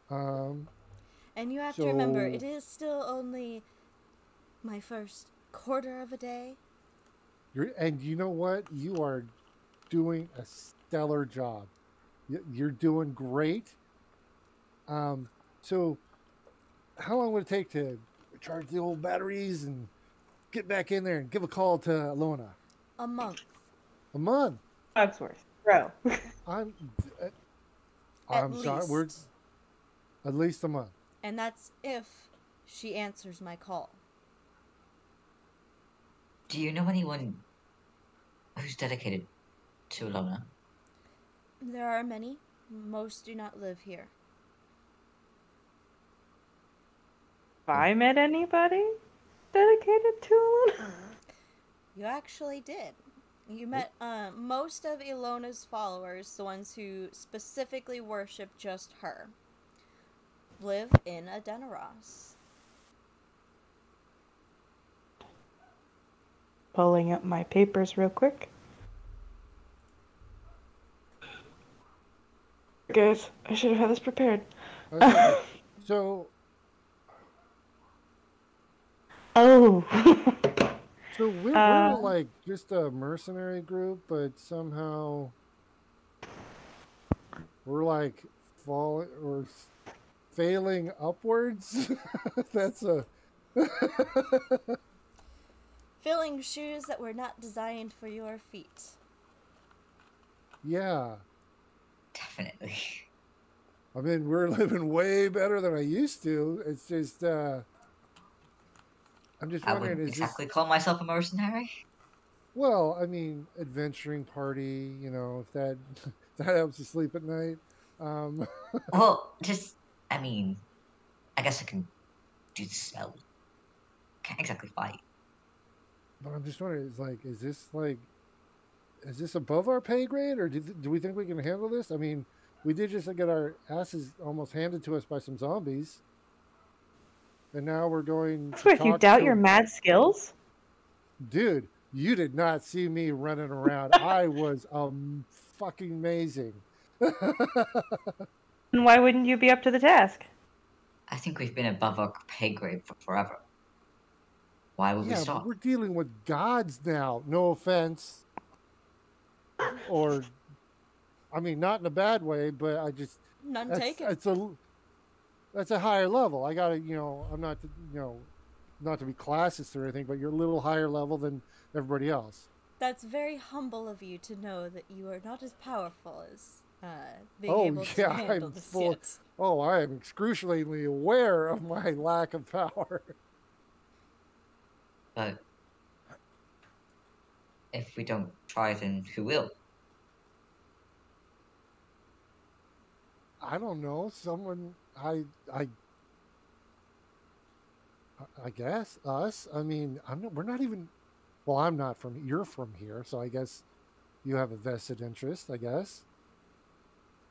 And you have to So- remember, it is still only my first quarter of a day. And you know what? You are doing a stellar job. You're doing great. So how long would it take to charge the old batteries and get back in there and give a call to Alona? A month. A month. Cogsworth, bro. I'm At sorry. least. We're at least a month. And that's if she answers my call. do you know anyone who's dedicated to Alona? There are many. Most do not live here. Have I met anybody dedicated to Alona? You actually did. You met most of Ilona's followers, the ones who specifically worship just her, live in Adenaros. Pulling up my papers real quick. Guys, I should have had this prepared. Okay. So Oh. we're like just a mercenary group, but somehow we're like falling or failing upwards. That's a Filling shoes that were not designed for your feet. yeah. Definitely. I mean, we're living way better than I used to. It's just I'm just I wondering, wouldn't is exactly this call myself a mercenary. well, I mean, adventuring party, if that if that helps you sleep at night. Well, I mean, I guess I can do the spell. Can't exactly fight. But I'm just wondering, is this above our pay grade, or do we think we can handle this? I mean, we did just get our asses almost handed to us by some zombies, and now we're going. Cogsworth, you doubt your mad skills? Dude, you did not see me running around. I was fucking amazing. And why wouldn't you be up to the task? I think we've been above our pay grade for forever. Why would we Yeah, stop? but we're dealing with gods now. No offense. Or, I mean, not in a bad way, but I just None that's, taken. that's a higher level. I gotta, I'm not, not to be classist or anything, but you're a little higher level than everybody else. That's very humble of you to know that you are not as powerful as being able to handle this yet. Oh, I am excruciatingly aware of my lack of power. But if we don't try, then who will? I don't know. Someone, I guess us. I mean, we're not even. Well, I'm not from. You're from here, so I guess you have a vested interest. I guess.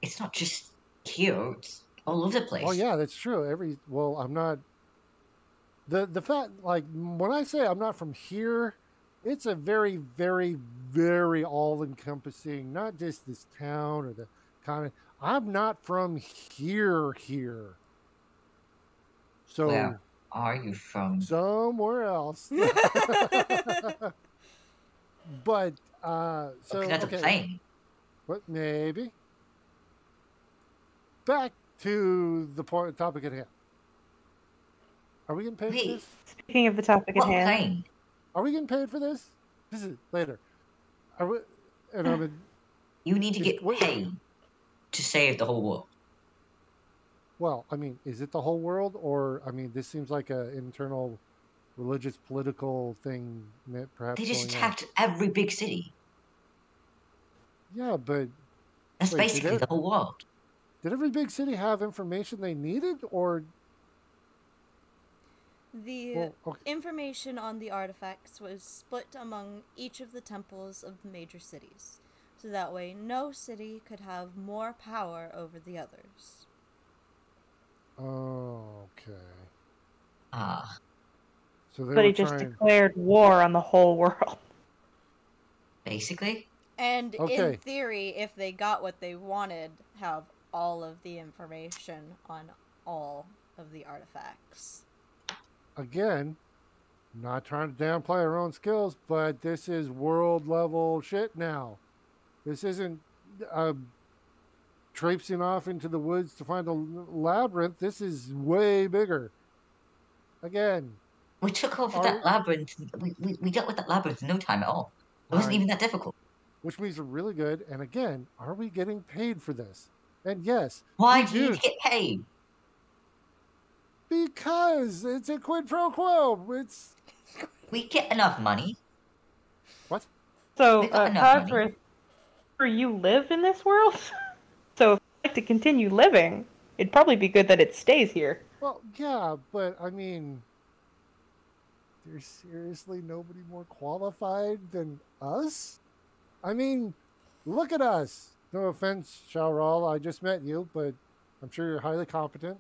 It's not just here; it's all over the place. Oh yeah, that's true. Well, I'm not. The fact, like, when I say I'm not from here, it's a very, very, very all-encompassing. Not just this town or the kind of. I'm not from here. So. Where are you from? Somewhere else. But so Look at the plane. What maybe? Back to the topic at hand. Are we getting paid for this? Speaking of the topic at What hand. plane? Are we getting paid for this? This is later. Are we? And I'm in, You need to get wait. paid to save the whole world. well, I mean, is it the whole world, or I mean, this seems like an internal religious political thing that perhaps They just going on. attacked every big city. Yeah, but That's Wait, basically the whole world. did every big city have information they needed, or The well, okay. information on the artifacts was split among each of the temples of the major cities. So so that way no city could have more power over the others. Okay. Ah, So they But were he just trying. declared war on the whole world. basically. And in Okay. theory, if they got what they wanted, have all of the information on all of the artifacts. Again, not trying to downplay our own skills, but this is world level shit now. This isn't traipsing off into the woods to find a labyrinth. This is way bigger. Again, We took over that labyrinth. We dealt with that labyrinth in no time at all. It wasn't even that difficult. which means we're really good. And again, are we getting paid for this? And yes, Why we do you need to get paid? Because it's a quid pro quo. We get enough money. What? So, We got enough money. Cogsworth, you live in this world? So if you'd like to continue living, it'd probably be good that it stays here. Well, yeah, but I mean, there's seriously nobody more qualified than us? I mean, look at us. No offense, Shaoral, I just met you, but I'm sure you're highly competent.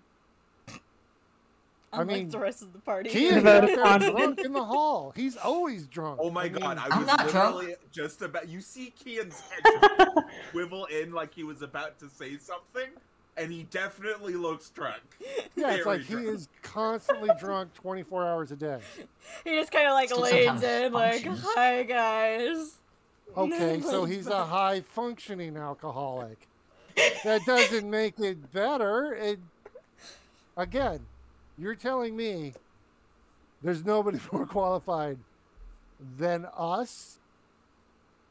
Unlike the rest of the party. Kian's out there drunk in the hall. He's always drunk. Oh my god, I I'm was not literally drunk. just about. You see Kian's head swivel in like he was about to say something, and he definitely looks drunk. Yeah, it's Very like drunk. he is constantly drunk 24 hours a day. He just kind of like Still leans sometimes in, like, functions. "Hi guys." Okay, so he's a high functioning alcoholic. That doesn't make it better. Again, you're telling me there's nobody more qualified than us?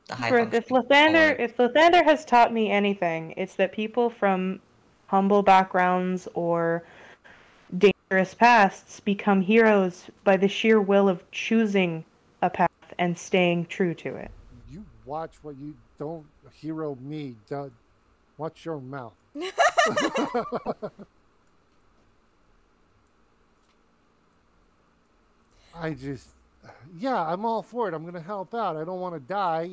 The high If functioning Lathander has taught me anything, it's that people from humble backgrounds or dangerous pasts become heroes by the sheer will of choosing a path and staying true to it. You watch what you don't hero me. Watch your mouth. I'm all for it. I'm going to help out. I don't want to die,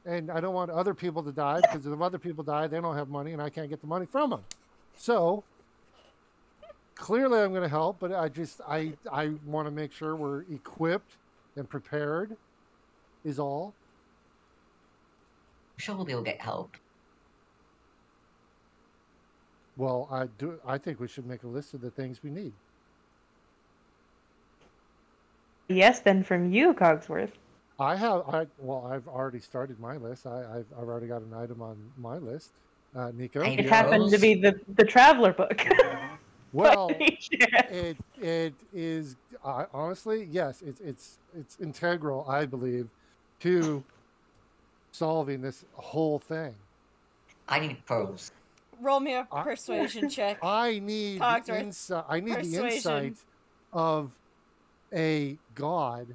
and I don't want other people to die because if other people die, they don't have money and I can't get the money from them. So clearly I'm going to help, but I want to make sure we're equipped and prepared is all. I'm sure we'll be able to get help. Well, I think we should make a list of the things we need. Yes, then from you, Cogsworth. I've already started my list. I've already got an item on my list. Nico, It happened to be the Traveler book. well, it is honestly, yes, it's integral, I believe, to solving this whole thing. I need pearls. Roll me a persuasion check. I need the insight of a god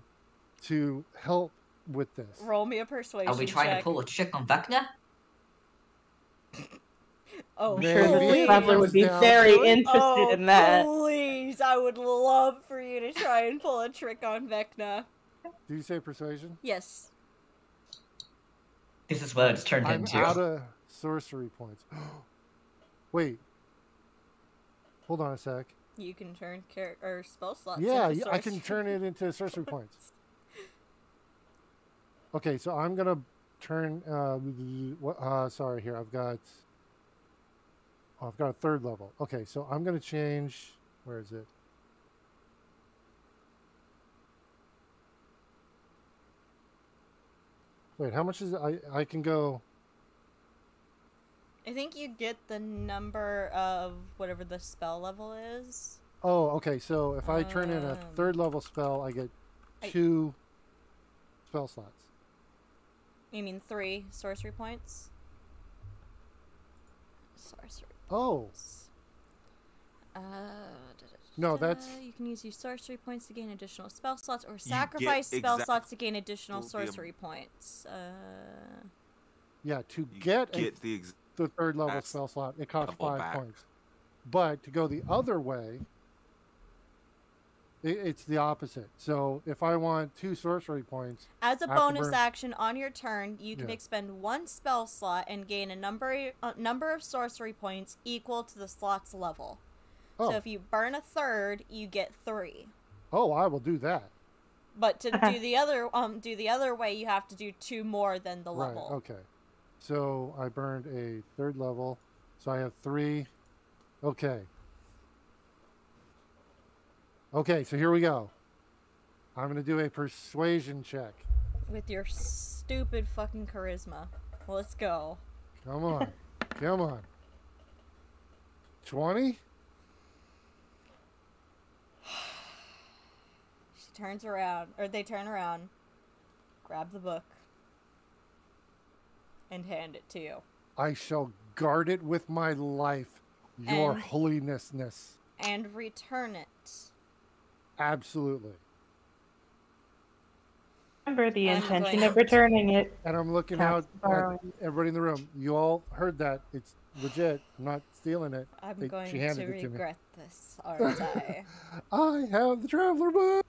to help with this. Roll me a persuasion check. Are we trying to pull a trick on Vecna? Oh, I'm sure please. the Traveler would be very interested in that. Please, I would love for you to try and pull a trick on Vecna. Do you say persuasion? Yes. This is what it's turned I'm into. out of sorcery points. Wait. Hold on a sec. You can turn or spell slots. Yeah, into I can sorcery. turn it into sorcery points. Okay, so I'm gonna turn. Sorry, here I've got a third level. Okay, so I'm gonna change. Where is it? Wait, how much is it? I can go. I think you get the number of whatever the spell level is. Oh, okay. So if I turn in a third level spell, I get 2 spell slots. You mean 3 sorcery points? Sorcery. Oh. No, that's. You can use your sorcery points to gain additional spell slots, or sacrifice spell slots to gain additional sorcery points. Yeah, to get the third level spell slot, it costs 5 points. But to go the other way, It's the opposite. So if I want 2 sorcery points, As a I have to bonus burn- action on your turn, you can Yeah. expend 1 spell slot and gain a number of sorcery points equal to the slot's level. Oh, So if you burn a third, you get 3. oh, I will do that. But to do the other way, you have to do 2 more than the level. Right. Okay. So I burned a 3rd level, so I have 3. Okay. Okay. So here we go. I'm gonna do a persuasion check. With your stupid fucking charisma. Let's go. Come on. Come on. 20? She turns around, or they turn around, grab the book, and hand it to you. I shall guard it with my life, your And- holinessness. And return it. Absolutely. Remember the I'm intention going of returning it. And I'm looking Counts out as borrowing. at everybody in the room. You all heard that. It's legit. I'm not stealing it. I'm She going to handed it to me. regret this, aren't I? I have the Traveler book.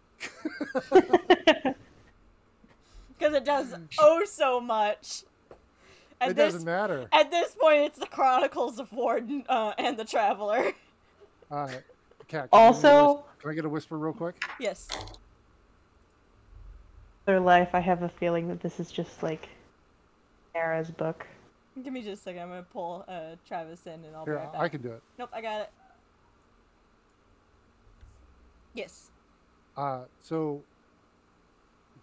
Because it does oh so much. It doesn't matter. At this point, it's the Chronicles of Warden and the Traveler. Cat, can Also, I get a whisper real quick? Yes. their life, I have a feeling that this is just like Sarah's book. Give me just a second. I'm going to pull Travis in and I'll be Here, right back. I can do it. Nope, I got it. Yes. So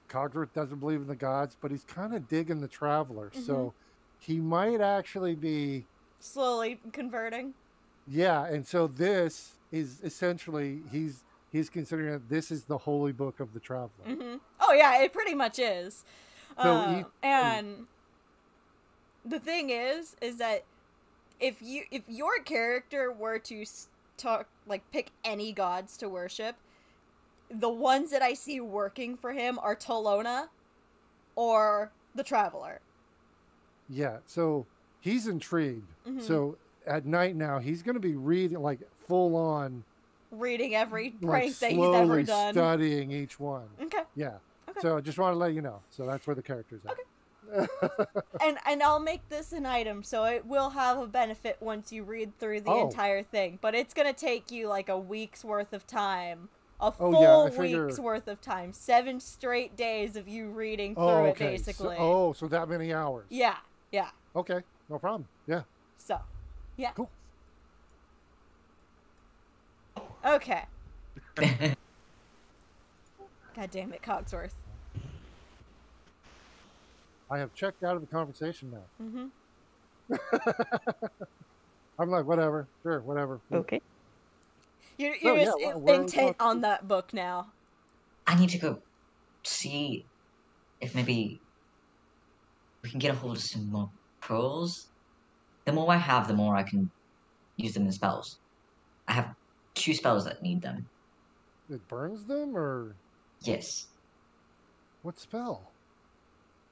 Cogsworth doesn't believe in the gods, but he's kind of digging the Traveler. So he might actually be, Slowly converting. yeah. And so this is essentially he's considering that this is the holy book of the Traveler. Mm-hmm. Oh yeah, it pretty much is. So and the thing is that if your character were to pick any gods to worship, the ones that I see working for him are Tolona or the Traveler. Yeah, so he's intrigued. So at night now, he's going to be reading like full on, Reading every like prank that he's slowly ever done. studying each one. Okay. Yeah. Okay. So I just want to let you know. So that's where the character's at. And I'll make this an item, so it will have a benefit once you read through the Oh. entire thing. But it's gonna take you like a week's worth of time. A Oh, full yeah, I figure- week's worth of time. 7 straight days of you reading through Oh, it, okay. basically. So that many hours. Yeah, yeah. Okay, no problem. Yeah. So, yeah. Cool. Okay. God damn it, Cogsworth. I have checked out of the conversation now. Mm-hmm. I'm like, whatever. Sure, whatever. Okay. You're Oh, yeah, just where are we intent going? on that book now. I need to go see if maybe we can get a hold of some more pearls. The more I have, the more I can use them in spells. I have 2 spells that need them. It burns them, or Yes. what spell?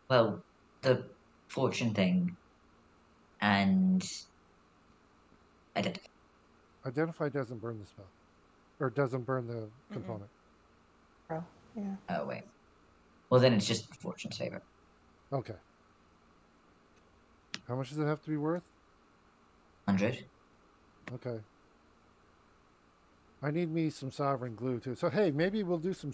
Well, the fortune thing and identify. Identify doesn't burn the spell, or doesn't burn the component. Oh, yeah. Oh, wait. Well, then it's just fortune's favor. Okay. How much does it have to be worth? 100. Okay. I need me some sovereign glue too. So hey, maybe we'll do some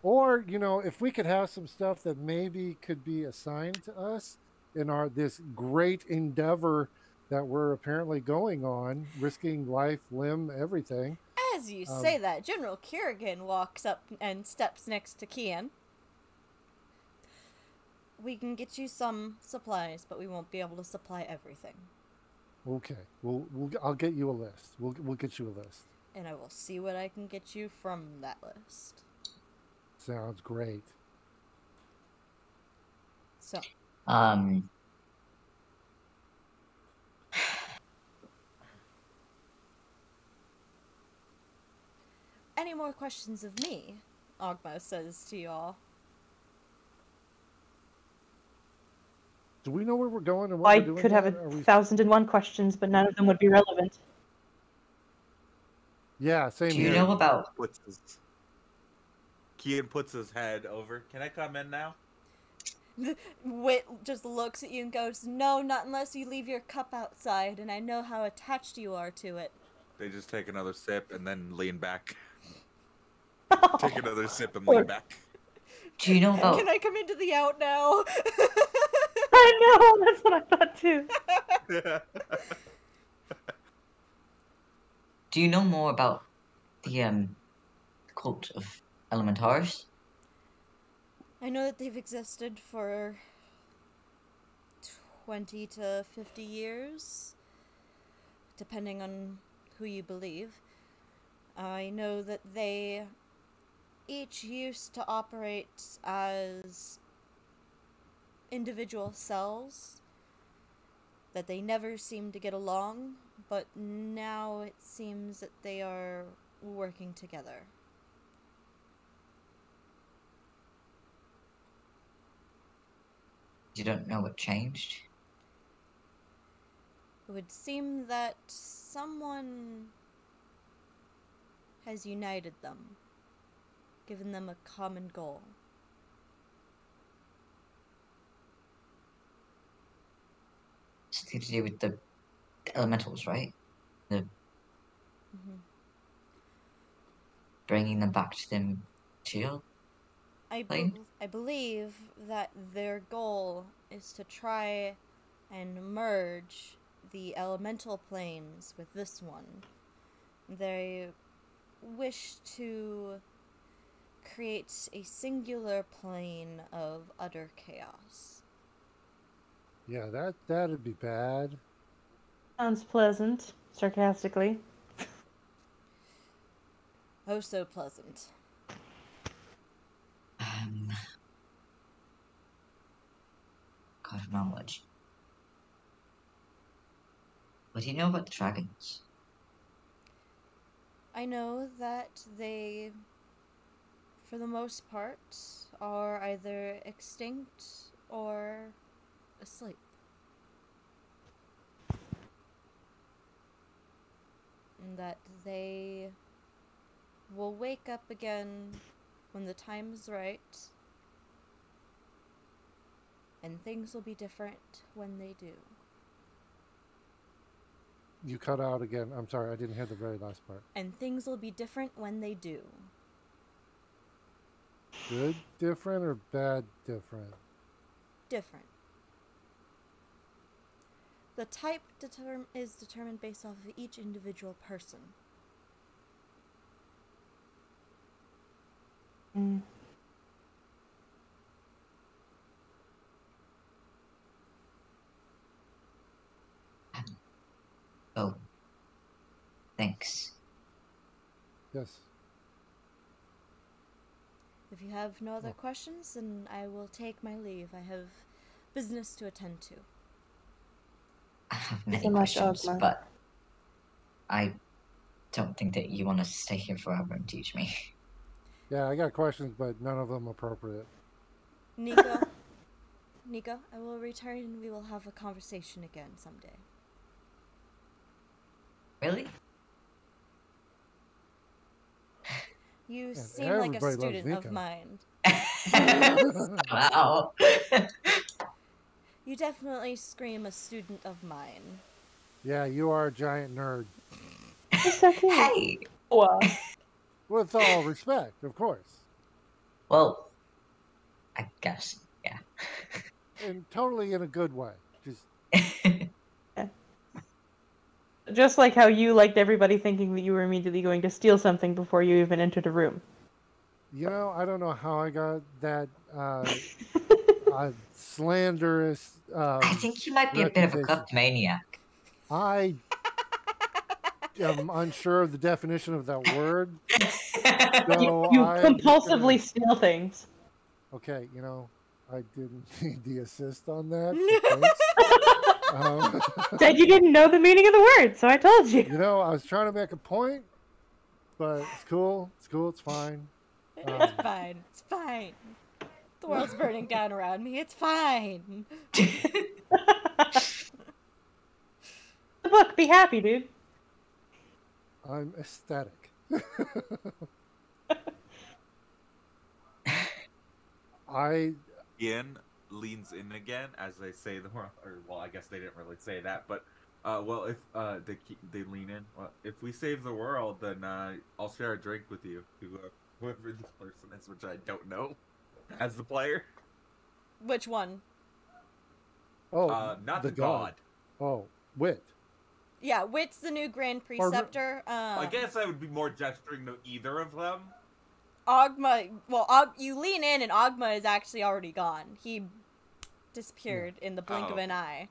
or if we could have some stuff that maybe could be assigned to us in this great endeavor that we're apparently going on, risking life, limb, everything. As you say that, General Kerrigan walks up and steps next to Kian. We can get you some supplies, but we won't be able to supply everything. Okay, I'll get you a list. We'll get you a list. And I will see what I can get you from that list. Sounds great. So, any more questions of me? Ogma says to y'all. Do we know where we're going and what I we're doing? could have yet? Are we- 1,001 questions, but none of them would be relevant. Yeah, same do you here. know about What's this? Kian puts his head over. Can I come in now? Wit just looks at you and goes, "No, not unless you leave your cup outside, and I know how attached you are to it." They just take another sip and then lean back. Oh, Take another sip and lean back. Do you know about? Can I come into the out now? I know, that's what I thought too. Do you know more about the cult of Elementars? I know that they've existed for 20 to 50 years, depending on who you believe. I know that they each used to operate as individual cells, that they never seemed to get along, but now it seems that they are working together. You don't know what changed? It would seem that someone has united them, given them a common goal. Something to do with the elementals, right? The bringing them back to them shield. I believe that their goal is to try and merge the elemental planes with this one. They wish to create a singular plane of utter chaos. Yeah, that'd be bad. Sounds pleasant, sarcastically. Oh, so pleasant. God of knowledge. What do you know about the dragons? I know that they, for the most part, are either extinct or asleep. And that they will wake up again when the time is right, and things will be different when they do. You cut out again. I'm sorry, I didn't hear the very last part. And things will be different when they do. Good different or bad different? Different. The type is determined based off of each individual person. Oh. Thanks. Yes. If you have no other questions, then I will take my leave. I have business to attend to. I have many so much, questions, Ogma. but I don't think that you want to stay here forever and teach me. Yeah, I got questions, but none of them appropriate. Nico, I will return and we will have a conversation again someday. Really? You And seem like a everybody loves student of Nico. mine. Wow. You definitely scream a student of mine. Yeah, you are a giant nerd. It's so cute. Hey. Wow. With all respect, of course. Well, I guess, yeah. And totally in a good way. Just Just like how you liked everybody thinking that you were immediately going to steal something before you even entered a room. You know, I don't know how I got that slanderous. I think you might be a bit of a reputation. kleptomaniac. I am unsure of the definition of that word. So You I'm just compulsively steal things. Okay, you know, I didn't need the assist on that. but thanks. Said you didn't know the meaning of the word, so I told you. You know, I was trying to make a point, but it's cool. It's cool. It's fine. It's fine. It's fine. The world's burning down around me. It's fine. Look, be happy, dude. I'm ecstatic. Ian leans in again as they say the word, or well, I guess they didn't really say that, but well, if they lean in, well, if we save the world, then I'll share a drink with you to whoever this person is, which I don't know as the player. Which one? Oh, not the god. Oh, Wit. Yeah, Wit's the new Grand Preceptor. I guess I would be more gesturing to either of them. Ogma, well, you lean in and Ogma is actually already gone. He disappeared in the blink of an eye.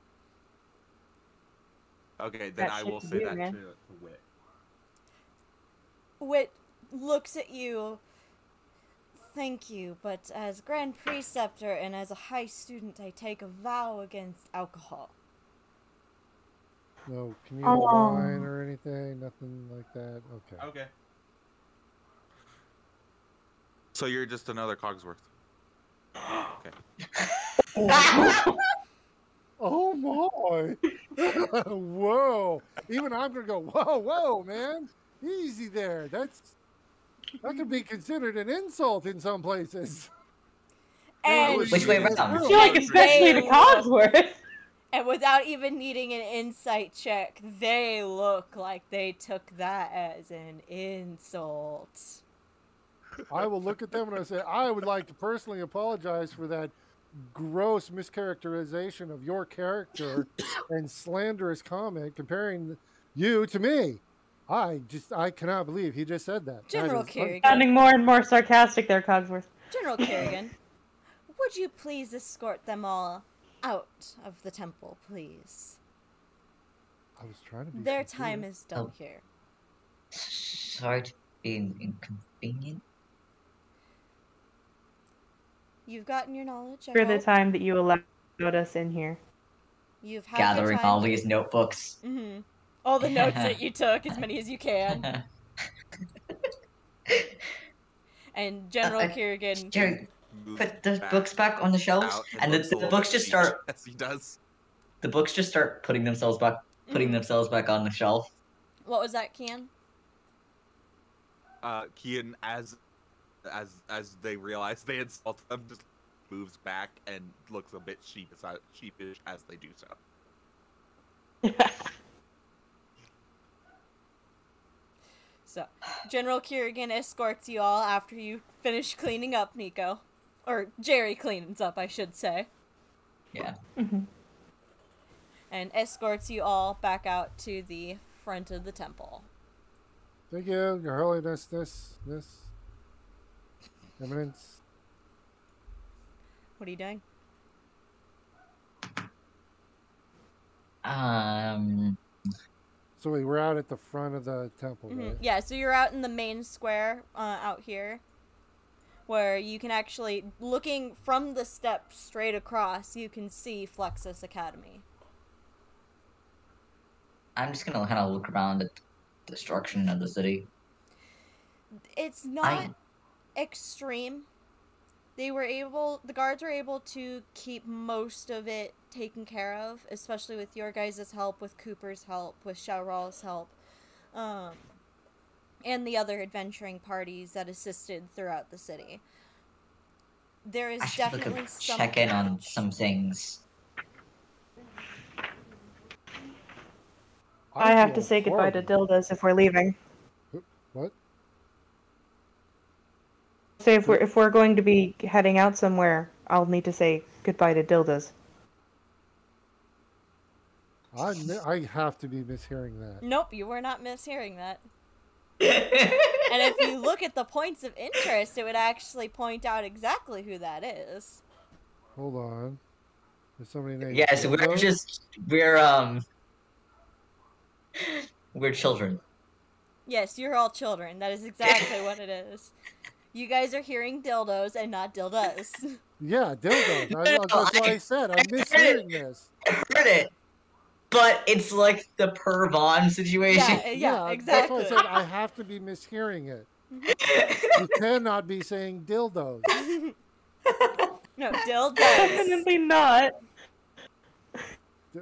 Okay, then I will say that to Wit. Wit looks at you. Thank you, but as Grand Preceptor and as a high student, I take a vow against alcohol. No communal wine or anything? Nothing like that? Okay. Okay. So you're just another Cogsworth. Okay. Oh my! Whoa! Even I'm gonna go. Whoa, man! Easy there. That could be considered an insult in some places. And Which way around? I feel like especially to Cogsworth. And without even needing an insight check, they look like they took that as an insult. I will look at them and I say, I would like to personally apologize for that gross mischaracterization of your character and slanderous comment comparing you to me. I cannot believe he just said that. General Kerrigan. Sounding more and more sarcastic there, Cogsworth. General Kerrigan, would you please escort them all out of the temple, please? I was trying to be Their sincere. time is done here. Sorry to be inconvenient. You've gotten your knowledge. For the time that you allowed us in here. You've had Gathering your time. all these notebooks. Mm-hmm. All the notes that you took, as many as you can. And General Kerrigan. Jerry, put the books back on the shelves, and the books just start. Yes, he does. The books just start putting themselves back on the shelf. What was that, Kian? Kian, as they realize they insulted him, just moves back and looks a bit sheepish as they do so. So, General Kerrigan escorts you all after you finish cleaning up, Nico. Or Jerry cleans up, I should say. Yeah. And escorts you all back out to the front of the temple. Thank you, Your Holiness, this Eminence. What are you doing? So we were out at the front of the temple, right? Yeah, so you're out in the main square out here, where you can actually, looking from the steps straight across, you can see Flexus Academy. I'm just gonna kind of look around at the destruction of the city. It's not extreme. The guards were able to keep most of it taken care of, especially with your guys' help, with Cooper's help, with Shaural's help, and the other adventuring parties that assisted throughout the city. There is definitely some check in on some things. I have to feel say goodbye to horrible. Dildas if we're leaving. What? Say if we're going to be heading out somewhere, I'll need to say goodbye to Dildas. I have to be mishearing that. Nope, you were not mishearing that. And if you look at the points of interest, it would actually point out exactly who that is. Hold on. There's so many names. Yeah, so we're children. Yes, you're all children. That is exactly what it is. You guys are hearing dildos and not dildos. Yeah, dildo. That's what I said. I'm mishearing this. I heard it, but it's like the per Vaughn situation. Yeah, exactly. That's why I said I have to be mishearing it. You cannot be saying dildos. No, dildos. Definitely not.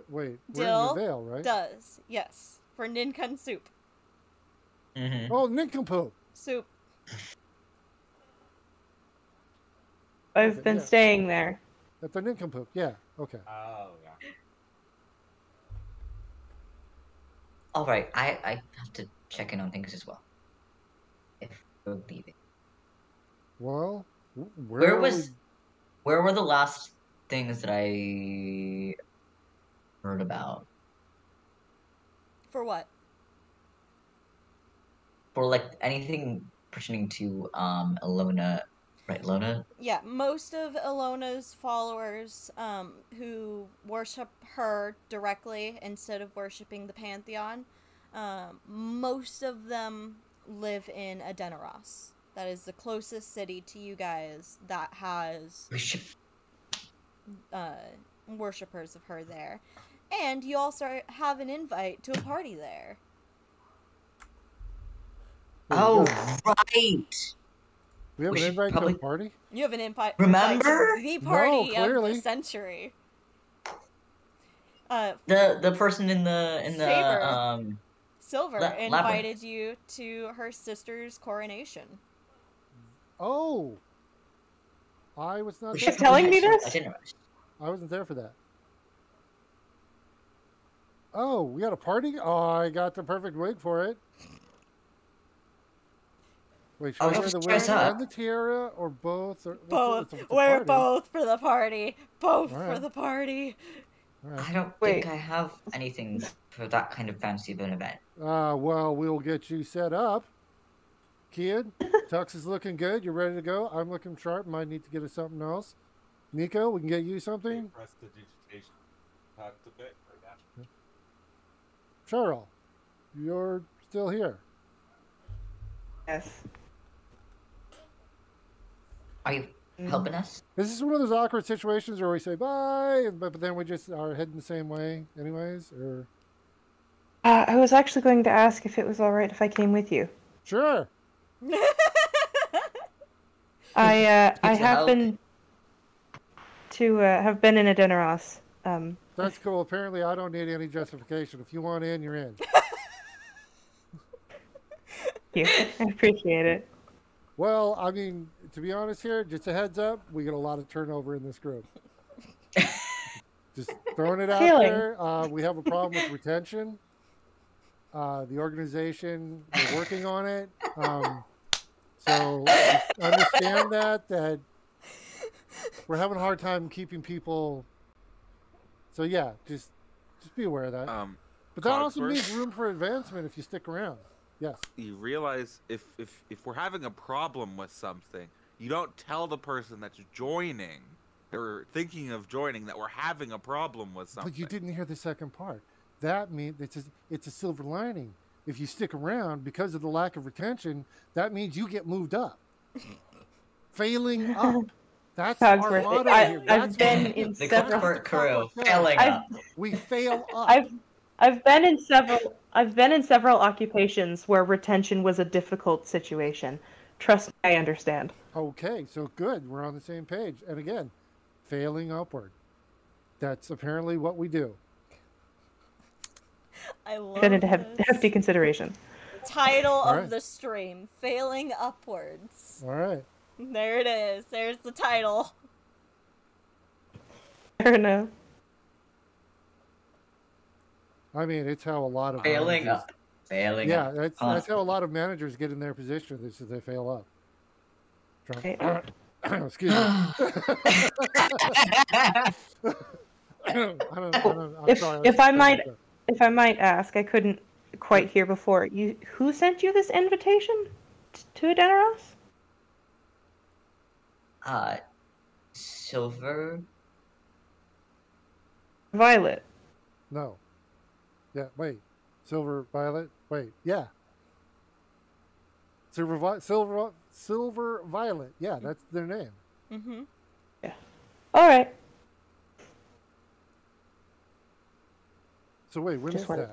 Wait, we're in the Vale, right? Does, yes. For Nincun soup. Mm-hmm. Oh, nincompoop. Soup. I've Okay, been yeah. staying there. That's a nincompoop. Yeah. Okay. Oh, yeah. All right, I have to check in on things as well. If we're leaving, Well, where are we? were the last things that I heard about? For what? For like anything pertaining to Alona, right? Lona. Yeah, most of Ilona's followers, who worship her directly instead of worshiping the Pantheon, most of them live in Adenaros. That is the closest city to you guys that has We should. worshippers of her there. And you also have an invite to a party there. Oh, We right. have We an should invite to probably- a party. You have an invite Remember? to the party of clearly. the century. The person in the Saber. Silver Labyrinth. invited you to her sister's coronation. Oh, I was not We there. should telling probably me head this? to Adenaros. I wasn't there for that. Oh, we got a party? Oh, I got the perfect wig for it. Wait, should Oh, I wear just the wig dress up. and the tiara, or both? Or, Both. it's a We're party. both for the party. Both All for right. the party. All right. I don't Wait. think I have anything for that kind of fancy of an event. Well, we'll get you set up. Kid, Tux is looking good. You're ready to go. I'm looking sharp. Might need to get us something else. Nico, we can get you something. Press the digitation. Talk a bit right now. Cheryl, you're still here. Yes. Are you helping us? Is this one of those awkward situations where we say bye, but then we just are heading the same way anyways? Or I was actually going to ask if it was all right if I came with you. Sure. I Good to have help. been in Adenaros. That's cool. Apparently, I don't need any justification. If you want in, you're in. Thank you. I appreciate it. Well, I mean, to be honest here, just a heads up, we get a lot of turnover in this group. Just throwing it out Feeling. there. We have a problem with retention. The organization, we're working on it. So understand that we're having a hard time keeping people. So yeah, just be aware of that. But that also Cogsworth? means room for advancement if you stick around. Yes. You realize if we're having a problem with something, you don't tell the person that's joining or thinking of joining that we're having a problem with something. But you didn't hear the second part. That means it's a silver lining. If you stick around because of the lack of retention, that means you get moved up. Failing up. That's our Cogsworth, motto here. I've been in The several. Cogsworth crew I've- failing up. We fail up. I've been in several occupations where retention was a difficult situation. Trust me, I understand. Okay, so good. We're on the same page. And again, failing upward. That's apparently what we do. I love Been into this. hefty consideration. Title All of right. the stream: Failing Upwards. All right. There it is. There's the title. Fair enough. I mean, it's how a lot of Failing managers- up. Failing Yeah, up. that's how a lot of managers get in their position. Is that they fail up. Excuse me. I'm sorry. If I might ask, I couldn't quite hear before. Who sent you this invitation to Adenaros? Silver. Violet. No. Yeah, wait. Silver Violet? Wait, yeah. Silver Violet. Yeah, that's their name. Mm-hmm. All right. So wait, when Just is wondering.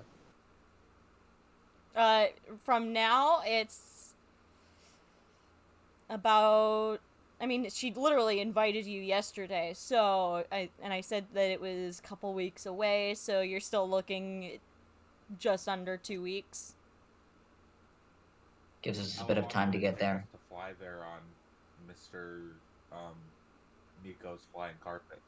that? From now, it's about. I mean, she literally invited you yesterday, so I said that it was a couple weeks away, so you're still looking just under 2 weeks. Gives us a bit of time to get there. To fly there on Mr. Nico's flying carpet.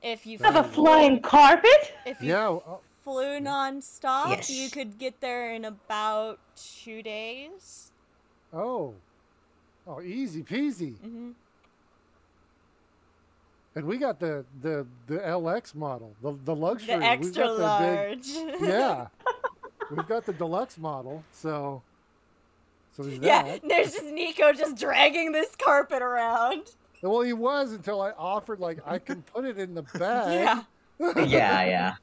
If you Have a flying carpet? If you Yeah. flew non-stop, Yes. you could get there in about 2 days. Oh, easy peasy. Mm-hmm. And we got the LX model, the luxury. The extra We've got large. The big, yeah, we've got the deluxe model. So there's Yeah, that. there's just Nico just dragging this carpet around. Well, he was until I offered like I can put it in the bag. Yeah. Yeah.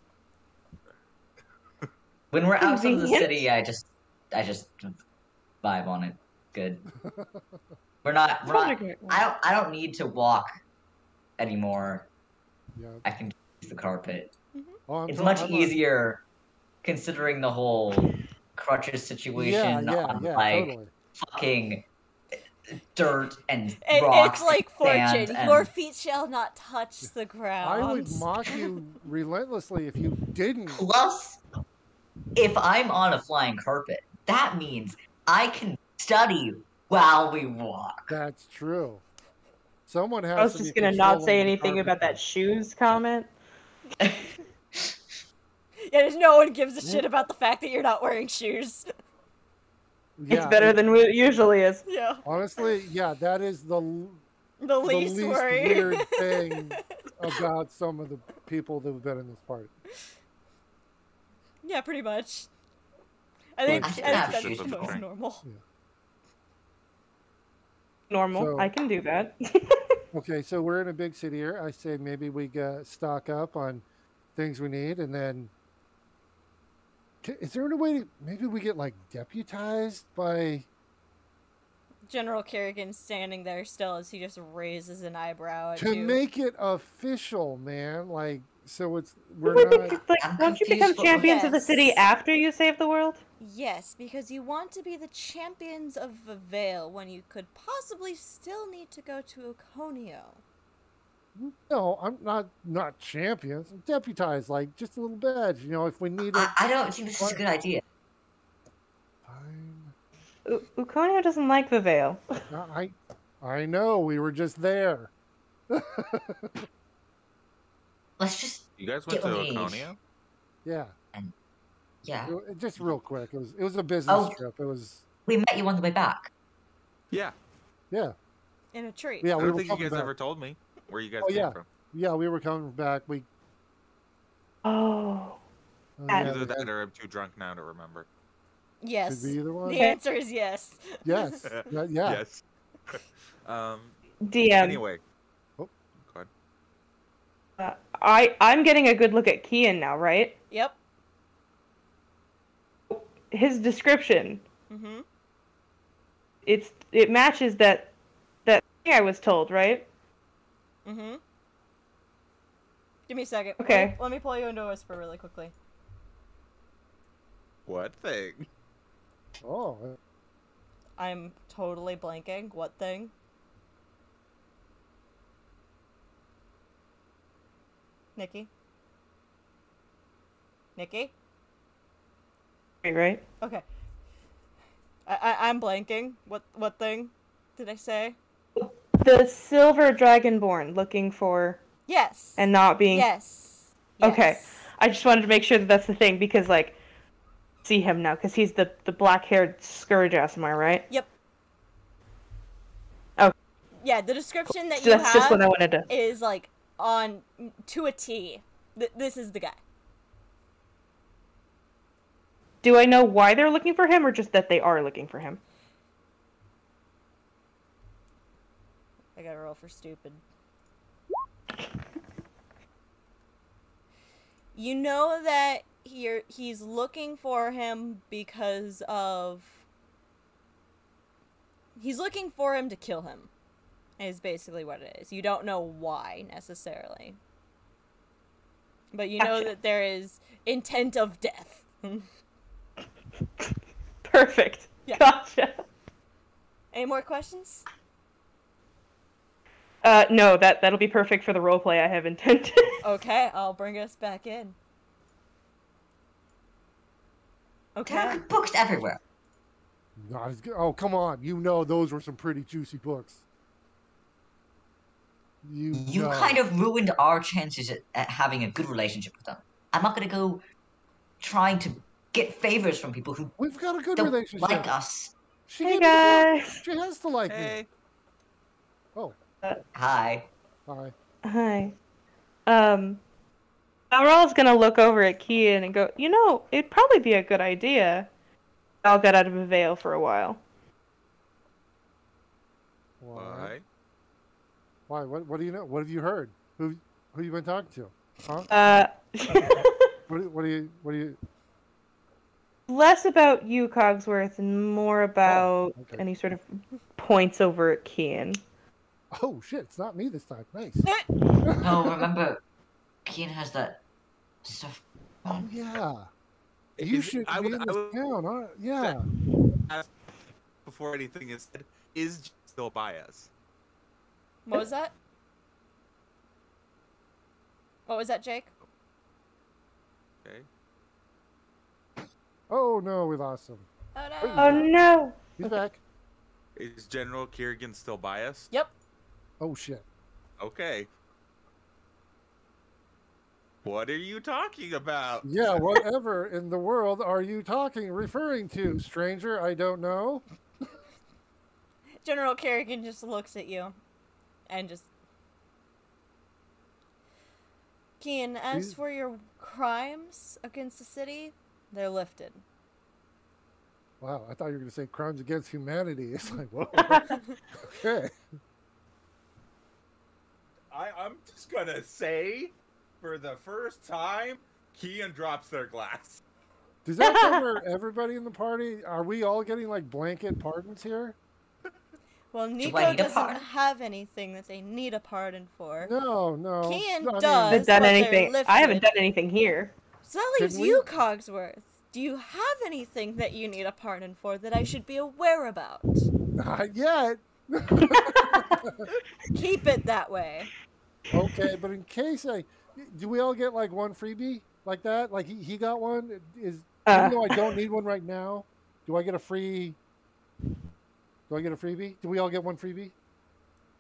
When we're outside of the Convenient. city, I just vibe on it. Good. We're not. I don't need to walk anymore. Yeah. I can use the carpet. Oh, It's much easier, considering the whole crutches situation on like totally. fucking dirt and It's rocks. like and Fortune. sand Your and- feet shall not touch the ground. I would mock you relentlessly if you didn't. Plus, if I'm on a flying carpet, that means I can study while we walk. That's true. Someone has. I was to just be gonna not say controlling the anything carpet about that then. shoes comment. Yeah, there's no one gives a shit about the fact that you're not wearing shoes. Yeah, It's better than it usually is. Yeah. honestly, yeah, that is the Least worry. weird thing about some of the people that have been in this party. Yeah, pretty much. I think, Like- I think Yeah, that's shit was most fine. normal. Normal. So- I can do that. Okay, so we're in a big city here. I say maybe we stock up on things we need, and then is there any way to maybe we get like deputized by? General Kerrigan's standing there still as he just raises an eyebrow at To you. make it official, man. Like, so we're Wait, not. I'm don't you confused become what- champions of the city Yes. after you save the world? Yes, because you want to be the champions of the Vale when you could possibly still need to go to Oconio. No, I'm not champions. I'm deputized, like just a little badge. You know, if we need it. I don't think this is a good idea. Fine. Uconio doesn't like the Vale. I know. We were just there. Let's just You guys went Get to engaged. Oconio? Yeah. yeah. Just real quick. It was a business Oh. trip. It was We met you on the way back. Yeah. yeah. In a tree. Yeah, I we don't were think you coming guys back. ever told me where you guys Oh, came yeah. from. Yeah, we were coming back. Oh. Yeah, Either that or I'm too drunk now to remember. Yes. could be either one. The answer is yes. Yes. Yeah. Yes. DM. Anyway. Oh. Go ahead. I'm getting a good look at Kian now, right? Yep. His description, Mm-hmm. it matches that thing I was told, right? Mm-hmm. Give me a second. Okay. Let me pull you into a whisper really quickly. What thing? Oh. I'm totally blanking. What thing? Nikki? Nikki? Right? Okay. I'm blanking. What thing did I say? The silver dragonborn looking for Yes. and not being. Yes. Okay. Yes. I just wanted to make sure that that's the thing because, like, see him now because he's the black-haired scourge ass. Am I right? Yep. Oh. Yeah, the description that So you that's just what I have wanted to. is like on to a T. This is the guy. Do I know why they're looking for him, or just that they are looking for him? I gotta roll for stupid. You know that he's looking for him because of... He's looking for him to kill him, is basically what it is. You don't know why, necessarily. But you know Gotcha. that there is intent of death. Perfect. Yeah. Gotcha. Any more questions? No, that'll be perfect for the roleplay I have intended. Okay, I'll bring us back in. There Okay. are books everywhere. Not as good. Oh, come on. You know those were some pretty juicy books. You know. kind of ruined our chances at having a good relationship with them. I'm not gonna go trying to get favors from people who We've got a good don't relationship. like us. She Hey gave me the book. guys. She has to like me. Hey. Oh, Hi. hi. Hi. Aurel's gonna look over at Kian and go, you know, it'd probably be a good idea. I'll get out of a veil for a while. Why? Why? Why? What do you know? What have you heard? Who you been talking to? Huh? What do you? Less about you, Cogsworth, and more about okay. any sort of points over at Kian. Oh shit! It's not me this time. Nice. No, remember, Kian has that stuff. Oh yeah. You should be in this town, huh? Yeah. Before anything is said, is still by us. What was that? What was that, Jake? Okay. Oh no, we lost him. Oh no. Oh no! He's back. Is General Kiergan still by us? Yep. Oh shit. Okay. What are you talking about? Yeah, whatever in the world are you referring to, stranger? I don't know. General Kerrigan just looks at you and just... Kian, as for your crimes against the city, they're lifted. Wow, I thought you were going to say crimes against humanity. It's like, whoa. Okay. I'm just gonna say, for the first time, Kian drops their glass. Does that cover everybody in the party? Are we all getting like blanket pardons here? Well, Nico doesn't have anything that they need a pardon for. No. Kian does. Done anything? I haven't done anything here. So that leaves you, Cogsworth. Do you have anything that you need a pardon for that I should be aware about? Not yet. Keep it that way. Okay, but in case do we all get like one freebie like that? Like he got one. Even though I don't need one right now, do I get a freebie? Do we all get one freebie?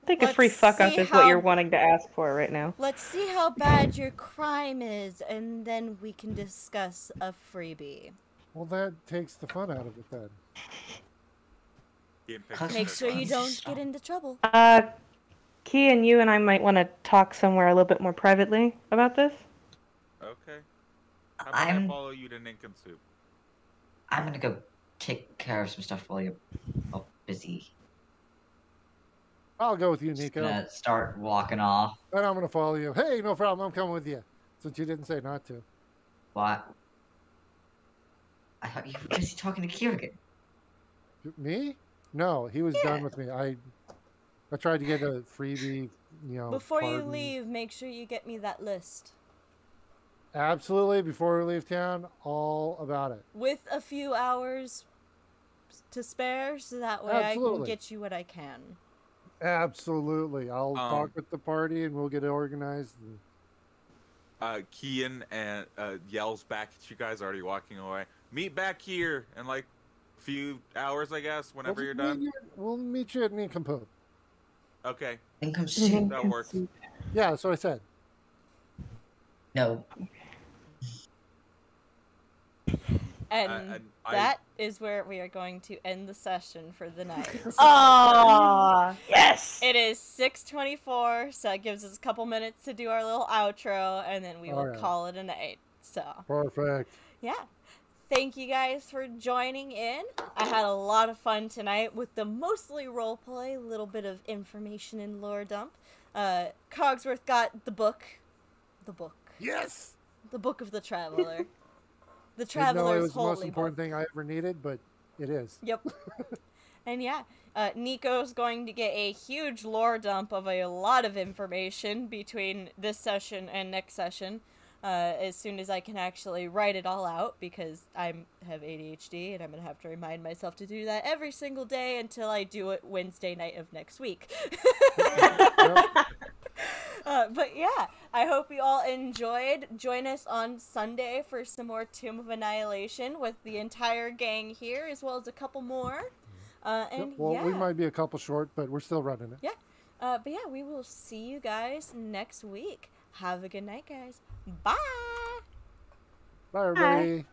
I think a free fuck up is what you're wanting to ask for right now. Let's see how bad your crime is, and then we can discuss a freebie. Well, that takes the fun out of it then. Make sure you don't get into trouble. Key and you and I might want to talk somewhere a little bit more privately about this. Okay. How about I follow you to Ninkin Soup? I'm gonna go take care of some stuff while you're busy. I'll go with you, Nico. Just gonna start walking off. And I'm gonna follow you. Hey, no problem. I'm coming with you. Since you didn't say not to. What? I thought you were busy talking to Kiergan. Me? No, he was done with me. I tried to get a freebie, Before you leave, make sure you get me that list. Absolutely. Before we leave town, all about it. With a few hours to spare, so that way I can get you what I can. Absolutely. I'll talk with the party and we'll get it organized. Kian and yells back at you guys already walking away. Meet back here in like a few hours, I guess, whenever you're done. We'll meet you at Nincompoop. Okay. Nincompoop. That works. Yeah, that's what I said. No. And that is where we are going to end the session for the night. Oh, yes! It is 6:24, so it gives us a couple minutes to do our little outro, and then we will call it a night. So perfect. Yeah. Thank you guys for joining in. I had a lot of fun tonight with the mostly roleplay, a little bit of information and lore dump. Cogsworth got the book. The book. Yes! The Book of the Traveler. The Traveler's Traveler's it was the most holy important book. thing I ever needed, but it is. Yep. And yeah, Nico's going to get a huge lore dump of a lot of information between this session and next session. As soon as I can actually write it all out, because I have ADHD and I'm going to have to remind myself to do that every single day until I do it Wednesday night of next week. But yeah, I hope you all enjoyed. Join us on Sunday for some more Tomb of Annihilation with the entire gang here, as well as a couple more. We might be a couple short, but we're still running it. Yeah. But yeah, we will see you guys next week. Have a good night, guys. Bye! Bye, everybody. Bye.